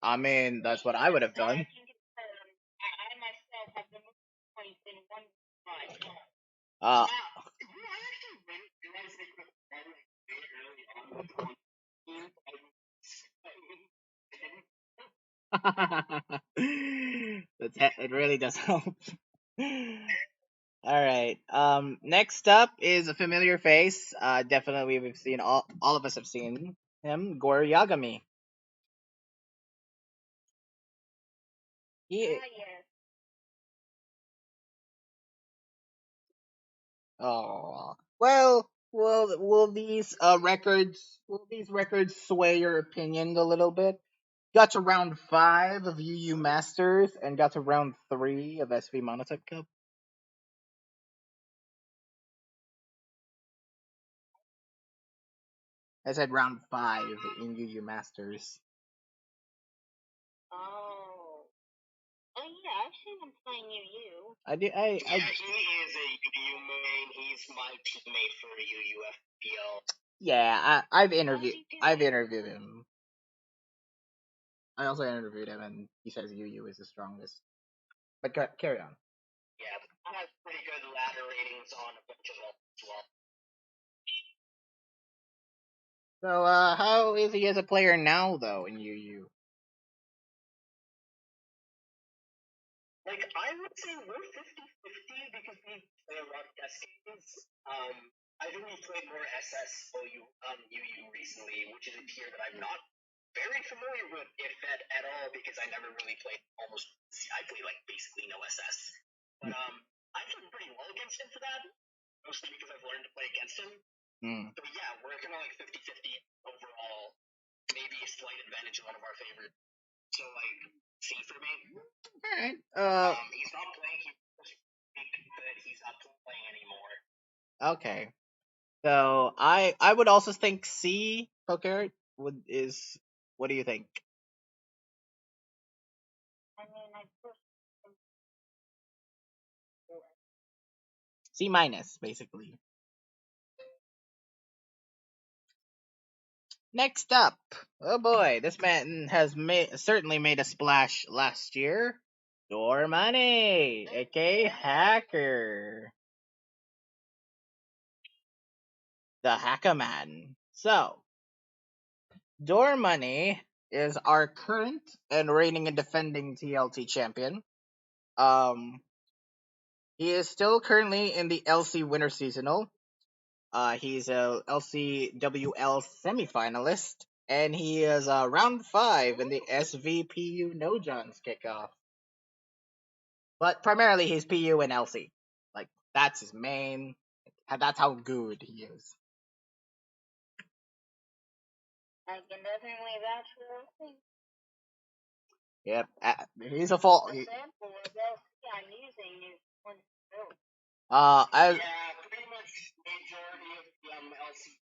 I mean, that's what I would have done. Uh. It really does help. All right. Next up is a familiar face. Definitely we've seen all of us have seen him. Goryagami. He. Oh. Well. Will these records sway your opinion a little bit? Got to round 5 of UU Masters and got to round 3 of SV Monotype Cup. I said round 5 in UU Masters. Oh. Oh yeah, I've seen him playing UU. I did. Yeah, he is a UU main. He's my teammate for UUFPL. Yeah, I've interviewed him. I also interviewed him, and he says UU is the strongest. But carry on. Yeah, he has pretty good ladder ratings on a bunch of them as well. So, how is he as a player now, though, in UU? Like, I would say we're 50-50 because we play a lot of test games. I think we played more SSOU UU recently, which is a tier that I'm not very familiar with, if at all, because I never really played I played, like, basically no SS. But, I played pretty well against him for that, mostly because I've learned to play against him. So, yeah, we're kind of like 50-50 overall. Maybe a slight advantage in one of our favorites. So, like, C for me. Alright. He's not playing. He's not playing anymore. Okay. So I would also think C. Poker what do you think? I mean, C minus, basically. Next up, oh boy, this man has certainly made a splash last year. Door Money, aka Hacker, the Hacker Man. So, Door Money is our current and reigning and defending TLT champion. Um, he is still currently in the LC Winter Seasonal. He's a LCWL semifinalist, and he is round 5 in the SVPU No Johns kickoff. But primarily, he's PU and LC. Like that's his main. That's how good he is. I can definitely vouch for LC. Yep, he's a full. The sample of LC I'm using is 1 0. Yeah, pretty much majority of the LC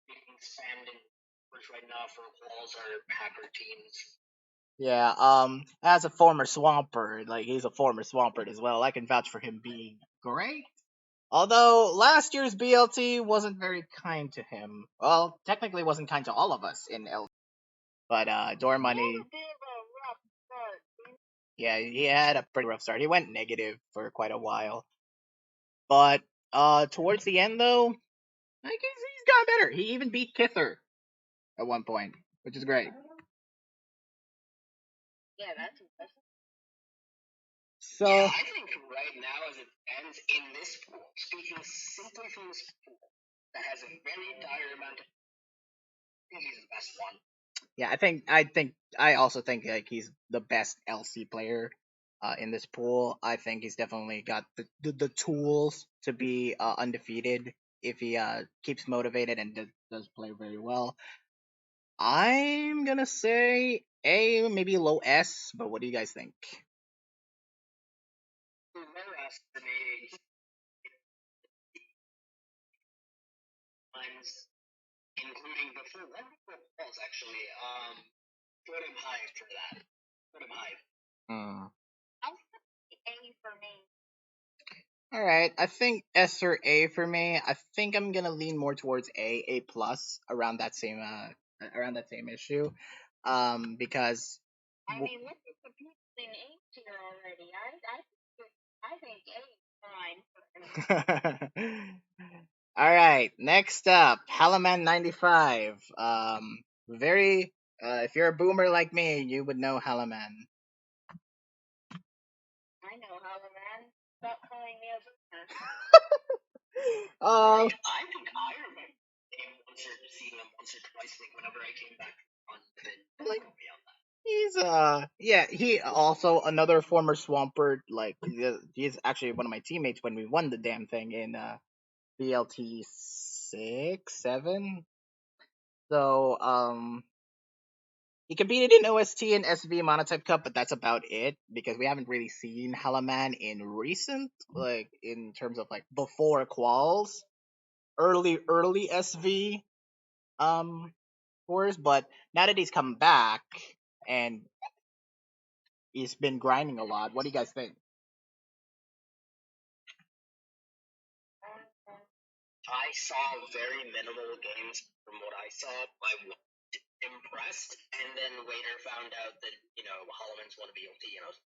being spammed in right now for walls are hacker teams. Yeah, as a former Swampert, like he's a former Swampert as well. I can vouch for him being great. Although last year's BLT wasn't very kind to him. Well, technically wasn't kind to all of us in L. But Door Money. Yeah, he had a pretty rough start. He went negative for quite a while, but towards the end though, I guess he's got better. He even beat Kither at one point, which is great. Yeah, that's impressive. So Yeah, I think right now, as it stands in this pool, speaking simply from this pool, that has a very dire amount of. I think he's the best one. yeah, I also think like he's the best LC player in this pool. I think he's definitely got the tools to be undefeated if he keeps motivated and does play very well. I'm gonna say A, maybe low S, but what do you guys think? Whereas for me, mine's including the full wonderful balls actually. Put him high for that. Put him high. I'll say A for me. All right, I think S or A for me. I think I'm gonna lean more towards A plus around that same issue, because I mean, look at the people in A tier already. I think A is fine for him. All right, next up, Halaman 95. Very. If you're a boomer like me, you would know Halaman. I know how the man. Stop calling me a boomer. Uh, I think I remember him once or seeing him once or twice. Like whenever I came back on the like me on that. he's yeah, he also another former Swampert. Like he's actually one of my teammates when we won the damn thing in BLT 6, 7. So he competed in OST and SV Monotype Cup, but that's about it because we haven't really seen Halaman in recent, like in terms of like before quals, early SV tours. But now that he's come back and he's been grinding a lot, what do you guys think? I saw very minimal games from what I saw. I was impressed, and then later found out that Holloman's won a BLT, and I was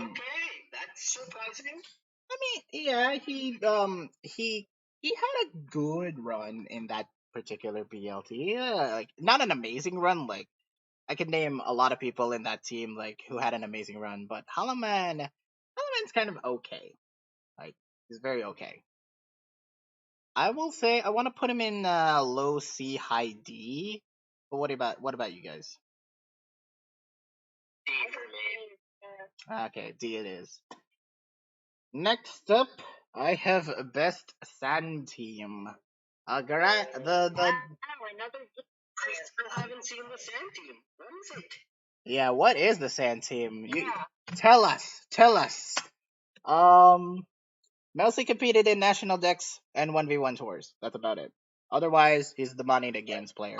okay. That's surprising. I mean, yeah, he had a good run in that particular BLT. Yeah, like not an amazing run. Like I could name a lot of people in that team like who had an amazing run, but Halaman's kind of okay. Like he's very okay. I will say I want to put him in low C, high D. But what about you guys? D for me. Okay, D it is. Next up, I have best sand team. The Another. I still haven't seen the Sand Team. What is it? yeah, what is the sand team? You tell us. Um, mostly competed in national decks and 1v1 tours. That's about it. Otherwise, he's the money the games player.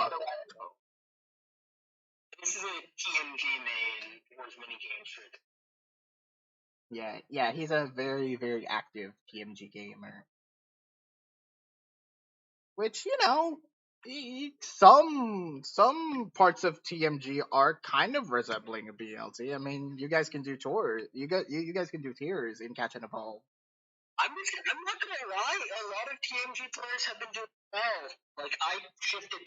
This is a TMG main towards mini games for. Yeah, he's a very active TMG gamer. Which some parts of TMG are kind of resembling a BLT. I mean, you guys can do tours. You guys can do tiers in Catch and Evolve. I'm not gonna lie. A lot of TMG players have been doing well. Like I shifted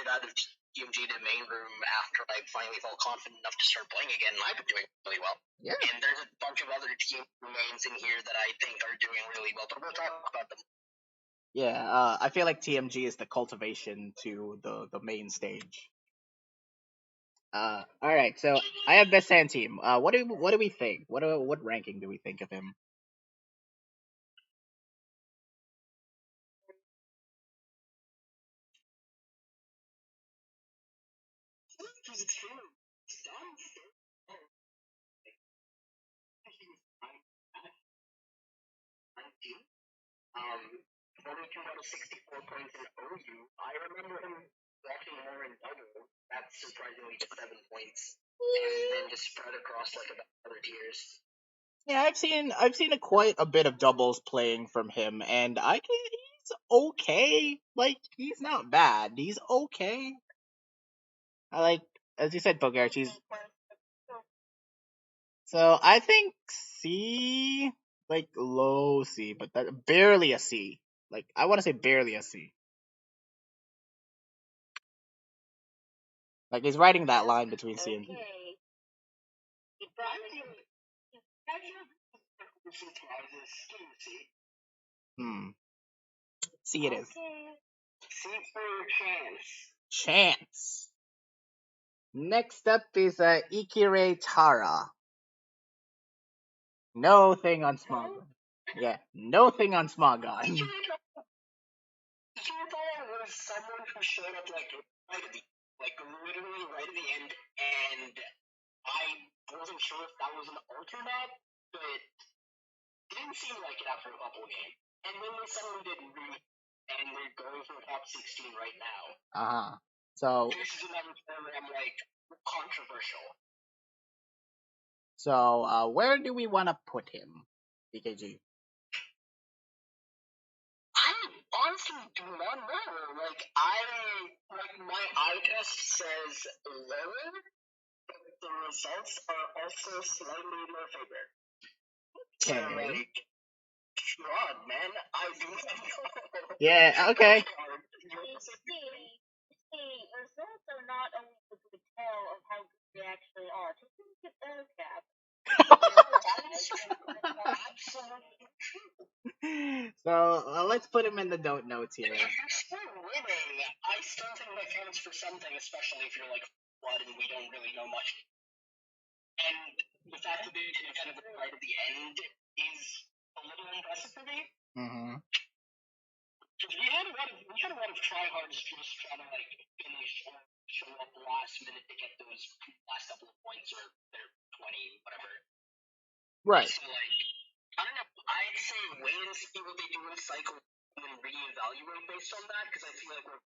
out of TMG to main room after I finally felt confident enough to start playing again, and I've been doing really well. Yeah. And there's a bunch of other TMG mains in here that I think are doing really well, but we'll talk about them. Yeah, I feel like TMG is the cultivation to the main stage. All right, so I have best hand team. What do we think? What ranking do we think of him? He's extremely dumb. Only 64 points in OU. I remember him walking more in double. That's surprisingly just 7 points. And then just spread across like about other tiers. Yeah, I've seen quite a bit of doubles playing from him, and he's okay. Like he's not bad. He's okay. I like, as you said, Bogarts. So I think C, like low C, but that barely a C. Like I want to say barely a C. Like he's writing that line between C and D. Okay. You Hmm. C it is. okay. C for chance. Chance. Next up is Ikire Tara. No thing on Smogon. Yeah, no thing on Smogon. Ikire Tara was someone who showed up like right at the, like literally right at the end, and I wasn't sure if that was an ult or not, but it didn't seem like it after a couple of games. And then they suddenly did and they're going for top 16 right now. So this is another thing where I'm like controversial. So where do we want to put him, BKG? I honestly do not know. Like my eye test says lower, but the results are also slightly in my favor. So like, God, man, I do not know. Yeah. Okay. See, results are not always a good tell of how good they actually are. Take a look at LCAP. So let's put him in the don't notes here. If you're still winning, I still think that counts for something, especially if you're like blood and we don't really know much. And the fact that they did it kind of right at the end is a little impressive for me. Mm-hmm. Because we had a lot of tryhards just trying to like finish or show up last minute to get those last couple of points or their 20 whatever. Right. So like, I don't know. I'd say wait and see what they do in cycle and then reevaluate based on that because I feel like we're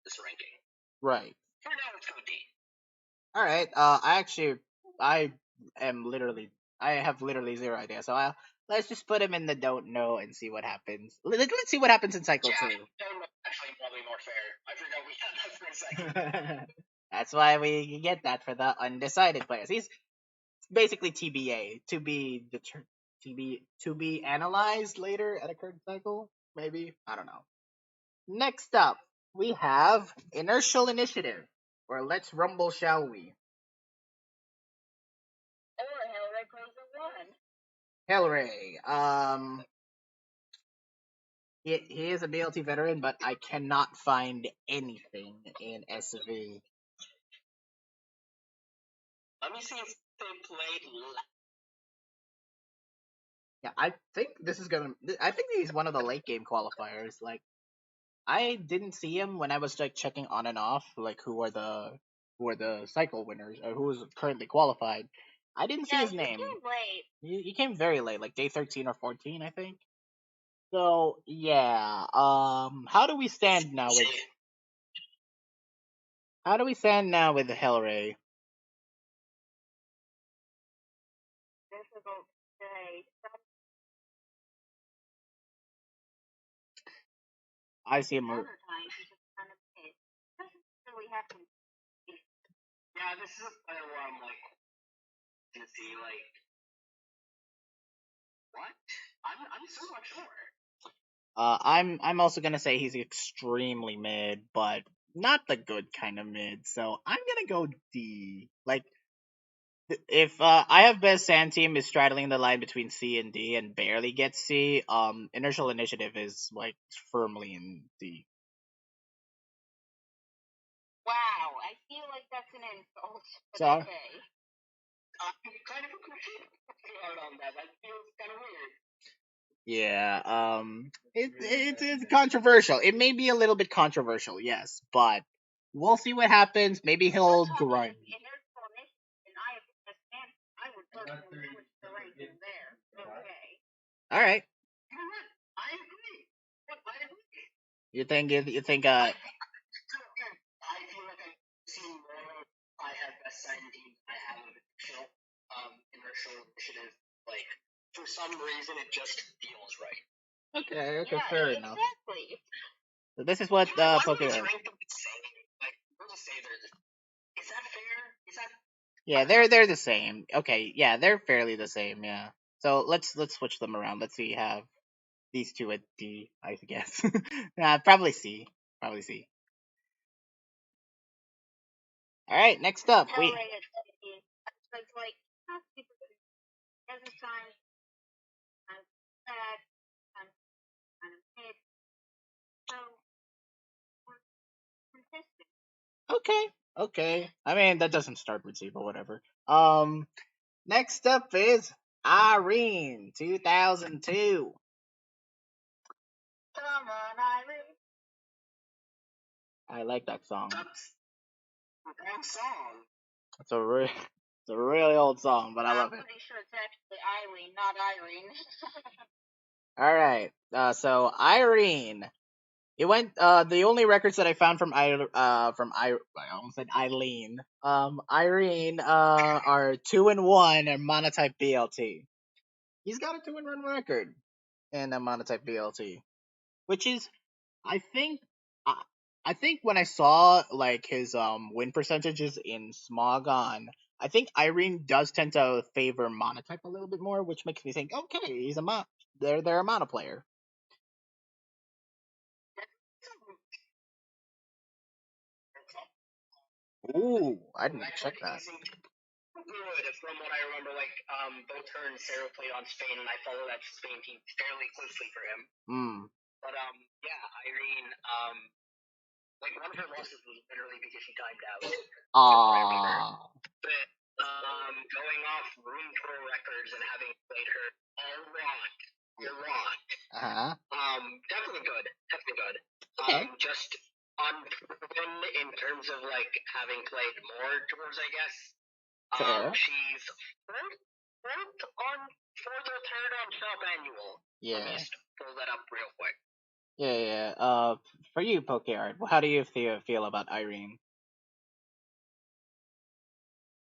this ranking. Right. For now, let's go D. All right. I have literally zero idea. So let's just put him in the don't know and see what happens. Let's see what happens in cycle 2. Don't know. Actually, probably more fair. I forgot we had that for a second. That's why we get that for the undecided players. He's basically TBA, to be analyzed later at a current cycle. Maybe, I don't know. Next up, we have Inertial Initiative, or Let's Rumble, Shall We? Or Hellray plays a 1. Hellray. He is a BLT veteran, but I cannot find anything in SV. Let me see if they played. Yeah, I think I think he's one of the late game qualifiers. Like, I didn't see him when I was like checking on and off, like who are the cycle winners or who is currently qualified. I didn't see his name. He came late. He came very late, like day 13 or 14, I think. So yeah, how do we stand now with the Hellray? Difficult to say. I see him. Other times he just kind of hit. Doesn't really happen. Yeah, this is a player where I'm like, to see like, what? I'm so much sure. I'm also gonna say he's extremely mid, but not the good kind of mid. So I'm gonna go D. Like, if I have best sand team is straddling the line between C and D and barely gets C, Inertial Initiative is like firmly in D. Wow, I feel like that's an insult. But So okay. I'm kind of hard on that. That feels kind of weird. yeah, it's controversial. It may be a little bit controversial, yes, but we'll see what happens. Maybe he'll grind. All right. I agree. You think I feel like I've seen more. I have best sign teams. I have Inertial Initiative. Like, for some reason, it just feels right. Okay, Yeah, fair enough. Exactly. So this is what Pokemon. Pokemon. Like, we'll just say is that fair? Is that Yeah, they're the same. Okay, yeah, they're fairly the same. Yeah. So let's switch them around. Let's see. Have these two at D, I guess. Probably C. Probably C. All right. Next up, we. Like not super good. Every time I'm sad, I'm mid. So we're consistent. Okay. Okay. I mean, that doesn't start with C, but whatever. Next up is Irene, 2002. Come on, Irene. I like that song. That's a great song. It's a really old song, but I love it. I'm pretty sure it's actually Irene, not Irene. All right. So Irene. It went. The only records that I found from I almost said Eileen. Irene. Are 2-1 and monotype BLT. He's got a 2-1 record in a monotype BLT, which is, I think, I, I think when I saw like his win percentages in Smogon, I think Irene does tend to favor monotype a little bit more, which makes me think, okay, he's a they're a mono player. Ooh, I didn't check that. Good, from what I remember, like both her and Ceru played on Spain, and I follow that Spain team fairly closely for him. But yeah, Irene, like one of her losses was literally because she timed out. Aww. But going off room tour records and having played her a lot. Definitely good. Okay. Just unproven in terms of like having played more tours, I guess. She's fourth or third on Shop Annual. Yeah. Let me just pull that up real quick. Yeah. For you, PokeArt, how do you feel about Irene?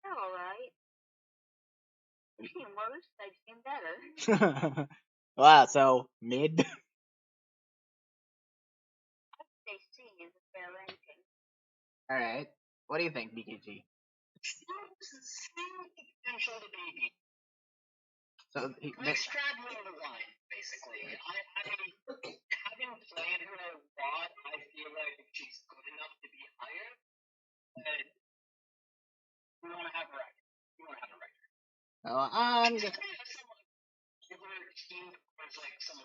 Alright. I've seen worse, I've seen better. Wow, so mid. I'd say C is a fair ranking. All right. What do you think, BKG? Potential to be. So Scrad number one, basically. Having played her a lot, I feel like she's good enough to be higher. But you want to have a record. Oh, I'm just other teams, there's like some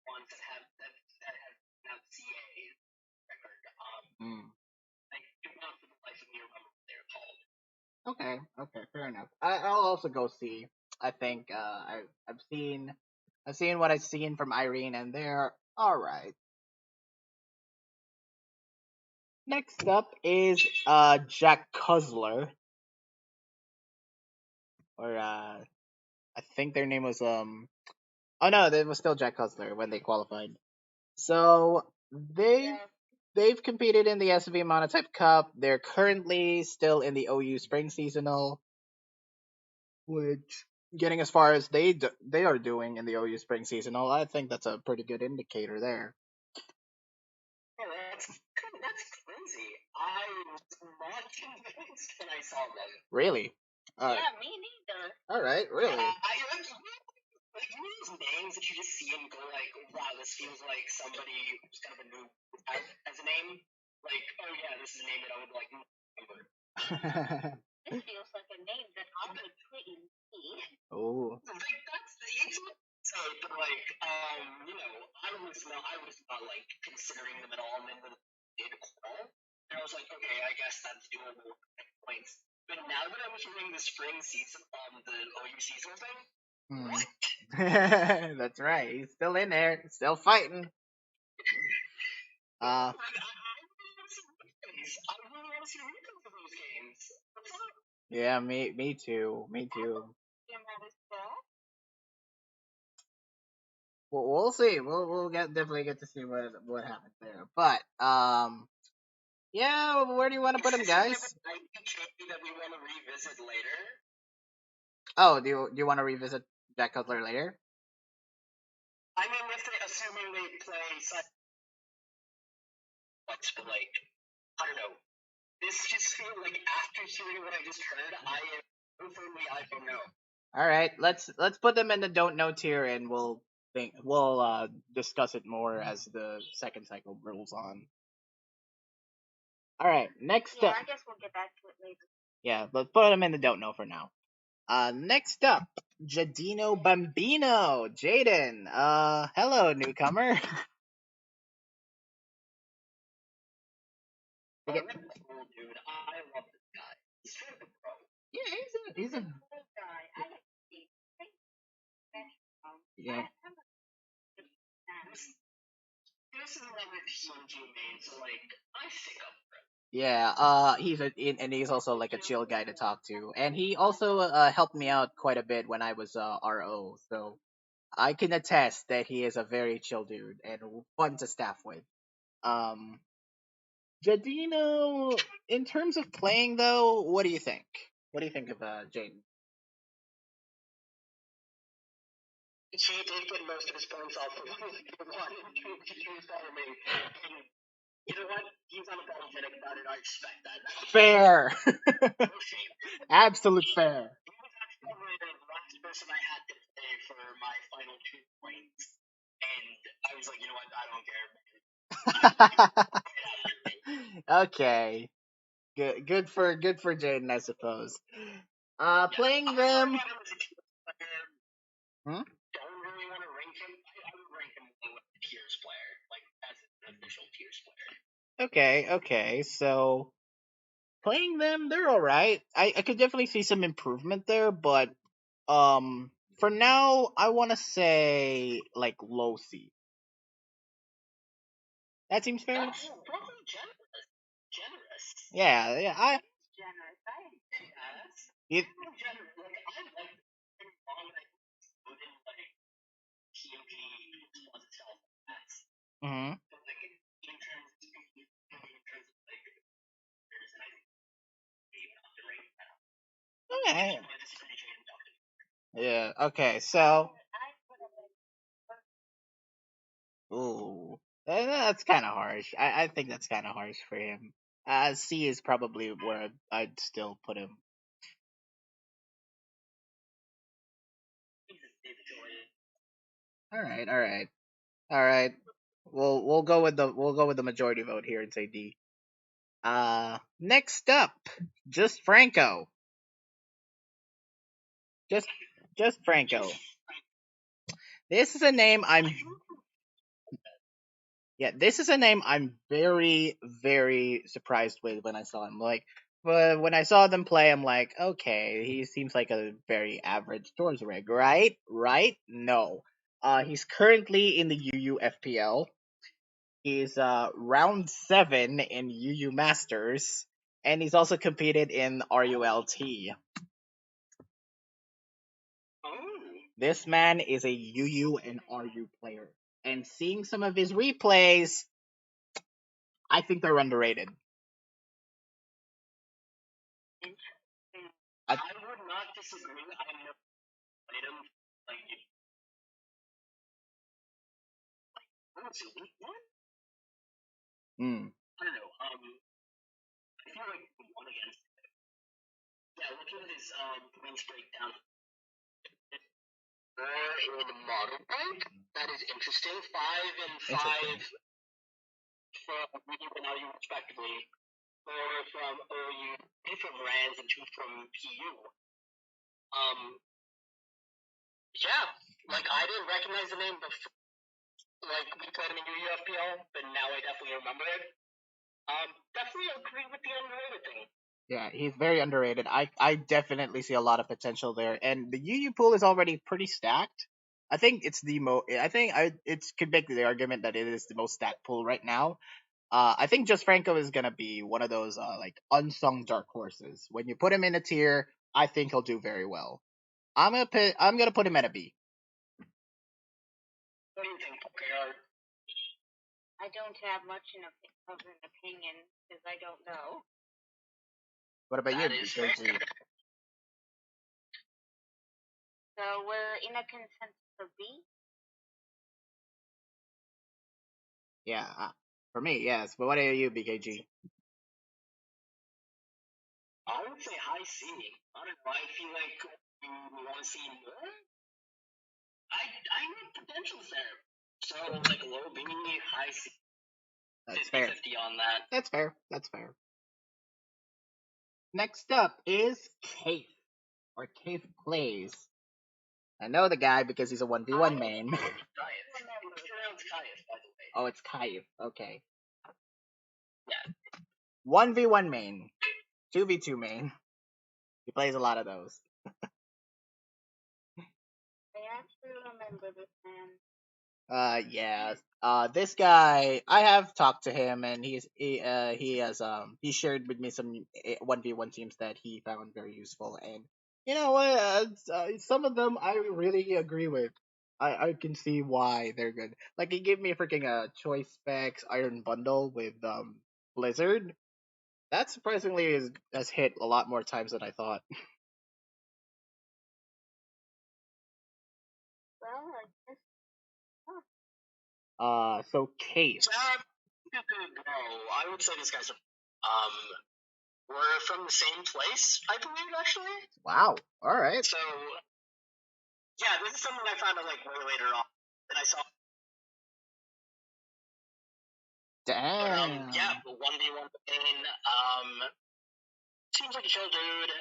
ones that have now CA record. I do not for the life of me remember what they're called. Okay, fair enough. I'll also go C. I think I've seen what I've seen from Irene, and they're all right. Next up is Jack Cussler, or I think their name was oh no, it was still Jack Cussler when they qualified. So they've competed in the SV Monotype Cup. They're currently still in the OU Spring Seasonal, which, getting as far as they are doing in the OU Spring Seasonal, I think that's a pretty good indicator there. Yeah, that's crazy. I was not convinced when I saw them. Really? Yeah, me neither. All right, really. Like those names that you just see and go like, wow, this feels like somebody who's kind of a new as a name. Like, oh yeah, this is a name that I would like remember. This feels like a name that I would put in C. Oh. Like that's but like, you know, I was not like considering them at all, and then when they did call, and I was like, okay, I guess that's doable points. But now that I was reading the spring season, the OU seasonal thing, what? That's right. He's still in there, still fighting. I really want to see replays of those games. What's up? Yeah, me too. Well, we'll see. We'll definitely get to see what happens there. But yeah, where do you want to put him, guys? That we want to revisit later. Oh, do you want to revisit Jack Cutler later? I mean, assuming they play but like, I don't know. This just feels like after hearing what I just heard, I am Personally, I don't know. All right, let's put them in the don't know tier, and we'll discuss it more as the second cycle rolls on. All right, next Yeah, up. I guess we'll get back to it later. Yeah, let's put them in the don't know for now. Next up, Jadino Bambino, Jaden. Hello, newcomer. Oh, that's cool, dude. I love this guy. He's kind of a pro. Yeah, he's a Cool guy. I like to see. yeah. This is another TMG main, so like, I stick up for him. Yeah, and he's also like a chill guy to talk to, and he also helped me out quite a bit when I was RO, so I can attest that he is a very chill dude and fun to staff with. Um, Jadino, in terms of playing though, what do you think? What do you think of Jaden? He did get most of his points off of one and two star main. And you know what? He's unapologetic about it. I expect that. Fair, No shame. absolute fair. He was actually the last person I had to play for my final 2 points. And I was like, you know what? I don't care. Okay, good for Jaden, I suppose. Playing them. Hmm? Don't really want to rank him. I would rank him with a tiers player, like as an official tiers player. Okay. So playing them, they're all right. I could definitely see some improvement there, but for now, I want to say like low C. That seems fair. That's probably generous. Yeah. I. Generous. It, Generous. Like I like long within like TMG plus itself. That's hmm like in terms of like there's and I think maybe not the rank that. Okay. It's pretty changed. Yeah. Okay. So. Ooh. That's kind of harsh. I think that's kind of harsh for him. C is probably where I'd still put him. All right. We'll go with the majority vote here and say D. Next up, just Franco. Just Franco. This is a name I'm Yeah, this is a name I'm very, very surprised with when I saw him. Like, but when I saw them play, I'm like, okay, he seems like a very average Doors rig, right? Right? No. He's currently in the UUFPL. He's round 7 in UU Masters, and he's also competed in RULT. Oh. This man is a UU and RU player, and seeing some of his replays, I think they're underrated. I would not disagree. I never played him like what was it, week 1? Mm. I don't know. I feel like we won against him. Yeah, looking at his wins breakdown more in modern rank, that is interesting. 5 and 5 from Reed and OU respectively. 4 from OU, 2 from Rands, and 2 from PU. Yeah, like I didn't recognize the name before. Like we played him in UUFPL, but now I definitely remember it. Definitely agree with the underrated thing. Yeah, he's very underrated. I definitely see a lot of potential there, and the UU pool is already pretty stacked. I think it's the I think it's could make the argument that it is the most stacked pool right now. I think just Franco is gonna be one of those like unsung dark horses. When you put him in a tier, I think he'll do very well. I'm gonna put him at a B. What do you think, KR? I don't have much of an opinion because I don't know. What about That you, is BKG? fair. So we're in a consensus of B. Yeah, for me, yes. But what are you, BKG? I would say high C. I don't know. I feel like you want to see more. I know potential there. So like low B, high C. That's 50-50 fair. on that. That's fair. That's fair. Next up is Cave, or Cave Plays. I know the guy because he's a 1v1 main. Oh, it's Kaif. Okay. Yeah. 1v1 main. 2v2 main. He plays a lot of those. I actually remember this man. Yeah. This guy, I have talked to him, and he shared with me some 1v1 teams that he found very useful, and you know what? Some of them I really agree with. I can see why they're good. Like he gave me a freaking choice specs iron bundle with Blizzard. That surprisingly has hit a lot more times than I thought. Well, I guess. So Case. I would say these guys were from the same place, I believe, actually. Wow. All right. So, yeah, this is something I found out like way later on, and I saw. Damn. Yeah, 1v1 main. Seems like a chill dude.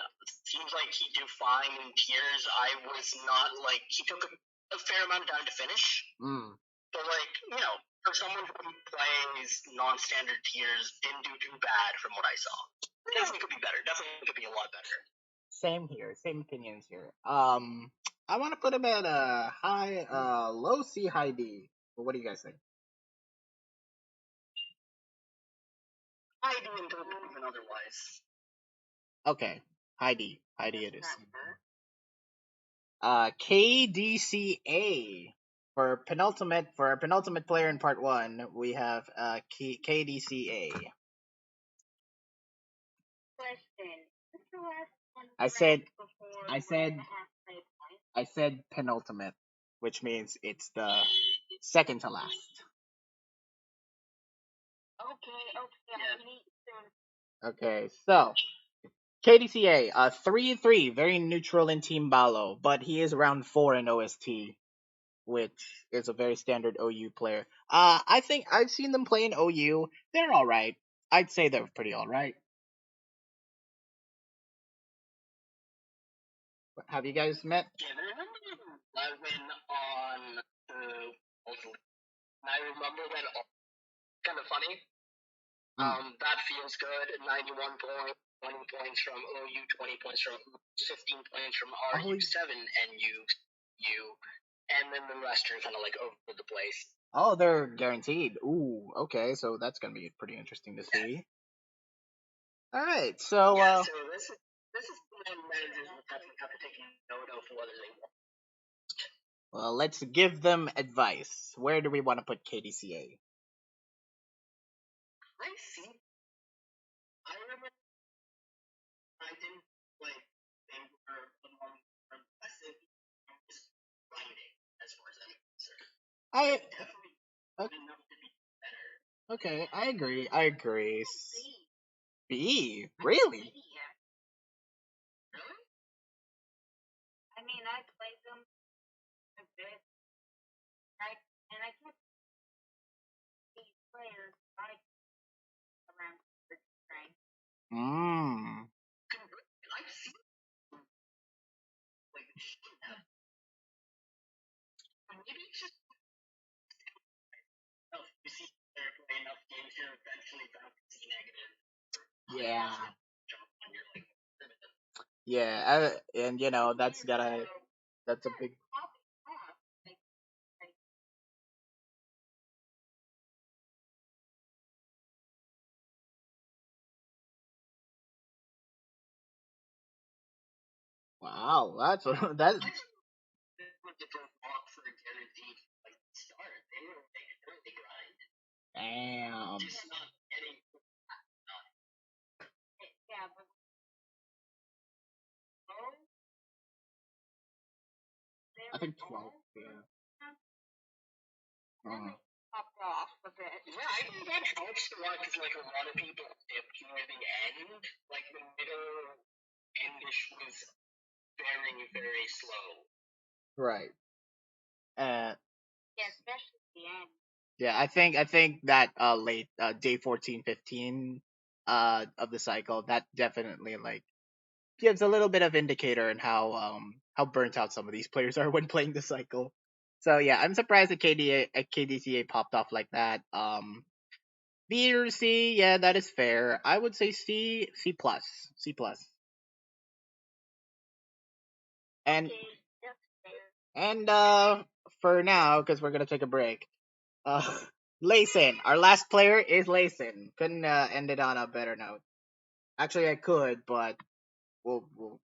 Seems like he'd do fine in tiers. I was not like he took a fair amount of time to finish. But like, you know, for someone who plays non-standard tiers, didn't do too bad from what I saw. Definitely could be better. Definitely could be a lot better. Same here. Same opinions here. I want to put him at a low C, high D. But what do you guys think? I do until proven otherwise. Okay, high D. High D it is. KDCA for our penultimate player in part 1. We have KDCA. Question. What's the last one I said penultimate, which means it's the second to last. Okay, so KDCA, 3-3, very neutral in Team Balo, but he is round 4 in OST, which is a very standard OU player. I think I've seen them play in OU. They're alright. I'd say they're pretty alright. Have you guys met? Yeah, I remember 11 on the and I remember that kind of funny. That feels good. 91 points, 20 points from OU, 20 points from 15 points from RU7 and U, and then the rest are kind of like over the place. Oh, they're guaranteed. Ooh, okay, so that's gonna be pretty interesting to see. All right, so so this is when managers will definitely have to take note of whether they want. Well, let's give them advice. Where do we want to put KDCA? I see. I remember I didn't like they were among impressive just grinding as far as I'm concerned. Definitely enough to be better. Okay, I agree. B, really? Really? I mean, I played them a bit, and I kept these players like around the strength. I've seen like maybe it's just you see they're playing enough games here eventually bound to see negative. Yeah. Jump on your like Yeah, and you know that's a big. Wow, that's that. Damn. Yeah, but I think 12. Yeah. popped off a bit. Yeah, I think that helps a lot because like a lot of people dipped near the end. Like the middle endish was very, very slow. Right. Yeah, especially the end. Yeah, I think that late day 14, 15 of the cycle, that definitely like gives a little bit of indicator in how burnt out some of these players are when playing the cycle. So yeah, I'm surprised that KDCA popped off like that. B or C, yeah, that is fair. I would say C plus, C plus. And Okay, that's fair. and for now, because we're gonna take a break. Uh, Lason, our last player is Lason. Couldn't end it on a better note. Actually, I could, but we'll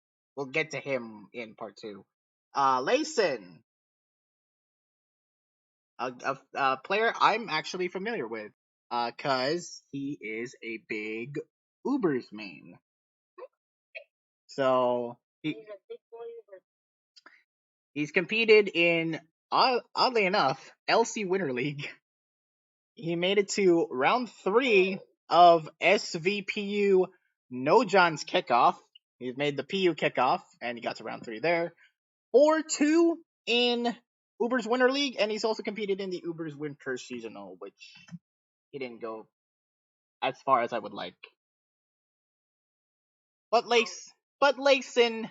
get to him in part two. Lason, a player I'm actually familiar with, cause he is a big Ubers main. So He's a big boy. he's competed in, oddly enough, LC Winter League. He made it to round 3 of SVPU No John's kickoff. He's made the PU kickoff, and he got to round 3 there. 4-2 in Uber's Winter League, and he's also competed in the Uber's Winter Seasonal, which he didn't go as far as I would like. But Lason,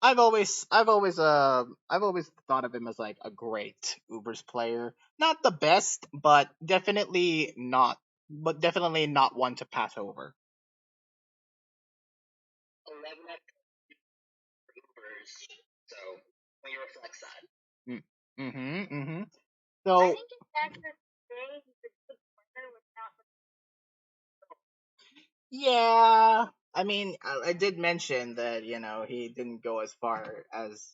I've always thought of him as like a great Uber's player. Not the best, but definitely not one to pass over. 11 at Ubers, so we reflects that. Mm-hmm. I So think in fact that today he's a good player without yeah, I mean, I did mention that he didn't go as far as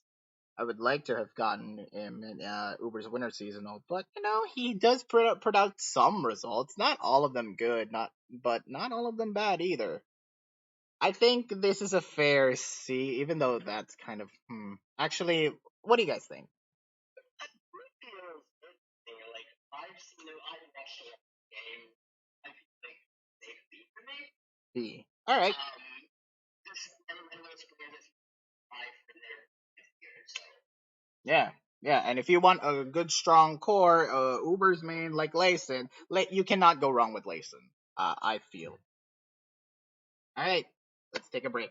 I would like to have gotten him in Uber's Winter Seasonal, but he does put out some results. Not all of them good, but not all of them bad either. I think this is a fair C, even though that's kind of Actually, what do you guys think? Feels interesting. Like I've seen him, I've watched a lot of the game. I feel like safety for me. B. All right. Just everyone knows players is five for their this year, so Yeah. Yeah, and if you want a good strong core, Uber's main like Lason, you cannot go wrong with Lason. I feel. All right, let's take a break.